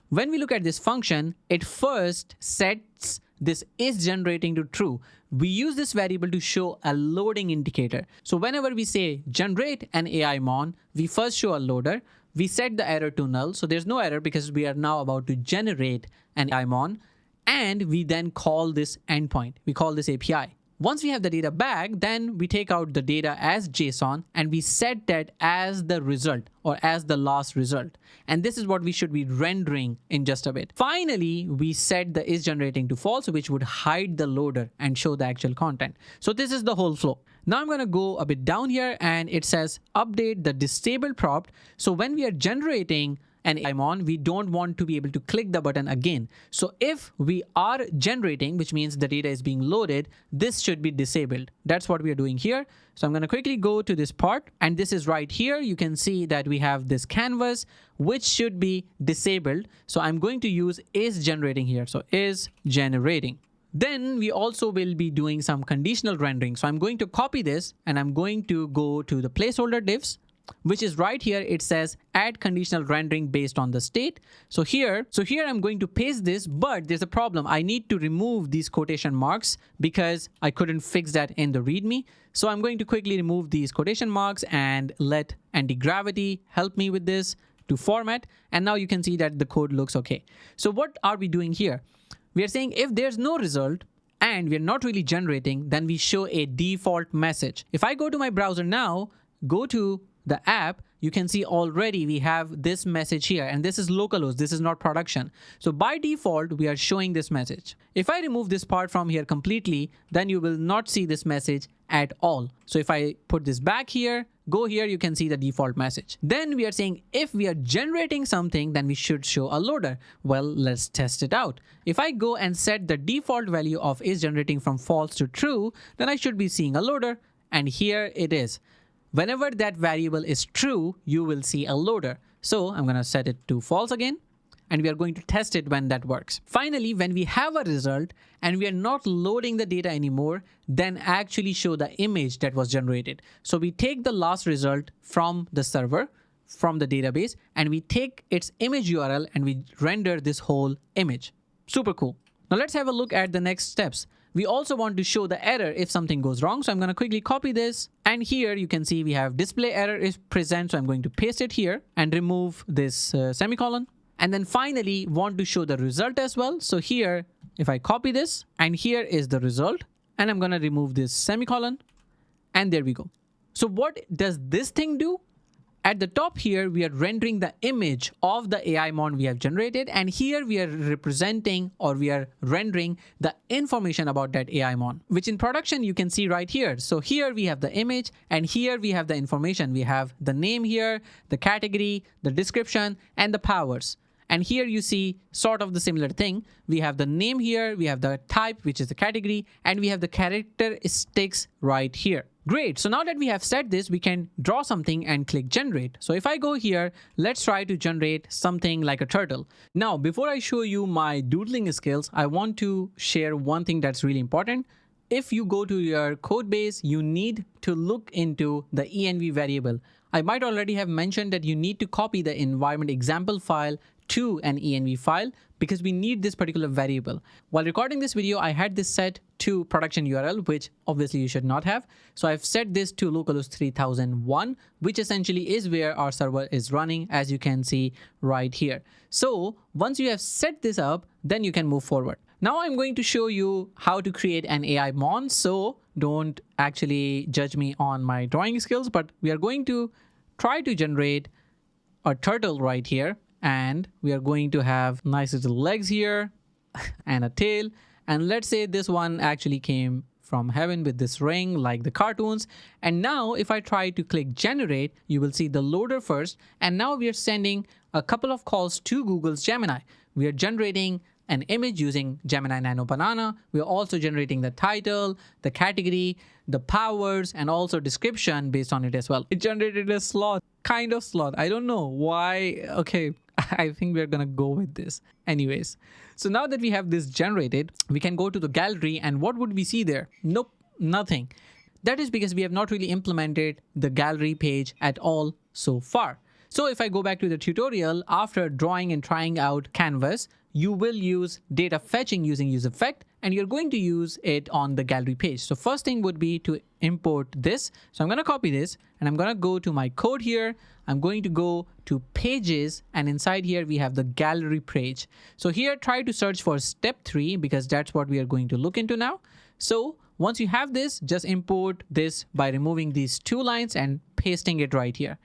When we look at this function, it first sets this is generating to true. We use this variable to show a loading indicator. So whenever we say generate an AI mon, we first show a loader. We set the error to null. So there's no error because we are now about to generate an AI mon. And we then call this endpoint. We call this API. Once we have the data back, then we take out the data as JSON and we set that as the result or as the last result. And this is what we should be rendering in just a bit. Finally, we set the is generating to false, which would hide the loader and show the actual content. So this is the whole flow. Now I'm going to go a bit down here and it says update the disabled prompt. So when we are generating an AI mon, we don't want to be able to click the button again. So if we are generating, which means the data is being loaded, this should be disabled. That's what we are doing here. So I'm going to quickly go to this part, and this is right here. You can see that we have this canvas, which should be disabled. So I'm going to use is generating here. So is generating. Then we also will be doing some conditional rendering. So I'm going to copy this and I'm going to go to the placeholder divs, which is right here. It says add conditional rendering based on the state. So here I'm going to paste this, but there's a problem. I need to remove these quotation marks because I couldn't fix that in the README. So I'm going to quickly remove these quotation marks and let anti-gravity help me with this to format. And now you can see that the code looks okay. So what are we doing here? We are saying if there's no result and we're not really generating, then we show a default message. If I go to my browser now, go to the app, you can see already we have this message here, and this is localhost. This is not production. So by default, we are showing this message. If I remove this part from here completely, then you will not see this message at all. So if I put this back here, go here, you can see the default message. Then we are saying if we are generating something, then we should show a loader. Well, let's test it out. If I go and set the default value of is generating from false to true, then I should be seeing a loader. And here it is. Whenever that variable is true, you will see a loader. So I'm going to set it to false again, and we are going to test it when that works. Finally, when we have a result and we are not loading the data anymore, then actually show the image that was generated. So we take the last result from the server, from the database, and we take its image URL and we render this whole image. Super cool. Now let's have a look at the next steps. We also want to show the error if something goes wrong. So I'm going to quickly copy this. And here you can see we have display error is present. So I'm going to paste it here and remove this semicolon. And then finally want to show the result as well. So here, if I copy this, and here is the result, and I'm going to remove this semicolon, and there we go. So what does this thing do? At the top here, we are rendering the image of the AI mon we have generated. And here we are representing, or we are rendering the information about that AI mon, which in production you can see right here. So here we have the image, and here we have the information. We have the name here, the category, the description, and the powers. And here you see sort of the similar thing. We have the name here, we have the type, which is the category, and we have the characteristics right here. Great. So now that we have set this, we can draw something and click generate. So if I go here, let's try to generate something like a turtle. Now, before I show you my doodling skills, I want to share one thing that's really important. If you go to your code base, you need to look into the env variable. I might already have mentioned that you need to copy the environment example file to an env file because we need this particular variable. While recording this video, I had this set to production URL, which obviously you should not have. So I've set this to localhost 3001, which essentially is where our server is running, as you can see right here. So once you have set this up, then you can move forward. Now I'm going to show you how to create an AI mon. So don't actually judge me on my drawing skills, but we are going to try to generate a turtle right here. And we are going to have nice little legs here and a tail. And let's say this one actually came from heaven with this ring like the cartoons. And now if I try to click generate, you will see the loader first. And now we are sending a couple of calls to Google's Gemini. We are generating an image using Gemini Nano Banana. We are also generating the title, the category, the powers, and also description based on it as well. It generated a sloth, kind of sloth. I don't know why. Okay, I think we're gonna go with this. Anyways, so now that we have this generated, we can go to the gallery, and what would we see there? Nope, nothing. That is because we have not really implemented the gallery page at all so far. So if I go back to the tutorial, after drawing and trying out canvas, you will use data fetching using useEffect, and you're going to use it on the gallery page. So first thing would be to import this. So I'm going to copy this, and I'm going to go to my code here. I'm going to go to pages, and inside here we have the gallery page. So here try to search for step 3 because that's what we are going to look into now. So once you have this, just import this by removing these 2 lines and pasting it right here.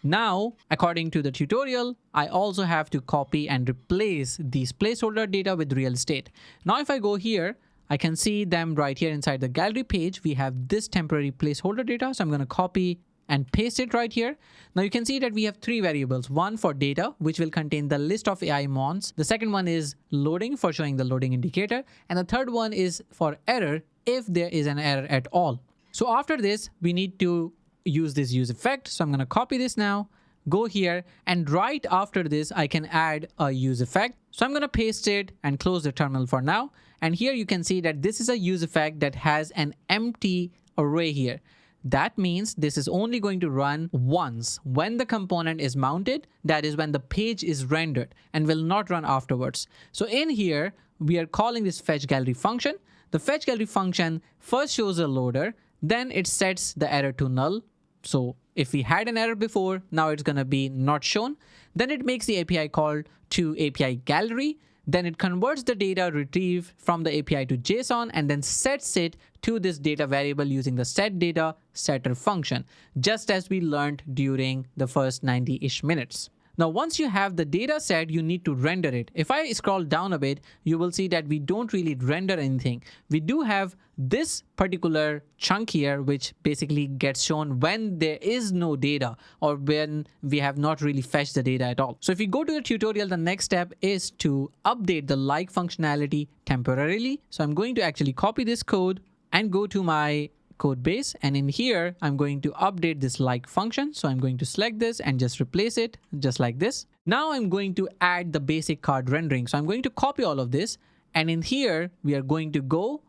Now, according to the tutorial, I also have to copy and replace these placeholder data with real estate. Now, if I go here, I can see them right here inside the gallery page. We have this temporary placeholder data. So I'm going to copy and paste it right here. Now you can see that we have 3 variables. One for data, which will contain the list of AI mons. The second one is loading for showing the loading indicator. And the third one is for error if there is an error at all. So after this, we need to use this useEffect. So I'm going to copy this now, go here, and right after this, I can add a useEffect. So I'm going to paste it and close the terminal for now. And here you can see that this is a useEffect that has an empty array here. That means this is only going to run once when the component is mounted. That is when the page is rendered, and will not run afterwards. So in here, we are calling this fetch gallery function. The fetch gallery function first shows a loader, then it sets the error to null. So if we had an error before, now it's going to be not shown. Then it makes the API call to API gallery. then it converts the data retrieved from the API to JSON and then sets it to this data variable using the setData setter function, just as we learned during the first 90-ish minutes. Now, once you have the data set, you need to render it. If I scroll down a bit, you will see that we don't really render anything. We do have this particular chunk here, which basically gets shown when there is no data or when we have not really fetched the data at all. So if you go to the tutorial, the next step is to update the like functionality temporarily. So I'm going to actually copy this code and go to my code base, and in here I'm going to update this like function. So I'm going to select this and just replace it just like this. Now I'm going to add the basic card rendering. So I'm going to copy all of this, and in here we are going to go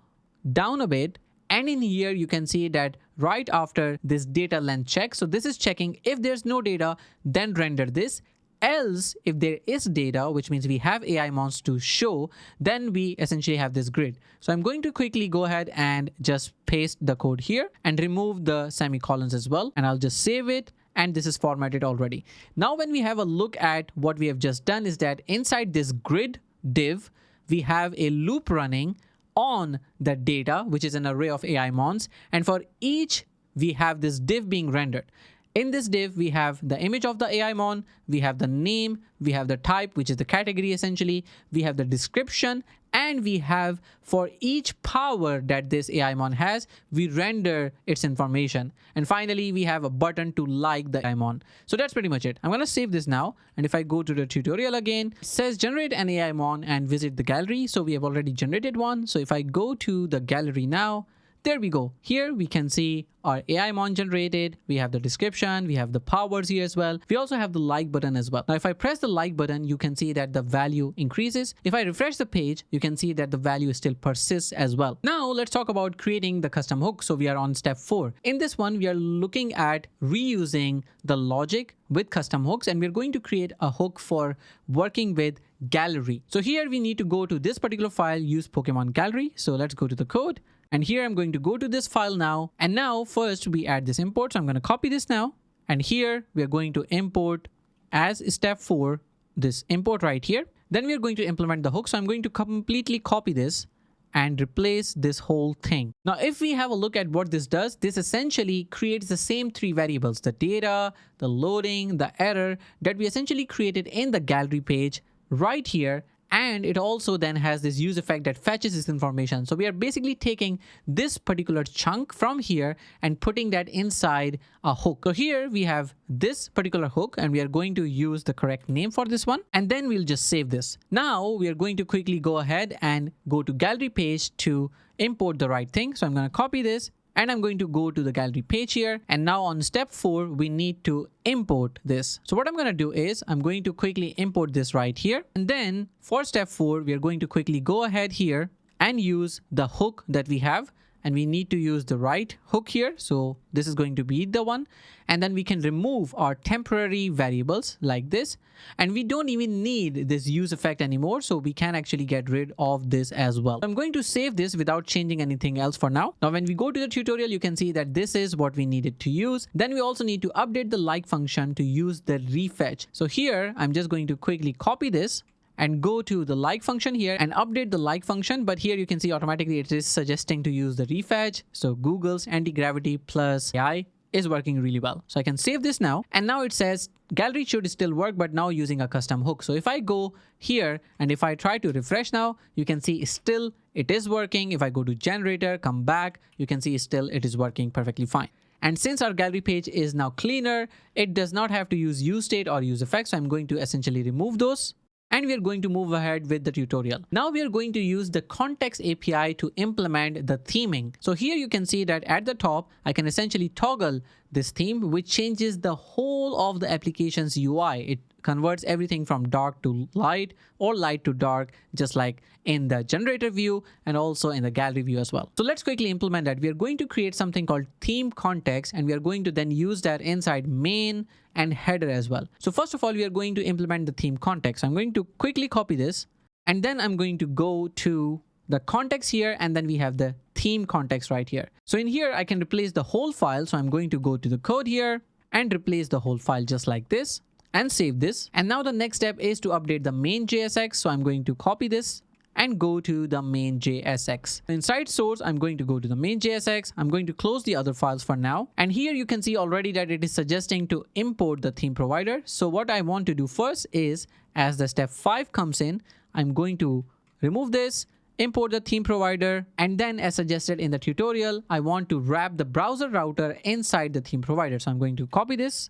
down a bit, and in here you can see that right after this data length check, so this is checking if there's no data, then render this. Else, if there is data, which means we have AI mons to show, then we essentially have this grid. So I'm going to quickly go ahead and just paste the code here and remove the semicolons as well. And I'll just save it. And this is formatted already. Now, when we have a look at what we have just done is that inside this grid div, we have a loop running on the data, which is an array of AI mons. And for each, we have this div being rendered. In this div, we have the image of the AI mon, we have the name, we have the type, which is the category essentially, we have the description, and we have for each power that this AI mon has, we render its information. And finally, we have a button to like the AI mon. So that's pretty much it. I'm going to save this now. And if I go to the tutorial again, it says generate an AI mon and visit the gallery. So we have already generated one. So if I go to the gallery now, there we go. Here we can see our AI mon generated. We have the description. We have the powers here as well. We also have the like button as well. Now, if I press the like button, you can see that the value increases. If I refresh the page, you can see that the value still persists as well. Now, let's talk about creating the custom hook. So we are on step 4. In this one, we are looking at reusing the logic with custom hooks, and we're going to create a hook for working with gallery. So here we need to go to this particular file, use Pokemon gallery. So let's go to the code. And here I'm going to go to this file now. And now first we add this import. So I'm going to copy this now. And here we are going to import as step 4, this import right here. Then we are going to implement the hook. So I'm going to completely copy this and replace this whole thing. Now, if we have a look at what this does, this essentially creates the same 3 variables, the data, the loading, the error that we essentially created in the gallery page right here. And it also then has this useEffect that fetches this information. So we are basically taking this particular chunk from here and putting that inside a hook. So here we have this particular hook, and we are going to use the correct name for this one. And then we'll just save this. Now we are going to quickly go ahead and go to gallery page to import the right thing. So I'm going to copy this. And I'm going to go to the gallery page here. And now on step 4, we need to import this. So what I'm going to do is I'm going to quickly import this right here. And then for step 4, we are going to quickly go ahead here and use the hook that we have. And we need to use the right hook here. So this is going to be the one. And then we can remove our temporary variables like this. And we don't even need this useEffect anymore. So we can actually get rid of this as well. I'm going to save this without changing anything else for now. Now, when we go to the tutorial, you can see that this is what we needed to use. Then we also need to update the like function to use the refetch. So here, I'm just going to quickly copy this and go to the like function here and update the like function. But here you can see automatically it is suggesting to use the refetch. So Google's anti-gravity plus AI is working really well. So I can save this now. And now it says gallery should still work, but now using a custom hook. So if I go here and if I try to refresh now, you can see still it is working. If I go to generator, come back, you can see still it is working perfectly fine. And since our gallery page is now cleaner, it does not have to use useState or useEffect. So I'm going to essentially remove those. And we are going to move ahead with the tutorial. Now we are going to use the context API to implement the theming. So here you can see that at the top, I can essentially toggle this theme, which changes the whole of the application's UI. It converts everything from dark to light or light to dark, just like in the generator view and also in the gallery view as well. So let's quickly implement that. We are going to create something called theme context, and we are going to then use that inside main and header as well. So first of all, we are going to implement the theme context. I'm going to quickly copy this, and then I'm going to go to the context here, and then we have the theme context right here. So in here, I can replace the whole file. So I'm going to go to the code here and replace the whole file just like this. and save this. And now the next step is to update the main JSX. So I'm going to copy this and go to the main JSX. Inside source, I'm going to go to the main JSX. I'm going to close the other files for now. And here you can see already that it is suggesting to import the theme provider. So what I want to do first is, as the step 5 comes in, I'm going to remove this, import the theme provider, and then as suggested in the tutorial, I want to wrap the browser router inside the theme provider. So I'm going to copy this,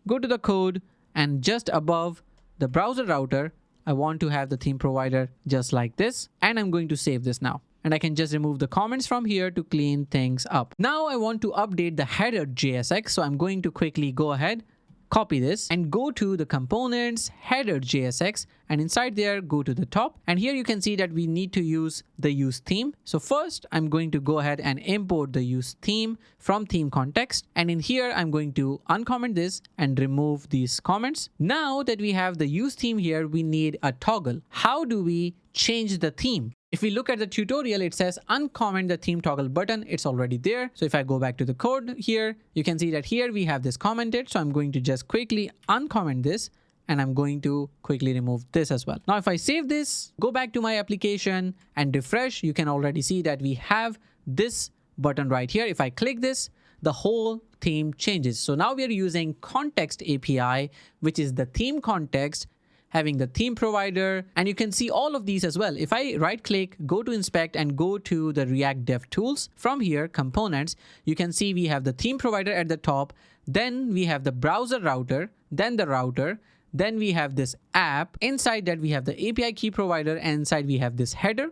go to the code, and just above the browser router, I want to have the theme provider just like this, and I'm going to save this now. And I can just remove the comments from here to clean things up. Now I want to update the header JSX. So I'm going to quickly go ahead, copy this and go to the components header JSX, and inside there go to the top, and here you can see that we need to use the use theme. So first I'm going to go ahead and import the use theme from theme context, and in here I'm going to uncomment this and remove these comments. Now that we have the use theme here, we need a toggle. How do we change the theme? If we look at the tutorial, it says uncomment the theme toggle button. It's already there. So if I go back to the code here, you can see that here we have this commented. So I'm going to just quickly uncomment this, and I'm going to quickly remove this as well. Now, if I save this, go back to my application and refresh, you can already see that we have this button right here. If I click this, the whole theme changes. So now we are using context API, which is the theme context, having the theme provider, and you can see all of these as well. If I right click, go to inspect and go to the React Dev Tools, from here, components, you can see we have the theme provider at the top, then we have the browser router, then the router, then we have this app. Inside that we have the API key provider, and inside we have this header,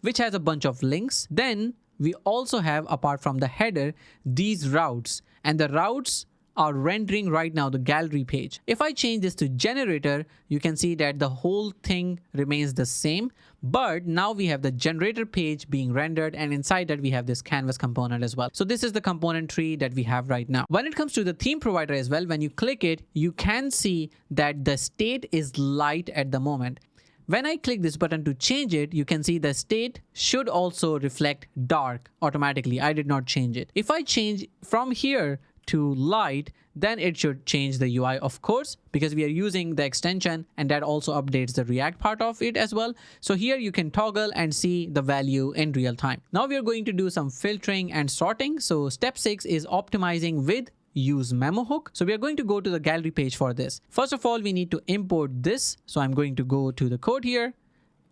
which has a bunch of links. Then we also have, apart from the header, these routes, and the routes are rendering right now the gallery page. If I change this to generator, you can see that the whole thing remains the same, but now we have the generator page being rendered, and inside that we have this canvas component as well. So this is the component tree that we have right now. When it comes to the theme provider as well, when you click it, you can see that the state is light at the moment. When I click this button to change it, you can see the state should also reflect dark automatically. I did not change it. If I change from here to light, then it should change the UI, of course, because we are using the extension, and that also updates the React part of it as well. So here you can toggle and see the value in real time. Now we are going to do some filtering and sorting. So step 6 is optimizing with useMemo hook. So we are going to go to the gallery page for this. First of all, we need to import this. So I'm going to go to the code here,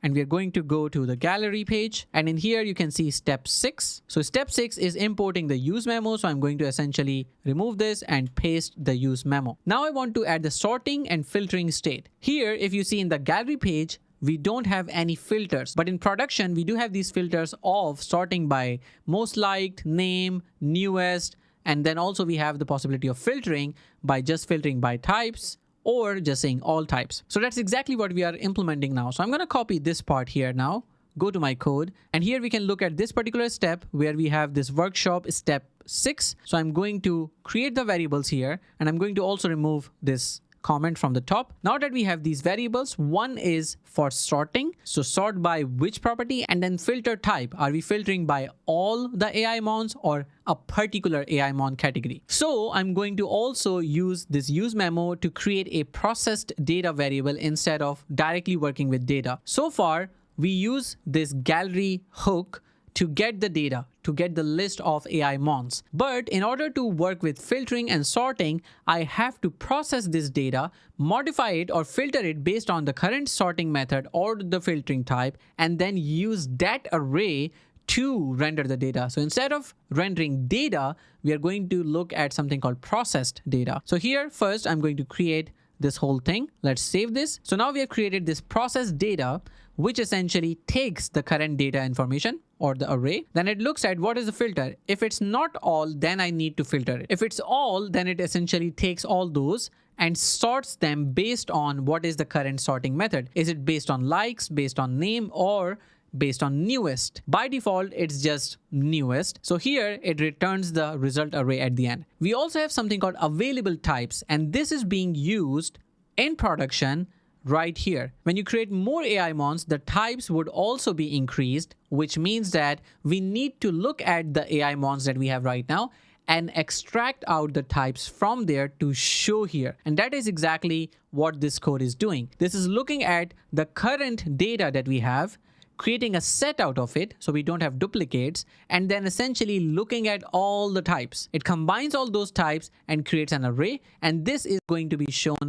and we are going to go to the gallery page, and in here you can see step 6. So step 6 is importing the useMemo. So I'm going to essentially remove this and paste the useMemo. Now I want to add the sorting and filtering state. Here, if you see in the gallery page, we don't have any filters, but in production, we do have these filters of sorting by most liked, name, newest, and then also we have the possibility of filtering by just filtering by types, or just saying all types. So that's exactly what we are implementing now. So I'm going to copy this part here now, go to my code, and here we can look at this particular step where we have this workshop step 6. So I'm going to create the variables here, and I'm going to also remove this comment from the top. Now that we have these variables, one is for sorting. So sort by which property, and then filter type. Are we filtering by all the AI mons or a particular AI mon category? So I'm going to also use this useMemo to create a processed data variable instead of directly working with data. So far, we use this gallery hook to get the data, to get the list of AI mons. But in order to work with filtering and sorting, I have to process this data, modify it or filter it based on the current sorting method or the filtering type, and then use that array to render the data. So instead of rendering data, we are going to look at something called processed data. So here, first, I'm going to create this whole thing. Let's save this. So now we have created this processed data, which essentially takes the current data information or the array. Then it looks at what is the filter. If it's not all, then I need to filter it. If it's all, then it essentially takes all those and sorts them based on what is the current sorting method. Is it based on likes, based on name, or based on newest? By default, it's just newest. So here it returns the result array at the end. We also have something called available types, and this is being used in production right here. When you create more AI mons, the types would also be increased, which means that we need to look at the AI mons that we have right now and extract out the types from there to show here. And that is exactly what this code is doing. This is looking at the current data that we have, creating a set out of it so we don't have duplicates, and then essentially looking at all the types. It combines all those types and creates an array, and this is going to be shown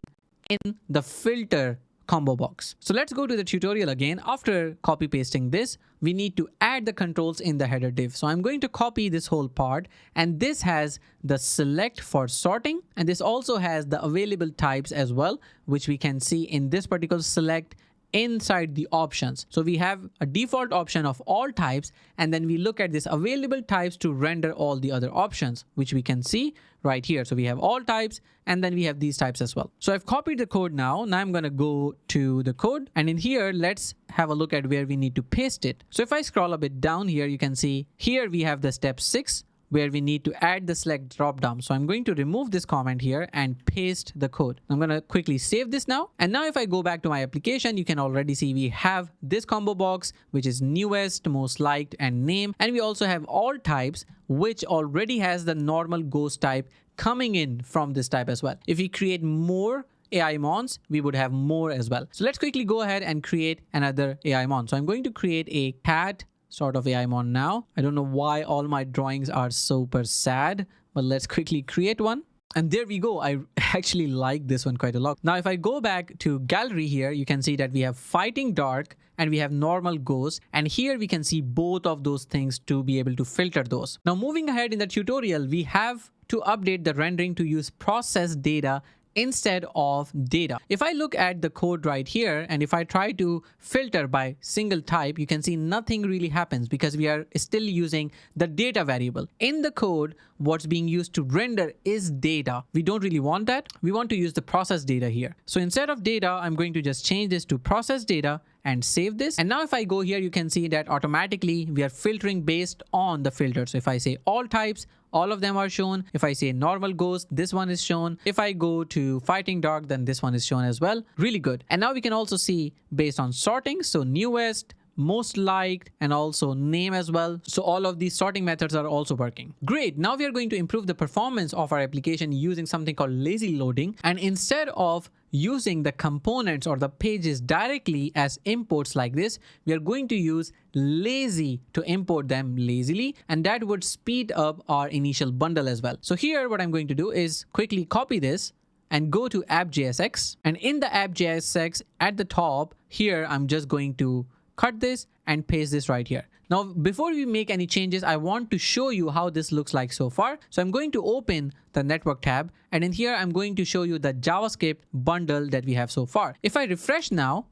in the filter combo box. So let's go to the tutorial again. After copy pasting this, we need to add the controls in the header div. So I'm going to copy this whole part, and this has the select for sorting, and this also has the available types as well, which we can see in this particular select inside the options. So we have a default option of all types, and then we look at this available types to render all the other options, which we can see right here. So we have all types, and then we have these types as well. So I've copied the code now. Now I'm going to go to the code, and in here, let's have a look at where we need to paste it. So if I scroll a bit down here, you can see here we have the step 6, where we need to add the select drop down. So I'm going to remove this comment here and paste the code. I'm going to quickly save this now. And now if I go back to my application, you can already see we have this combo box, which is newest, most liked, and name. And we also have all types, which already has the normal ghost type coming in from this type as well. If we create more AI mons, we would have more as well. So let's quickly go ahead and create another AI mon. So I'm going to create a cat sort of AI mon now. I don't know why all my drawings are super sad, but let's quickly create one. And there we go. I actually like this one quite a lot. Now, if I go back to gallery here, you can see that we have fighting dark and we have normal ghost. And here we can see both of those things to be able to filter those. Now, moving ahead in the tutorial, we have to update the rendering to use process data instead of data. If I look at the code right here, and if I try to filter by single type, you can see nothing really happens because we are still using the data variable. In the code, what's being used to render is data. We don't really want that. We want to use the process data here. So instead of data, I'm going to just change this to process data and save this. And now if I go here, you can see that automatically we are filtering based on the filter. So if I say all types, all of them are shown. If I say normal ghost, this one is shown. If I go to fighting dark, then this one is shown as well. Really good. And now we can also see based on sorting. So newest, most liked, and also name as well. So all of these sorting methods are also working. Great. Now we are going to improve the performance of our application using something called lazy loading. And instead of using the components or the pages directly as imports like this, we are going to use lazy to import them lazily, and that would speed up our initial bundle as well. So here what I'm going to do is quickly copy this and go to app.jsx, and in the app.jsx at the top here, I'm just going to cut this and paste this right here. Now, before we make any changes, I want to show you how this looks like so far. So I'm going to open the network tab, and in here, I'm going to show you the JavaScript bundle that we have so far. If I refresh now,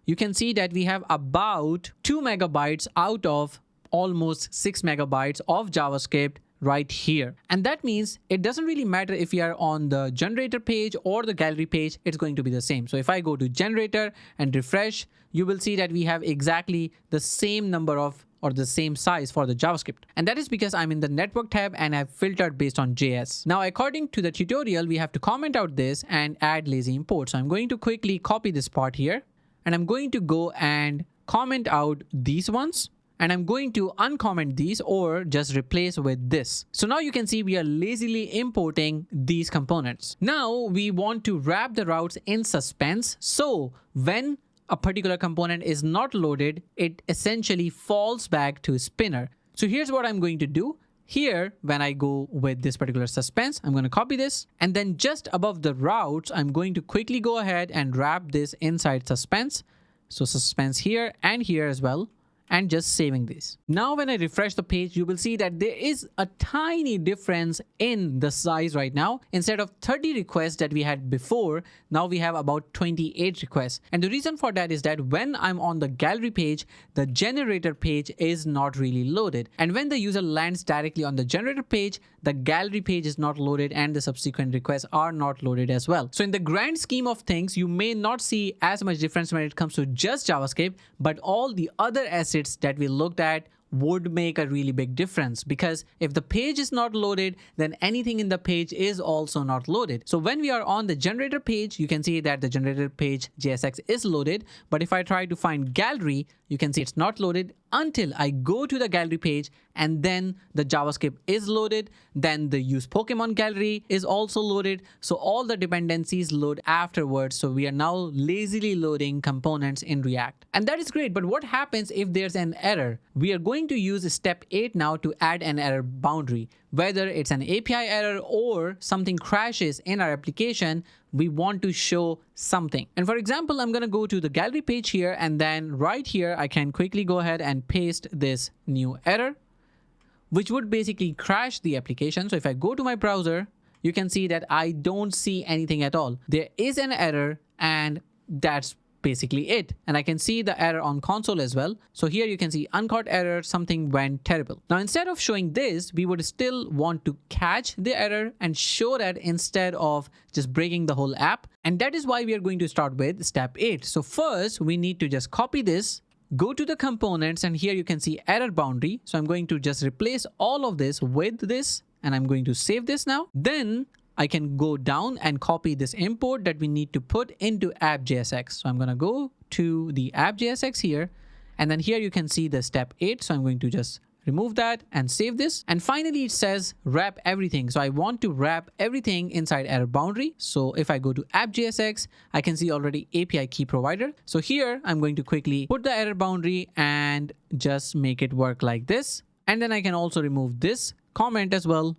you can see that we have about 2 megabytes out of almost 6 megabytes of JavaScript right here. And that means it doesn't really matter if we are on the generator page or the gallery page, it's going to be the same. So if I go to generator and refresh, you will see that we have exactly the same number of or the same size for the JavaScript. And that is because I'm in the network tab and I've filtered based on JS. Now, according to the tutorial, we have to comment out this and add lazy import. So I'm going to quickly copy this part here, and I'm going to go and comment out these ones. And I'm going to uncomment these or just replace with this. So now you can see we are lazily importing these components. Now we want to wrap the routes in Suspense. So when a particular component is not loaded, it essentially falls back to spinner. So here's what I'm going to do. Here, when I go with this particular Suspense, I'm going to copy this. And then just above the routes, I'm going to quickly go ahead and wrap this inside Suspense. So Suspense here and here as well, and just saving this. Now, when I refresh the page, you will see that there is a tiny difference in the size right now. Instead of 30 requests that we had before, now we have about 28 requests. And the reason for that is that when I'm on the gallery page, the generator page is not really loaded. And when the user lands directly on the generator page, the gallery page is not loaded and the subsequent requests are not loaded as well. So in the grand scheme of things, you may not see as much difference when it comes to just JavaScript, but all the other assets that we looked at would make a really big difference, because if the page is not loaded, then anything in the page is also not loaded. So when we are on the generator page, you can see that the generator page JSX is loaded. But if I try to find gallery, you can see it's not loaded until I go to the gallery page, and then the JavaScript is loaded. Then the use Pokemon gallery is also loaded. So all the dependencies load afterwards. So we are now lazily loading components in React. And that is great. But what happens if there's an error? We are going to use step 8 now to add an error boundary. Whether it's an API error or something crashes in our application, we want to show something. And for example, I'm going to go to the gallery page here, and then right here, I can quickly go ahead and paste this new error, which would basically crash the application. So if I go to my browser, you can see that I don't see anything at all. There is an error, and that's basically it. And I can see the error on console as well. So here you can see uncaught error, something went terrible. Now, instead of showing this, we would still want to catch the error and show that instead of just breaking the whole app. And that is why we are going to start with step 8. So first, we need to just copy this, go to the components, and here you can see error boundary. So I'm going to just replace all of this with this, and I'm going to save this now. Then I can go down and copy this import that we need to put into app.jsx. So I'm going to go to the app.jsx here, and then here you can see the step 8. So I'm going to just remove that and save this. And finally, it says wrap everything. So I want to wrap everything inside error boundary. So if I go to app.jsx, I can see already API key provider. So here I'm going to quickly put the error boundary and just make it work like this. And then I can also remove this comment as well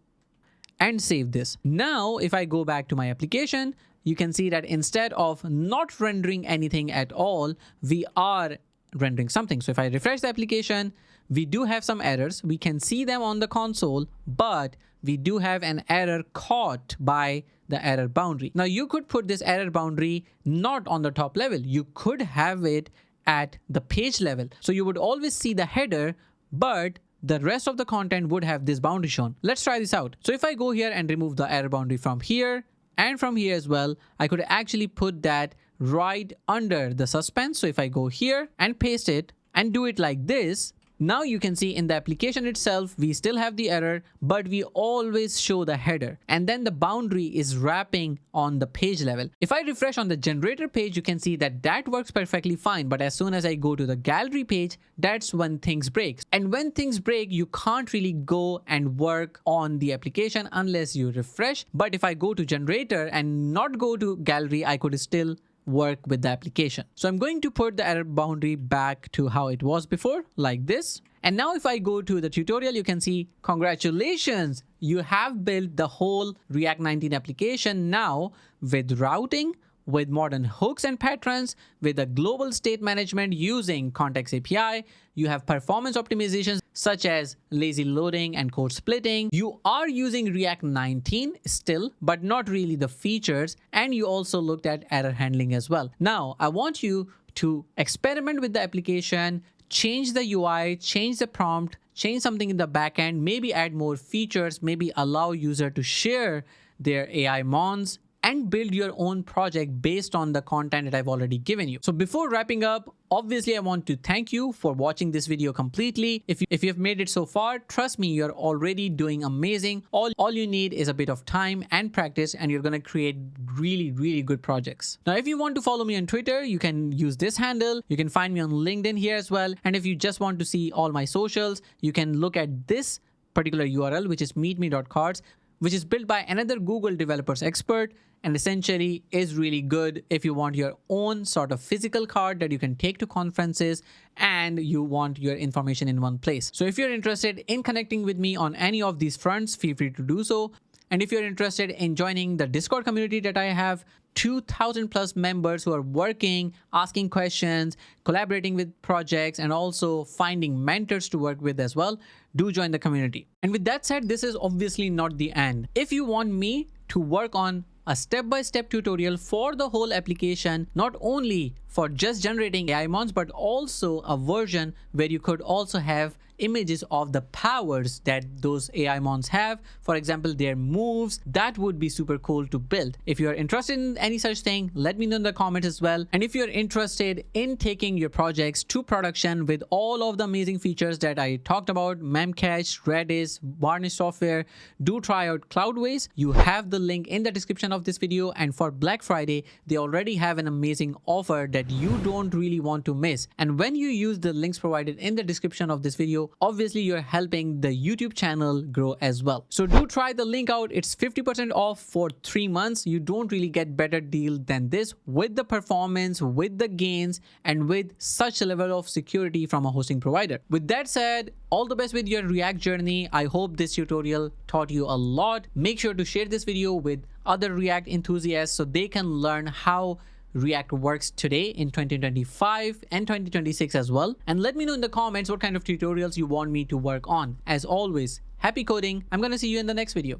and save this. Now, if I go back to my application, you can see that instead of not rendering anything at all, we are rendering something. So if I refresh the application, we do have some errors. We can see them on the console, but we do have an error caught by the error boundary. Now, you could put this error boundary not on the top level. You could have it at the page level. So you would always see the header, but the rest of the content would have this boundary shown. Let's try this out. So if I go here and remove the error boundary from here and from here as well, I could actually put that right under the suspense. So if I go here and paste it and do it like this, now you can see in the application itself, we still have the error, but we always show the header. And then the boundary is wrapping on the page level. If I refresh on the generator page, you can see that that works perfectly fine. But as soon as I go to the gallery page, that's when things break. And when things break, you can't really go and work on the application unless you refresh. But if I go to generator and not go to gallery, I could still work with the application. So I'm going to put the error boundary back to how it was before, like this. And now if I go to the tutorial, you can see, congratulations, you have built the whole React 19 application now with routing, with modern hooks and patterns, with a global state management using Context API. You have performance optimizations such as lazy loading and code splitting. You are using React 19 still, but not really the features. And you also looked at error handling as well. Now, I want you to experiment with the application, change the UI, change the prompt, change something in the backend, maybe add more features, maybe allow user to share their AI mons, and build your own project based on the content that I've already given you. So before wrapping up, obviously I want to thank you for watching this video completely. If you've made it so far, trust me, you're already doing amazing. All you need is a bit of time and practice, and you're gonna create really, really good projects. Now, if you want to follow me on Twitter, you can use this handle. You can find me on LinkedIn here as well. And if you just want to see all my socials, you can look at this particular URL, which is meetme.cards, which is built by another Google developers expert, and essentially is really good if you want your own sort of physical card that you can take to conferences and you want your information in one place. So if you're interested in connecting with me on any of these fronts, feel free to do so. And if you're interested in joining the Discord community that I have, 2,000 plus members who are working, asking questions, collaborating with projects, and also finding mentors to work with as well, do join the community. And with that said, this is obviously not the end. If you want me to work on a step-by-step tutorial for the whole application, not only for just generating AI mons, but also a version where you could also have images of the powers that those AI mons have. For example, their moves. That would be super cool to build. If you're interested in any such thing, let me know in the comments as well. And if you're interested in taking your projects to production with all of the amazing features that I talked about, Memcache, Redis, Varnish software, do try out Cloudways. You have the link in the description of this video. And for Black Friday, they already have an amazing offer that you don't really want to miss. And when you use the links provided in the description of this video, obviously you're helping the YouTube channel grow as well. So do try the link out. It's 50% off for 3 months. You don't really get better deal than this with the performance, with the gains, and with such a level of security from a hosting provider. With that said, all the best with your React journey. I hope this tutorial taught you a lot. Make sure to share this video with other React enthusiasts so they can learn how React works today in 2025 and 2026 as well. And let me know in the comments what kind of tutorials you want me to work on. As always, happy coding. I'm gonna see you in the next video.